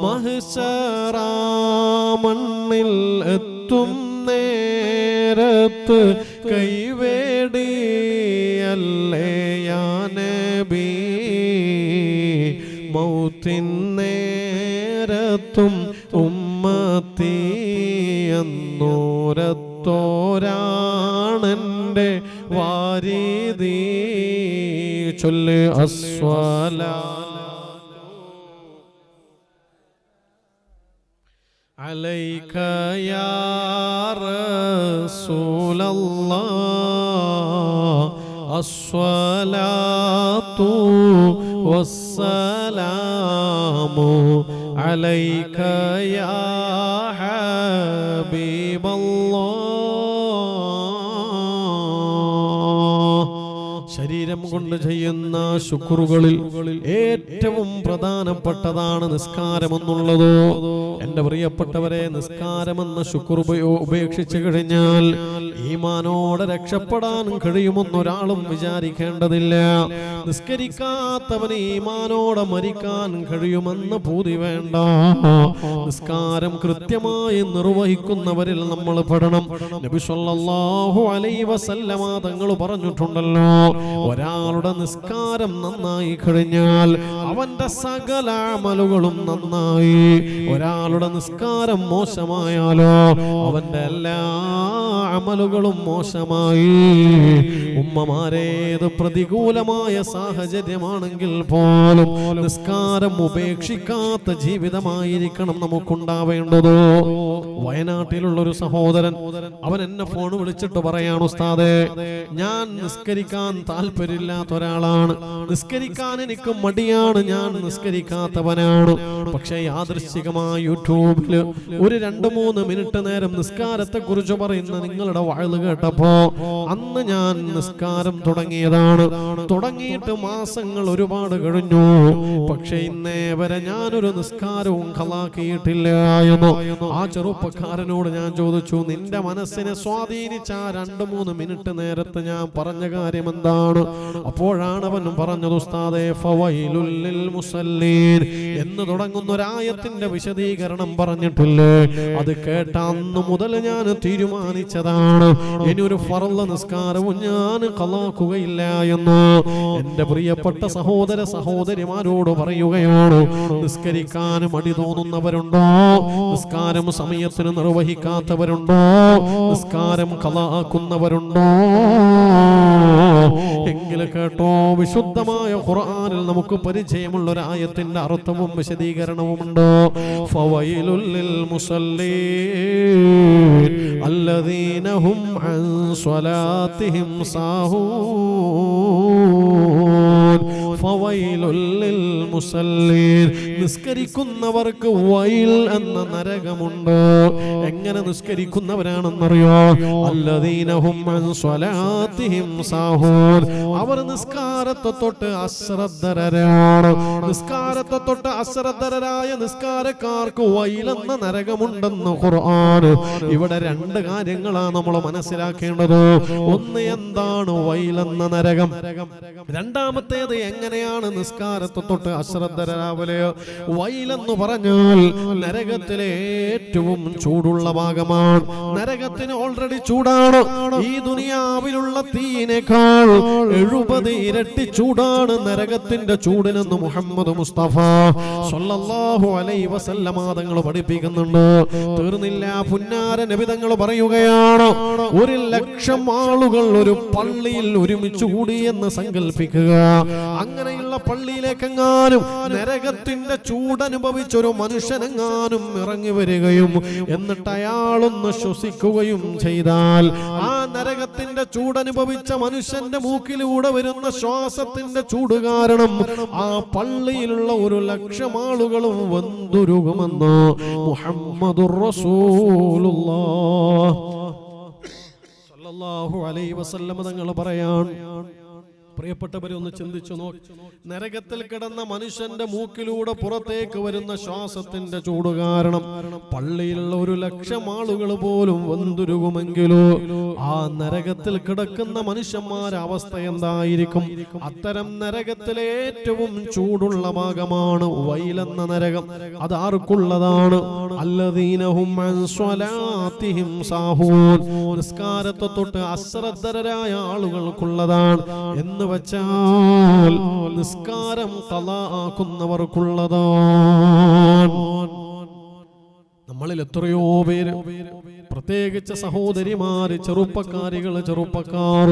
മഹ്ശറാമണ്ണിൽ എത്തും നേരത്ത് കൈവേടിയല്ലേ യാ നബി. മൗത്തിൻ നേരത്തും ഉമ്മത്തി എന്നൂരത്തോരാണെൻ്റെ വാരിദി. ചൊല്ല് അസ്സലാത്തു അലൈക യാ റസൂലല്ലാഹ്. അസ്സലാത്തു വസ്സലാമു അലൈക യാ ഹബീബല്ലാഹ്. ശരീരം കൊണ്ട് ചെയ്യുന്ന ശുക്റുകളിൽ ഏറ്റവും പ്രധാനപ്പെട്ടതാണ് നിസ്കാരമെന്നുള്ളതോ. എന്റെ പ്രിയപ്പെട്ടവരെ, നിസ്കാരമെന്ന ശുക്ർ ഉപേക്ഷിച്ചു കഴിഞ്ഞാൽ ഈമാനോടെ രക്ഷപ്പെടാൻ കഴിയുമെന്നൊരാളും വിചാരിക്കേണ്ടതില്ല. നിസ്കരിക്കാത്തവന് ഈമാനോടെ മരിക്കാൻ കഴിയുമെന്ന് പൂതി വേണ്ട. നിസ്കാരം കൃത്യമായി നിർവഹിക്കുന്നവരിൽ നമ്മൾ പെടണം. നബി സല്ലല്ലാഹു അലൈഹി വസല്ലമ തങ്ങൾ പറഞ്ഞിട്ടുണ്ടല്ലോ, ഒരാളുടെ നിസ്കാരം നന്നായി കഴിഞ്ഞാൽ അവന്റെ സകല അമലുകളും നന്നായി. ഒരാളുടെ നിസ്കാരം മോശമായാലോ അവന്റെ എല്ലാ അമലുകളും മോശമായി. ഉമ്മമാരേത് പ്രതികൂലമായ സാഹചര്യമാണെങ്കിൽ പോലും നിസ്കാരം ഉപേക്ഷിക്കാത്ത ജീവിതമായിരിക്കണം നമുക്കുണ്ടാവേണ്ടതോ. വയനാട്ടിലുള്ള ഒരു സഹോദരൻ, അവൻ എന്നെ ഫോൺ വിളിച്ചിട്ട് പറയാണ്, ഉസ്താദേ, ഞാൻ നിസ്കരിക്കാൻ താല്പര്യമില്ലാത്ത ഒരാളാണ്, നിസ്കരിക്കാൻ എനിക്ക് മടിയാണ്, ഞാൻ നിസ്കരിക്കാത്തവനാണ്. പക്ഷേ യാദൃശ്ചികമായി യൂട്യൂബിൽ ഒരു 2-3 മിനിറ്റ് നേരം നിസ്കാരത്തെ കുറിച്ച് പറയുന്ന നിങ്ങളുടെ വഅള് കേട്ടപ്പോ അന്ന് ഞാൻ നിസ്കാരം തുടങ്ങിയതാണ്. തുടങ്ങിയിട്ട് മാസങ്ങൾ ഒരുപാട് കഴിഞ്ഞു, പക്ഷെ ഇന്നേ വരെ ഞാനൊരു നിസ്കാരവും ഖലാക്കിയിട്ടില്ല എന്ന് ആ ചെറുപ്പക്കാരനോട് ഞാൻ ചോദിച്ചു. നിന്റെ മനസ്സിനെ സ്വാധീനിച്ച 2-3 മിനിറ്റ് നേരത്തെ ഞാൻ പറഞ്ഞ കാര്യം എന്താണ്? അപ്പോഴാണ് അവൻ പറഞ്ഞത്, ഉസ്താദേ ഫവൈലുൽ ലിൽ മുസല്ലീൻ എന്ന് തുടങ്ങുന്ന ഒരായത്തിന്റെ വിശദീകരണം പറഞ്ഞിട്ടില്ലേ? അത് കേട്ട അന്ന് മുതൽ ഞാൻ തീരുമാനിച്ചതാണ്, ഇനി ഒരു ഫർള് നിസ്കാരവും ഞാൻ ഖളാക്കുകയില്ല എന്ന്. എന്റെ പ്രിയപ്പെട്ട സഹോദര സഹോദരിമാരോട് പറയുകയാണ്, നിസ്കരിക്കാൻ മടി തോന്നുന്നവരുണ്ടോ? നിസ്കാരം സമയത്തിന് നിർവഹിക്കാത്തവരുണ്ടോ? നിസ്കാരം ഖളാക്കുന്നവരുണ്ടോ? എങ്കിൽ കേട്ടോ, വിശുദ്ധമായ ഖുർആനിൽ നമുക്ക് പരിചയമുള്ള ഒരു ആയത്തിന്റെ അർത്ഥവും വിശദീകരണവുമുണ്ട്. ഫവൈലുൽ ലിൽ മുസല്ലീൻ അല്ലദീന ഹും അൻ സ്വലാത്തിഹിം സാഹൂൻ. ഫവൈലുൽ ലിൽ മുസല്ലീൻ, നിസ്കരിക്കുന്നവർക്ക് വൈൽ എന്ന നരകമുണ്ട്. എങ്ങനെ നിസ്കരിക്കുന്നവരാണെന്നറിയോ? അല്ലദീന ഹും അൻ സ്വലാത്തിഹിം സാഹൂൻ, അവർ നിസ്കാരത്തെ തൊട്ട് അശ്രദ്ധരാണ്. നിസ്കാരത്തെ തൊട്ട് അശ്രദ്ധരായ നിസ്കാരക്കാർക്ക് വൈലെന്ന നരകമുണ്ടെന്ന് ഖുർആൻ. ഇവിടെ രണ്ട് കാര്യങ്ങളാണ് നമ്മൾ മനസ്സിലാക്കേണ്ടത്. ഒന്ന്, എന്താണ് വൈലെന്ന നരകം? രണ്ടാമത്തേത്, എങ്ങനെയാണ് നിസ്കാരത്തെ തൊട്ട് അശ്രദ്ധരാവല്? വൈലെന്ന് പറഞ്ഞാൽ നരകത്തിലെ ഏറ്റവും ചൂടുള്ള ഭാഗമാണ്. നരകത്തിന് ഓൾറെഡി ചൂടാണ്. ഈ ദുനിയാവിലുള്ള തീനേക്കാൾ 70 ഇരട്ടി ചൂടാണ് നരകത്തിന്റെ ചൂടിനെന്ന് മുഹമ്മദ് മുസ്തഫ സ്വല്ലല്ലാഹു അലൈഹി വസല്ലമ തങ്ങൾ പഠിപ്പിക്കുന്നുണ്ട്. തീർന്നില്ല, പുന്നാര നബി തങ്ങൾ പറയുകയാണ്, 1,00,000 ആളുകൾ ഒരു പള്ളിയിൽ ഒരുമിച്ച് കൂടി എന്ന് സങ്കല്പിക്കുക. അങ്ങനെയുള്ള പള്ളിയിലേക്കെങ്ങാനും നരകത്തിന്റെ ചൂടനുഭവിച്ചൊരു മനുഷ്യനെങ്ങാനും ഇറങ്ങി വരികയും എന്നിട്ട് അയാളൊന്ന് ശ്വസിക്കുകയും ചെയ്താൽ, ആ നരകത്തിന്റെ ചൂടനുഭവിച്ച മനുഷ്യന്റെ മൂക്കിലൂടെ വരുന്ന ശ്വാസത്തിന്റെ ചൂട് കാരണം ആ പള്ളിയിലുള്ള 1,00,000 ആളുകളും വെന്തുരുകുമെന്ന് മുഹമ്മദുർ റസൂലുള്ളാഹ് സ്വല്ലല്ലാഹു അലൈഹി വസല്ലം തങ്ങൾ പറയാൻ. പ്രിയപ്പെട്ടവരെ, ഒന്ന് ചിന്തിച്ചു നോക്ക്. നരകത്തിൽ കിടന്ന മനുഷ്യന്റെ മൂക്കിലൂടെ പുറത്തേക്ക് വരുന്ന ശ്വാസത്തിന്റെ ചൂട് കാരണം പള്ളിയിലുള്ള 1,00,000 ആളുകൾ പോലും വെന്തുരുകുമെങ്കിലോ ആ നരകത്തിൽ കിടക്കുന്ന മനുഷ്യന്മാരുടെ അവസ്ഥ എന്തായിരിക്കും? അത്തരം നരകത്തിലെ ഏറ്റവും ചൂടുള്ള ഭാഗമാണ് വൈലെന്ന നരകം. അത് ആർക്കുള്ളതാണ്? അല്ലദീന ഹും അൻ സ്വലാത്തിഹിം സാഹൂൻ, നിസ്കാരത്തെ തൊട്ട് അശ്രദ്ധരായ ആളുകൾക്കുള്ളതാണ്. എന്ന് വെച്ചാൽ നിസ്കാരം ഖളാക്കുന്നവർക്കുള്ളതാണ്. നമ്മളിൽ എത്രയോ പേര്, പ്രത്യേകിച്ച് സഹോദരിമാര്, ചെറുപ്പക്കാരികള്, ചെറുപ്പക്കാർ,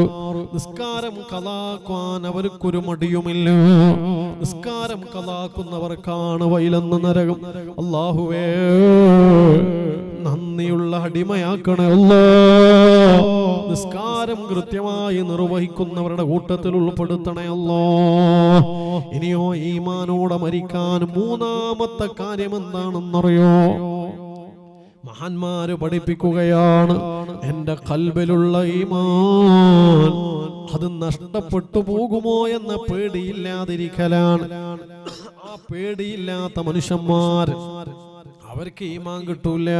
നിസ്കാരം ഖളാക്കാൻ അവർക്കൊരു മടിയുമില്ല. നിസ്കാരം ഖളാക്കുന്നവർക്കാണ് വൈലെന്ന നരകം. അല്ലാഹുവേ, നന്ദിയുള്ള അടിമയാക്കണേ അല്ലാഹ്. നിസ്കാരം കൃത്യമായി നിർവഹിക്കുന്നവരുടെ കൂട്ടത്തിൽ ഉൾപ്പെടുത്തണേ അല്ലാഹ്. ഇനിയോ, ഈമാനോടെ മരിക്കാൻ മൂന്നാമത്തെ കാര്യം എന്താണെന്നറിയോ? മഹാന്മാര് പഠിപ്പിക്കുകയാണ്, എന്റെ ഖൽബിലുള്ള ഈമാൻ അത് നഷ്ടപ്പെട്ടു പോകുമോ എന്ന പേടിയില്ലാതിരിക്കലാണ്. ആ പേടിയില്ലാത്ത മനുഷ്യന്മാർ, അവർക്ക് ഈമാൻ കിട്ടൂല.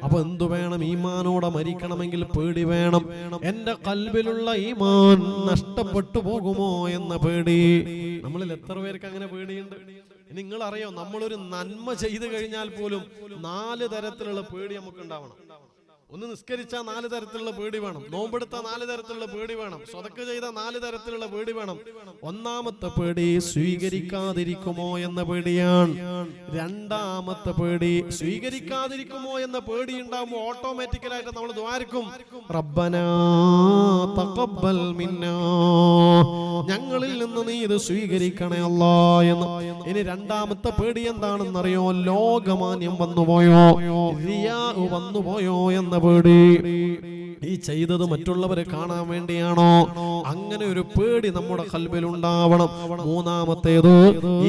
അപ്പൊ എന്തു വേണം? ഈമാനോടെ മരിക്കണമെങ്കിൽ പേടി വേണം. എന്റെ ഖൽബിലുള്ള ഈമാൻ നഷ്ടപ്പെട്ടു പോകുമോ എന്ന പേടി. നമ്മളിൽ എത്ര പേർക്ക് അങ്ങനെ പേടിയുണ്ട്? നിങ്ങൾ അറിയോ, നമ്മളൊരു നന്മ ചെയ്തു കഴിഞ്ഞാൽ പോലും 4 തരത്തിലുള്ള പേടി നമുക്ക് ഉണ്ടാവണം. ഒന്ന്, നിസ്കരിച്ചാൽ 4 തരത്തിലുള്ള പേടി വേണം. നോമ്പെടുത്താൽ 4 തരത്തിലുള്ള പേടി വേണം. സ്വതക്ക ചെയ്താൽ 4 തരത്തിലുള്ള പേടി വേണം. ഒന്നാമത്തെ പേടി സ്വീകരിക്കാതിരിക്കുമോ എന്ന പേടിയാണ്. രണ്ടാമത്തെ പേടി, സ്വീകരിക്കാതിരിക്കുമോ എന്ന പേടി ഉണ്ടാകുമ്പോൾ ഓട്ടോമാറ്റിക്കലായിട്ട് നമ്മൾ ദ്വാരക്കും, റബ്ബനാ തഖബ്ബൽ മിന്നാ, ഞങ്ങളിൽ നിന്ന് നീ ഇത് സ്വീകരിക്കണേ അല്ലാ എന്ന്. ഇനി രണ്ടാമത്തെ പേടി എന്താണെന്നറിയോ? ലോകമാന്യം വന്നുപോയോ, റിയാ വന്നുപോയോ എന്ന പേടി. ഈ ചെയ്തത് മറ്റുള്ളവരെ കാണാൻ വേണ്ടിയാണോ? അങ്ങനെ ഒരു പേടി നമ്മുടെ ഖൽബിൽ ഉണ്ടാവണം. മൂന്നാമത്തേത്,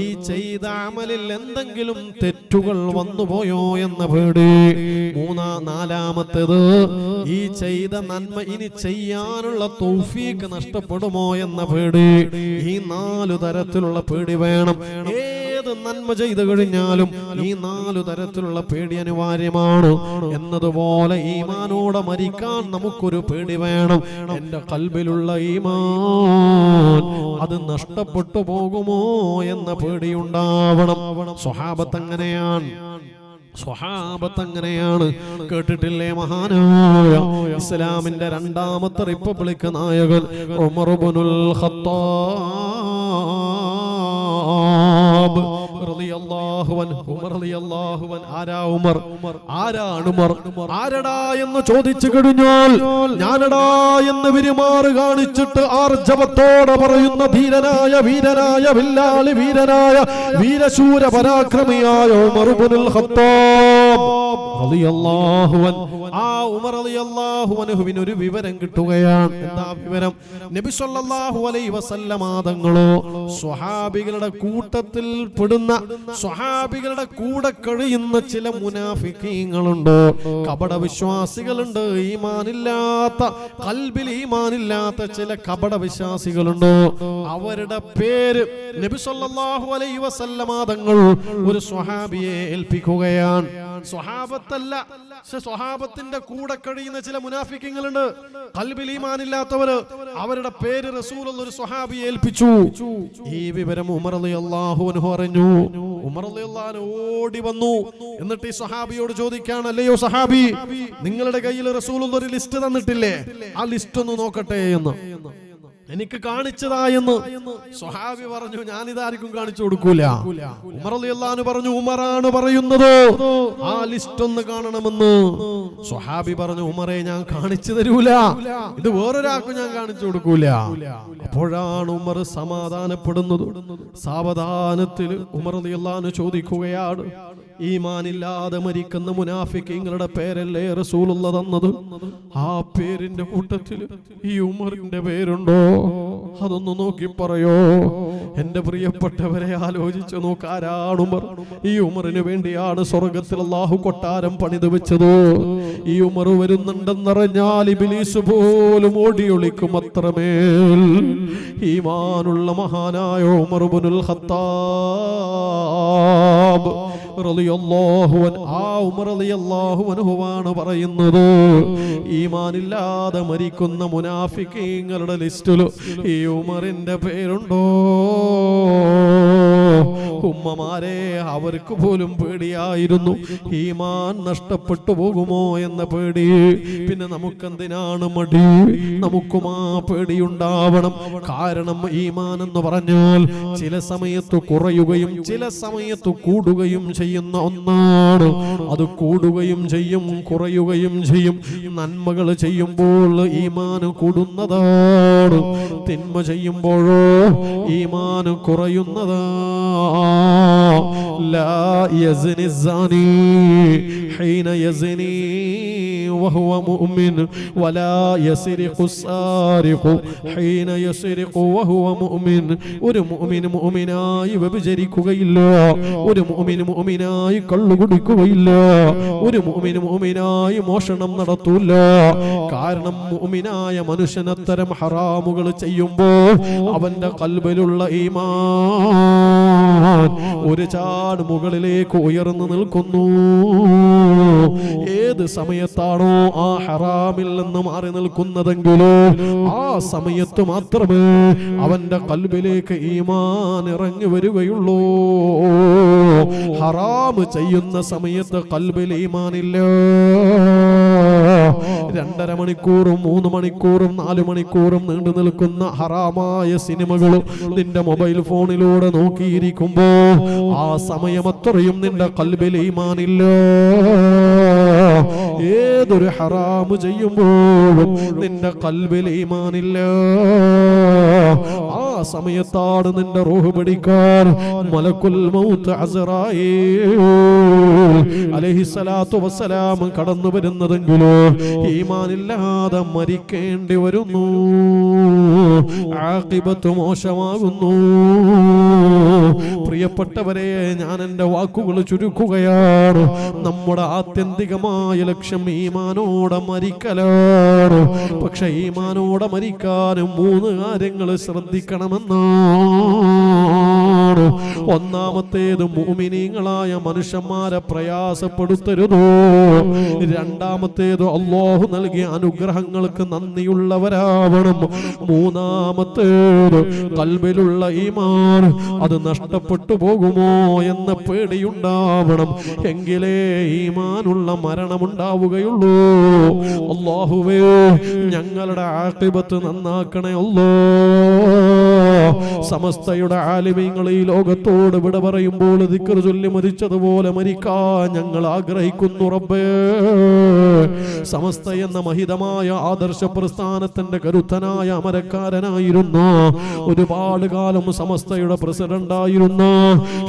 ഈ ചെയ്ത അമലിൽ എന്തെങ്കിലും തെറ്റുകൾ വന്നുപോയോ എന്ന പേടി. നാലാമത്തേത്, ഈ ചെയ്ത നന്മ ഇനി ചെയ്യാനുള്ള തൗഫീഖ് നഷ്ടപ്പെടുമോ എന്ന പേടി. ഈ 4 തരത്തിലുള്ള പേടി വേണം. ഏത് ഏത് നന്മ ചെയ്തു കഴിഞ്ഞാലും ഈ 4 തരത്തിലുള്ള പേടി അനിവാര്യമാണ്. എന്നതുപോലെ ഈമാനോടെ മരിക്കാൻ നമുക്കൊരു പേടി വേണം. എന്റെ ഖൽബിലുള്ള ഈമാൻ അത് നഷ്ടപ്പെട്ടു പോകുമോ എന്ന പേടിയുണ്ടാവണം. സ്വഹാബത്ത് അങ്ങനെയാണ്. കേട്ടിട്ടില്ലേ മഹാനായ ഇസ്ലാമിന്റെ 2ാമത്തെ റിപ്പബ്ലിക് നായകൻ ഉമർ ഇബ്നുൽ ഖത്താബ് റളിയല്ലാഹു അൻഹു. ആരാണ് ഉമർ? ആരടാ എന്ന് ചോദിച്ചു കഴിഞ്ഞാൽ ഞാനടാ എന്ന് പെരുമാറ് കാണിച്ചിട്ട് ആർജവത്തോടെ പറയുന്ന ധീരനായ വില്ലാളി വീരശൂര പരാക്രമിയായ ഉമർ ഇബ്നുൽ ഖത്താബ് റളിയല്ലാഹു അൻഹു. ആ ഉമർ റളിയല്ലാഹു അൻഹുവിന് ഒരു വിവരം കിട്ടുകയാണ്. എന്താ വിവരം? നബി സല്ലല്ലാഹു അലൈഹി വസല്ലം തങ്ങളോ സ്വഹാബികളുടെ കൂട്ടത്തിൽ പെടുന്ന, സ്വഹാബികളുടെ കൂടെ കഴിയുന്ന ചില മുനാഫിക്കീങ്ങളുണ്ട്, കപട വിശ്വാസികളുണ്ട്, ഖൽബിൽ ഈമാനില്ലാത്ത ചില കപട വിശ്വാസികളുണ്ട്. അവരുടെ പേര് നബി സല്ലല്ലാഹു അലൈഹി വസല്ലം തങ്ങൾ ഒരു സ്വഹാബിയെ ഏൽപ്പിക്കുകയാണ്. സ്വഹാബത്തല്ല, സ്വഹാബത്തിന്റെ കൂടെ കഴിയുന്ന ചില മുനാഫിക്കീങ്ങളുണ്ട്, ഖൽബിൽ ഈമാനില്ലാത്തവര്. അവരുടെ പേര് റസൂലുള്ള ഒരു സ്വഹാബിയെ ഏൽപ്പിച്ചു. ഈ വിവരം ഉമർ റളിയല്ലാഹു അൻഹു അറിഞ്ഞു. ഉമർ റളിയല്ലാഹു അൻഹു ഓടി വന്നു. എന്നിട്ട് ഈ സ്വഹാബിയോട് ചോദിക്കാണ്, അല്ലയോ സഹാബി, നിങ്ങളുടെ കയ്യിൽ റസൂലുള്ള ഒരു ലിസ്റ്റ് തന്നിട്ടില്ലേ? ആ ലിസ്റ്റ് ഒന്ന് നോക്കട്ടെ എന്ന്, എനിക്ക് കാണിച്ചതായെന്ന്. സ്വഹാബി പറഞ്ഞു, ഞാനിതാർക്കും കാണിച്ചു കൊടുക്കൂല. ഉമർ റളിയല്ലാഹു അൻഹു പറഞ്ഞു, ഉമറാണ് പറയുന്നത്, ആ ലിസ്റ്റ് ഒന്ന് കാണണമെന്ന്. സ്വഹാബി പറഞ്ഞു, ഉമറെ ഞാൻ കാണിച്ചു തരൂല, ഇത് വേറൊരാൾക്കും ഞാൻ കാണിച്ചു കൊടുക്കൂല. അപ്പോഴാണ് ഉമർ സമാധാനപ്പെടുന്നത്. സാവധാനത്തിൽ ഉമർ റളിയല്ലാഹു അൻഹു ചോദിക്കുകയാണ്, ഈമാനില്ലാതെ മരിക്കുന്ന മുനാഫിക്കീങ്ങളുടെ പേരല്ലേ റസൂലുള്ള തന്നത്? ആ പേരിന്റെ കൂട്ടത്തിൽ ഈ ഉമറിന്റെ പേരുണ്ടോ? അതൊന്ന് നോക്കി പറയോ. എന്റെ പ്രിയപ്പെട്ടവരെ, ആലോചിച്ചു നോക്കാരാണ് ഉമർ. ഈ ഉമറിന് വേണ്ടിയാണ് സ്വർഗത്തിൽ അല്ലാഹു കൊട്ടാരം പണിത് വെച്ചത്. ഈ ഉമർ വരുന്നുണ്ടെന്നറിഞ്ഞാൽ ഇബ്ലീസ് പോലും ഓടിയൊളിക്കും. അത്രമേൽ ഈമാനുള്ള മഹാനായ ഉമർ ഇബ്നുൽ ഖത്താബ് റളിയല്ലാഹു അൻഹു. ആ ഉമർ റളിയല്ലാഹു അൻഹുവാണ് പറയുന്നത്, ഈമാനില്ലാതെ മരിക്കുന്ന മുനാഫിക്കീങ്ങളുടെ ലിസ്റ്റിൽ ഈ ഉമറിന്റെ പേരുണ്ടോ? ഉമ്മമാരെ, അവർക്ക് പോലും പേടിയായിരുന്നു, ഈമാൻ നഷ്ടപ്പെട്ടു പോകുമോ എന്ന പേടി. പിന്നെ നമുക്കെന്തിനാണ് മടി? നമുക്കും ആ പേടിയുണ്ടാവണം. കാരണം ഈമാൻ എന്ന് പറഞ്ഞാൽ ചില സമയത്ത് കുറയുകയും ചില സമയത്ത് കൂടുകയും ചെയ്യുന്ന ഒന്നാണ്. അത് കൂടുകയും ചെയ്യും, കുറയുകയും ചെയ്യും. നന്മകൾ ചെയ്യുമ്പോൾ ഈമാൻ കൂടുന്നതാണ്, തിന്മ ചെയ്യുമ്പോഴോ ഈമാൻ കുറയുന്നതാണ്. ലാ യസ്നി الزاني حين يزني وهو مؤمن ولا يسرق السارق حين يسرق وهو مؤمن. ഒരു മുഅ്മിൻ മുഅ്മിനായി വ്യഭിചരിക്കുകയില്ല, ഒരു മുഅ്മിൻ മുഅ്മിനായി കള്ളു കുടിക്കുകയില്ല, ഒരു മുഅ്മിൻ മുഅ്മിനായി മോഷണം നടത്തൂല. കാരണം മുഅ്മിനായ മനുഷ്യൻ അത്തരം ഹറാമുകൾ ചെയ്യുമ്പോൾ അവന്റെ ഖൽബിലുള്ള ഈമാൻ ഒരു ചാട് മുകളിലേക്ക് ഉയർന്നു നിൽക്കുന്നു. ഏത് സമയത്താണോ ആ ഹറാമിൽ നിന്ന് മാറി നിൽക്കുന്നതെങ്കിലോ ആ സമയത്ത് മാത്രമേ അവന്റെ ഖൽബിലേക്ക് ഈമാൻ ഇറങ്ങി വരികയുള്ളൂ. ഹറാം ചെയ്യുന്ന സമയത്ത് ഖൽബിൽ ഈമാനില്ല. 2.5 മണിക്കൂറും 3 മണിക്കൂറും 4 മണിക്കൂറും നീണ്ടു നിൽക്കുന്ന ഹറാമായ സിനിമകളും നിന്റെ മൊബൈൽ ഫോണിലൂടെ നോക്കിയിരിക്കുമ്പോ ആ സമയം അത്രയും നിന്റെ ഖൽബിൽ ഈമാനില്ല. ഏതൊരു ഹറാമ് ചെയ്യുമ്പോഴും നിന്റെ ഖൽബിൽ ഈമാനില്ല. ആ സമയത്താണ് നിന്റെ റൂഹ് പിടിക്കാൻ മലക്കുൽ മൗത്ത് അസ്റായീൽ അലൈഹിസ്സലാത്തു വസ്സലാം കടന്നു വരുന്നതെങ്കിലോ ഈമാനില്ലാതെ മരിക്കേണ്ടി വരുന്നു. ആഖിബത്ത് മോശമാകുന്നു. പ്രിയപ്പെട്ടവരെ, ഞാൻ എൻ്റെ വാക്കുകൾ ചുരുക്കുകയാണ്. നമ്മുടെ ആത്യന്തികമായ ലക്ഷ്യം ഈമാനോടെ മരിക്കലാണ്. പക്ഷെ ഈമാനോടെ മരിക്കാനും 3 കാര്യങ്ങൾ ശ്രദ്ധിക്കണമെന്നാണ്. ഒന്നാമത്തേത് മുഅ്മിനീങ്ങളായ മനുഷ്യന്മാരെ പ്രയാസപ്പെടുത്തരുതോ. രണ്ടാമത്തേത് അല്ലാഹു നൽകിയ അനുഗ്രഹങ്ങൾക്ക് നന്ദിയുള്ളവരാവണം. മൂന്നാമത്തേത് ഖൽബിലുള്ള ഈമാൻ അത് നഷ്ടപ്പെട്ടു പോകുമോ എന്ന പേടിയുണ്ടാവണം. എങ്കിലേ ഈമാനുള്ള മരണമുണ്ടാവുകയുള്ളൂ. അല്ലാഹുവേ, ഞങ്ങളുടെ ആഖിബത്ത് നന്നാക്കണേ അല്ലാഹ്. സമസ്തയുടെ ആലിമീങ്ങൾ ഈ ലോകത്തോട് വിട പറയുമ്പോൾ ദിക്ർ ചൊല്ലി മരിച്ചതുപോലെ മരിക്കാൻ ഞങ്ങൾ ആഗ്രഹിക്കുന്നു റബ്ബേ. സമസ്ത എന്ന മഹിതമായ ആദർശ പ്രസ്ഥാനത്തിന്റെ കരുത്തനായ അമരക്കാരനായിരുന്നു, ഒരുപാട് കാലം സമസ്തയുടെ പ്രസിഡന്റായിരുന്ന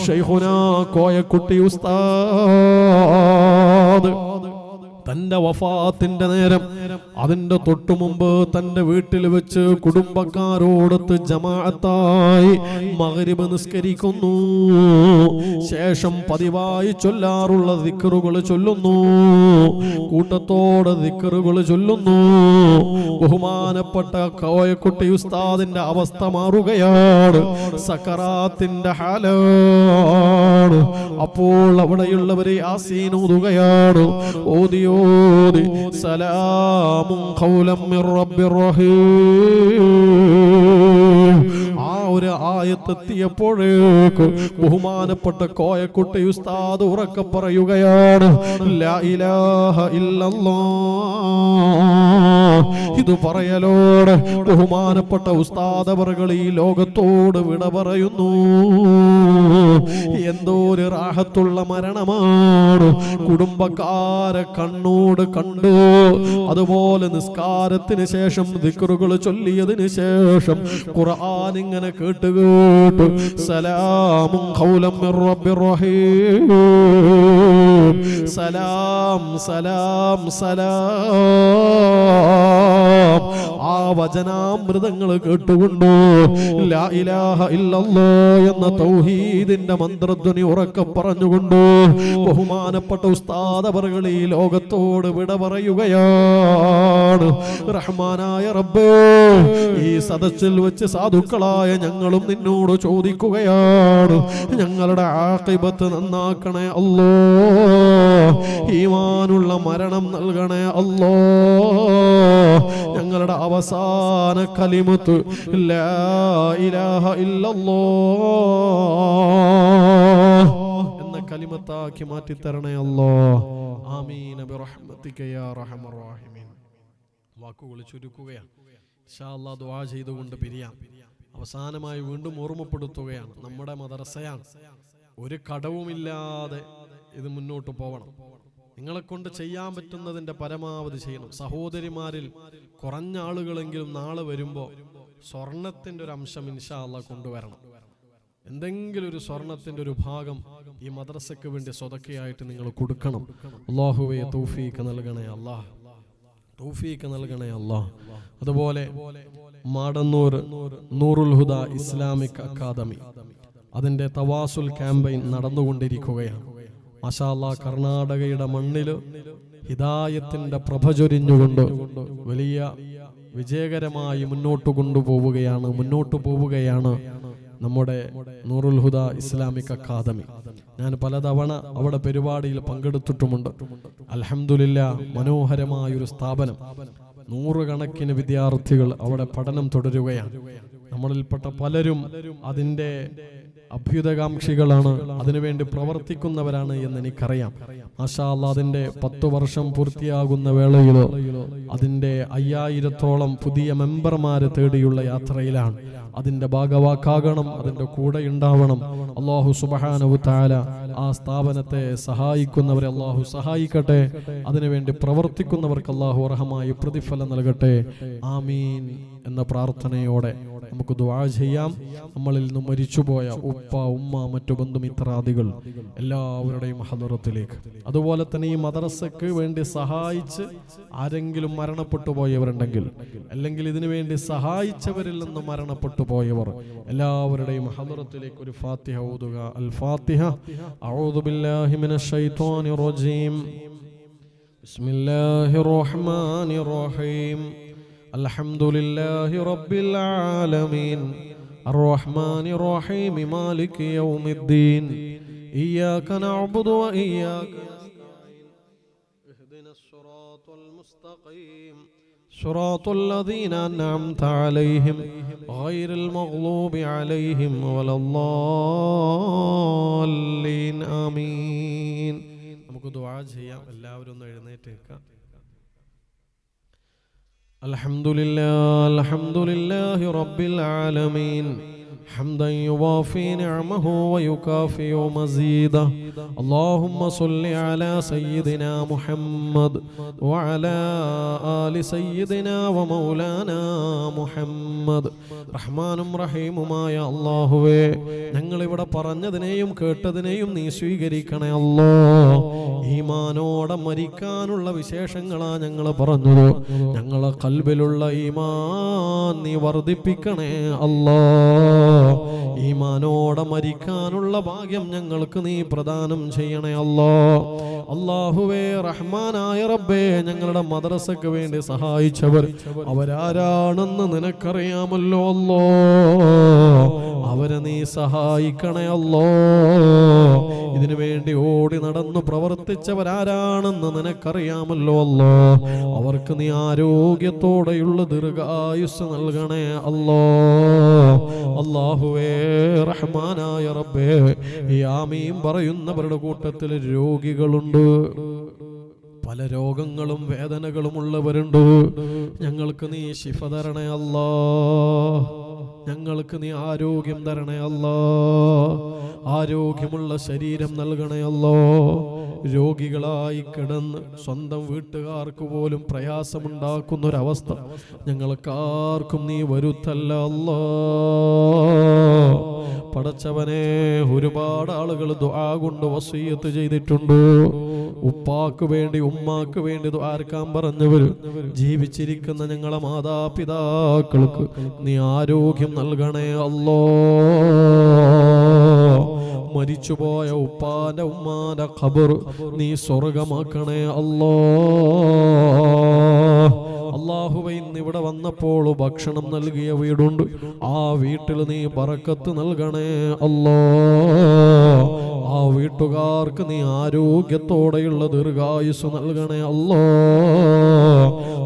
ശൈഖുനാ കോയക്കുട്ടി ഉസ്താദ് തന്റെ വഫാത്തിന്റെ നേരം അതിന്റെ തൊട്ടു മുമ്പ് തന്റെ വീട്ടിൽ വെച്ച് കുടുംബക്കാരോടൊത്ത് ജമാഅത്തായി മഗ്രിബ് നിസ്കരിക്കുന്നു. ശേഷം പതിവായി ചൊല്ലാറുള്ള ദിക്റുകൾ ചൊല്ലുന്നു, കൂട്ടത്തോടെ ദിക്റുകൾ ചൊല്ലുന്നു. ബഹുമാനപ്പെട്ട കോയക്കുട്ടി ഉസ്താദിന്റെ അവസ്ഥ മാറുകയാണ്, സക്കറാത്തിന്റെ ഹാലാണ്. അപ്പോൾ അവിടെയുള്ളവരെ യാസീനൂതുകയാണ്. ഓതിയോ സലാമുൻ ഖൗലൻ മിർ റബ്ബിർ റഹീം. ആ ഒരു ആയത്തെത്തിയപ്പോഴേക്ക് ബഹുമാനപ്പെട്ട കോയക്കുട്ടി ഉസ്താദ് ഉറക്കെ പറയുകയാണ്, ലാ ഇലാഹ ഇല്ലല്ലാഹ്. ഇത് പറയലോടെ ബഹുമാനപ്പെട്ട ഉസ്താദ് അവർകൾ ഈ ലോകത്തോട് വിട പറയുന്നു. എന്തോ ഒരു റാഹത്തുള്ള മരണമാണ്. കുടുംബക്കാരെ കണ്ണോട് കണ്ടു, അതുപോലെ നിസ്കാരത്തിന് ശേഷം ദിക്റുകൾ ചൊല്ലിയതിന് ശേഷം ഖുർആൻ ഇങ്ങനെ കേട്ട് കേട്ടു സലാമുൻ ഖൗലൻ മിർ റബ്ബിർ റഹീം. സലാം സലാം സലാം. ആ വചനാമൃതങ്ങൾ കേട്ടുകൊണ്ട് ലാ ഇലാഹ ഇല്ലല്ലാഹ് എന്ന തൗഹീദിന്റെ മന്ത്രധ്വനി ഉറക്കെ പറഞ്ഞുകൊണ്ട് ബഹുമാനപ്പെട്ട ഉസ്താദ് അവർകൾ ഈ ലോകത്തോട് വിട പറയുകയാണ്. റഹ്മാനായ റബ്ബേ, ഈ സദസ്സിൽ വെച്ച് സാധുക്കളായ ഞങ്ങളും നിന്നോട് ചോദിക്കുകയാണ്, ഞങ്ങളുടെ ആഖിബത്ത് നന്നാക്കണേ അല്ലാഹ്. ഈമാനുള്ള മരണം നൽകണേ അല്ലാഹ്. ഞങ്ങളുടെ അവസാന കലിമത്ത് ലാ ഇലാഹ ഇല്ലല്ലാഹ് എന്ന കലിമത്താക്കി മാറ്റി തരണേ അല്ലാഹ്. ആമീൻ ബിറഹ്മതിക യാ അർഹമർ റഹീമീൻ. വാക്കുകൾ ചുരുക്കുകയാണ്. ഇൻഷാ അല്ലാഹ് ദുആ ചെയ്തുകൊണ്ട് പിരിയാം. അവസാനമായി വീണ്ടും ഓർമ്മപ്പെടുത്തുകയാണ്, നമ്മുടെ മദ്രസയാണ്, ഒരു കടവുമില്ലാതെ ഇത് മുന്നോട്ട് പോകണം. നിങ്ങളെ കൊണ്ട് ചെയ്യാൻ പറ്റുന്നതിന്റെ പരമാവധി ചെയ്യണം. സഹോദരിമാരിൽ കുറഞ്ഞ ആളുകളെങ്കിലും നാളെ വരുമ്പോൾ സ്വർണത്തിന്റെ ഒരു അംശം ഇൻഷാ അല്ലാഹ് കൊണ്ടുവരണം. എന്തെങ്കിലും ഒരു സ്വർണത്തിന്റെ ഒരു ഭാഗം ഈ മദ്രസയ്ക്ക് വേണ്ടി സ്വതക്കയായിട്ട് നിങ്ങൾ കൊടുക്കണം. അല്ലാഹുവേ തൗഫീഖ് നൽകണേ അല്ലാഹ്, തൗഫീഖ് നൽകണേ അല്ലാഹ്. അതുപോലെ മാടന്നൂർ നൂറുൽ ഹുദ ഇസ്ലാമിക് അക്കാദമി അതിന്റെ തവാസുൽ ക്യാമ്പയിൻ നടന്നുകൊണ്ടിരിക്കുകയാണ്. മാഷാ അല്ലാഹ്, കർണാടകയുടെ മണ്ണില് ഹിദായത്തിന്റെ പ്രഭ ചൊരിഞ്ഞുകൊണ്ട് വലിയ വിജയകരമായി മുന്നോട്ട് പോവുകയാണ് നമ്മുടെ നൂറുൽ ഹുദ ഇസ്ലാമിക് അക്കാദമി. ഞാൻ പലതവണ അവിടെ പരിപാടിയിൽ പങ്കെടുത്തിട്ടുമുണ്ട്. അൽഹംദുലില്ലാഹ്, മനോഹരമായൊരു സ്ഥാപനം. 100 കണക്കിന് വിദ്യാർത്ഥികൾ അവിടെ പഠനം തുടരുകയാണ്. നമ്മളിൽപ്പെട്ട പലരും അതിന്റെ അഭ്യുതകാംക്ഷികളാണ്, അതിനുവേണ്ടി പ്രവർത്തിക്കുന്നവരാണ് എന്ന് എനിക്കറിയാം. മാഷാ അല്ലാഹ്, അതിന്റെ 10 വർഷം പൂർത്തിയാകുന്ന വേളയിൽ അതിന്റെ 5000-ഓളം പുതിയ മെമ്പർമാരെ തേടിയുള്ള യാത്രയിലാണ്. അതിന്റെ ഭാഗവാക്കാകണം, അതിന്റെ കൂടെ ഉണ്ടാവണം. അല്ലാഹു സുബ്ഹാനഹു തആല ആ സ്ഥാപനത്തെ സഹായിക്കുന്നവരെ അല്ലാഹു സഹായിക്കട്ടെ. അതിനുവേണ്ടി പ്രവർത്തിക്കുന്നവർക്ക് അല്ലാഹു അർഹമായ പ്രതിഫലം നൽകട്ടെ. ആമീൻ എന്ന പ്രാർത്ഥനയോടെ നമുക്ക് ദുആ ചെയ്യാം. നമ്മളിൽ നിന്ന് മരിച്ചുപോയ ഉപ്പ, ഉമ്മ, മറ്റു ബന്ധുമിത്രാദികൾ എല്ലാവരുടെയും ഹദറത്തിലേക്ക്, അതുപോലെ തന്നെ ഈ മദ്രസയ്ക്ക് വേണ്ടി സഹായിച്ച് ആരെങ്കിലും മരണപ്പെട്ടു പോയവരുണ്ടെങ്കിൽ, അല്ലെങ്കിൽ ഇതിനു വേണ്ടി സഹായിച്ചവരിൽ നിന്ന് മരണപ്പെട്ടു പോയവർ എല്ലാവരുടെയും ഹദറത്തിലേക്ക് ഒരു ഫാത്തിഹ ഓതുക. അൽ ഫാത്തിഹ. അഊദു ബില്ലാഹി മിനശ് ശൈത്വാനിർ റജീം. ബിസ്മില്ലാഹിർ റഹ്മാനിർ റഹീം. الحمد لله رب العالمين الرحمن الرحيم مالك يوم الدين إياك نعبد وإياك نستعين اهدنا الصراط المستقيم صراط الذين أنعمت عليهم غير المغضوب عليهم ولا الضالين آمين. നമുക്ക് ദുആ ചെയ്യാം. എല്ലാവരും ഒന്ന് എഴുന്നേറ്റേക്കാം. അൽഹംദുലില്ലാഹി റബ്ബിൽ ആലമീൻ حمدا يوافي نعمه ويكافئ مزيده. اللهم صل على سيدنا محمد وعلى آل سيدنا ومولانا محمد. റഹ്മാനും റഹീമുമായ അല്ലാഹുവേ, ഞങ്ങൾ ഇവിടെ പറഞ്ഞതിനെയും കേട്ടതിനെയും നീ സ്വീകരിക്കണേ അല്ലാ. ഈമാനോടെ മരിക്കാനുള്ള വിശേഷങ്ങളാ ഞങ്ങൾ പറഞ്ഞത്. ഞങ്ങളെ ഖൽബിലുള്ള ഈമാൻ നീ വർദ്ധിപ്പിക്കണേ അല്ലാ. ഈമാനോടെ മരിക്കാനുള്ള ഭാഗ്യം ഞങ്ങൾക്ക് നീ പ്രദാനം ചെയ്യണേ അല്ലാ. അല്ലാഹുവേ, റഹ്മാനായ റബ്ബേ, ഞങ്ങളുടെ മദ്രസക്ക് വേണ്ടി സഹായിച്ചവർ അവരാരാണെന്ന് നിനക്കറിയാമല്ലോ അല്ലാ. അവരെ നീ സഹായിക്കണേ അല്ലാ. ഇതിനു വേണ്ടി ഓടി നടന്നു പ്രവർത്തിച്ചവരാരാണെന്ന് നിനക്കറിയാമല്ലോ അല്ലാ. അവർക്ക് നീ ആരോഗ്യത്തോടെയുള്ള ദീർഘായുസ് നൽകണേ അല്ലാ. അല്ലാഹുവേ, റഹ്മാനായ റബ്ബേ, ഈ ആമീൻ പറയുന്നവരുടെ കൂട്ടത്തിൽ രോഗികളുണ്ട്, പല രോഗങ്ങളും വേദനകളും ഉള്ളവരുണ്ട്. ഞങ്ങൾക്ക് നീ ശിഫ തരണേ അല്ലാ. ഞങ്ങൾക്ക് നീ ആരോഗ്യം തരണേ അല്ലാ. ആരോഗ്യമുള്ള ശരീരം നൽകണേ അല്ലാ. രോഗികളായി കിടന്ന് സ്വന്തം വീട്ടുകാർക്ക് പോലും പ്രയാസമുണ്ടാക്കുന്നൊരവസ്ഥ ഞങ്ങൾക്കാർക്കും നീ വരുത്തല്ല അല്ലാ. പടച്ചവനെ, ഒരുപാട് ആളുകൾ ദുആ കൊണ്ട് വസിയ്യത്ത് ചെയ്തിട്ടുണ്ട്. ഉപ്പാക്ക് വേണ്ടി ഉമ്മാക്ക് വേണ്ടി ദുആർക്കാൻ പറഞ്ഞവർ, ജീവിച്ചിരിക്കുന്ന ഞങ്ങളെ മാതാപിതാക്കൾക്ക് നീ ആരോഗ്യം നൽകണേ അല്ലാ. മരിച്ചുപോയ ഉപ്പാന്റെ ഉമ്മാന്റെ ഖബർ നീ സ്വർഗമാക്കണേ അല്ലാ. അല്ലാഹുവേ, ഇന്ന് ഇവിടെ വന്നപ്പോൾ ഭക്ഷണം നൽകിയ വീടുണ്ട്. ആ വീട്ടിൽ നീ ബറക്കത്ത് നൽകണേ അല്ലാ. ആ വീട്ടുകാർക്ക് നീ ആരോഗ്യത്തോടെയുള്ള ദീർഘായുസ് നൽകണേ അല്ലാ.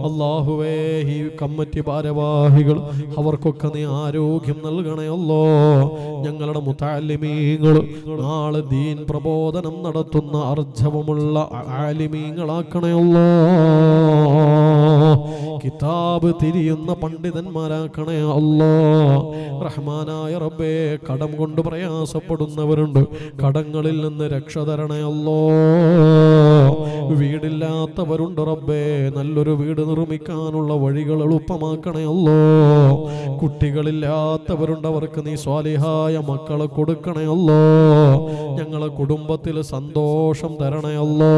അല്ലാഹുവേ, ഈ കമ്മിറ്റി ഭാരവാഹികൾ അവർക്കൊക്കെ നീ ആരോഗ്യം നൽകണേ അല്ലാ. ഞങ്ങളുടെ മുതഅല്ലിമീങ്ങൾ നാളെ ദീൻ പ്രബോധനം നടത്തുന്ന അർജവമുള്ള ആലിമീങ്ങളാക്കണേ അല്ലാ. കിതാബ് തിരിയുന്ന പണ്ഡിതന്മാരാക്കണേ അല്ലാ. റഹ്മാനായ റബ്ബേ, കടം കൊണ്ട് പ്രയാസപ്പെടുന്നവരുണ്ട്, കടങ്ങളിൽ നിന്ന് രക്ഷ തരണേ അല്ലാ. വീടില്ലാത്തവരുണ്ട് റബ്ബേ, നല്ലൊരു വീട് നിർമ്മിക്കാനുള്ള വഴികൾ എളുപ്പമാക്കണേ അല്ലാ. കുട്ടികളില്ലാത്തവരുണ്ട്, അവർക്ക് നീ സ്വാലിഹായ മക്കളെ കൊടുക്കണേ അല്ലാ. ഞങ്ങളെ കുടുംബത്തിൽ സന്തോഷം തരണേ അല്ലാ.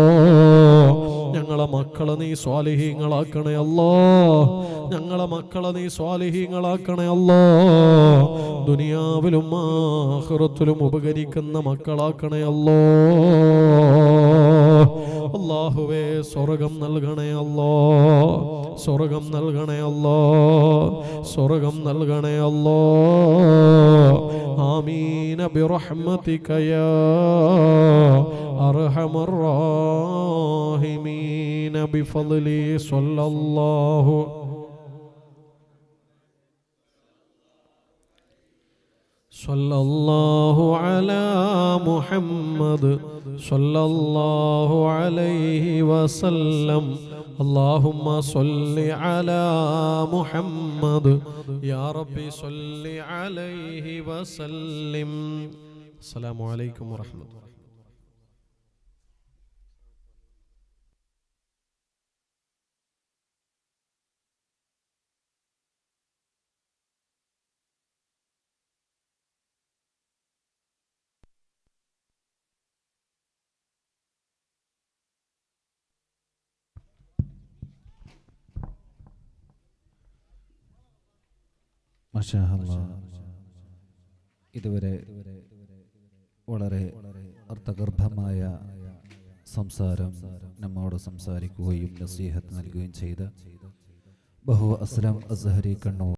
ഞങ്ങളെ മക്കളെ നീ സ്വാലിഹീങ്ങളാക്കണേ അല്ലാ. ഞങ്ങളെ മക്കളെ നീ സ്വാലിഹീങ്ങളാക്കണേ അല്ലാ. ദുനിയാവിലും ആഖിറത്തിലും ഉപകരിക്കുന്ന മക്കളാക്കണേ അല്ലാ. അല്ലാഹുവേ, സ്വർഗം നൽകണേ അല്ലാ. സ്വർഗം നൽകണേ അല്ലാ. സ്വർഗം നൽകണേ അല്ലാ. ആമീൻ ബിറഹ്മതിക യാ അർഹമർ റാഹിമീൻ ബിഫദ്ലി സ്വല്ലല്ലാഹു സ്വല്ലല്ലാഹു അലാ മുഹമ്മദ് സ്വല്ലല്ലാഹു അലൈഹി വസല്ലം. اللهم صل على محمد يا ربي صل عليه وسلم. السلام عليكم ورحمة الله. മാഷാ അല്ലാഹ്. ഇതുവരെ വളരെ അർത്ഥഗർഭമായ സംസാരം നമ്മോട് സംസാരിക്കുകയും നസീഹത്ത് നൽകുകയും ചെയ്ത ബഹു അസ്ലം അസ്ഹരി കണ്ണൂർ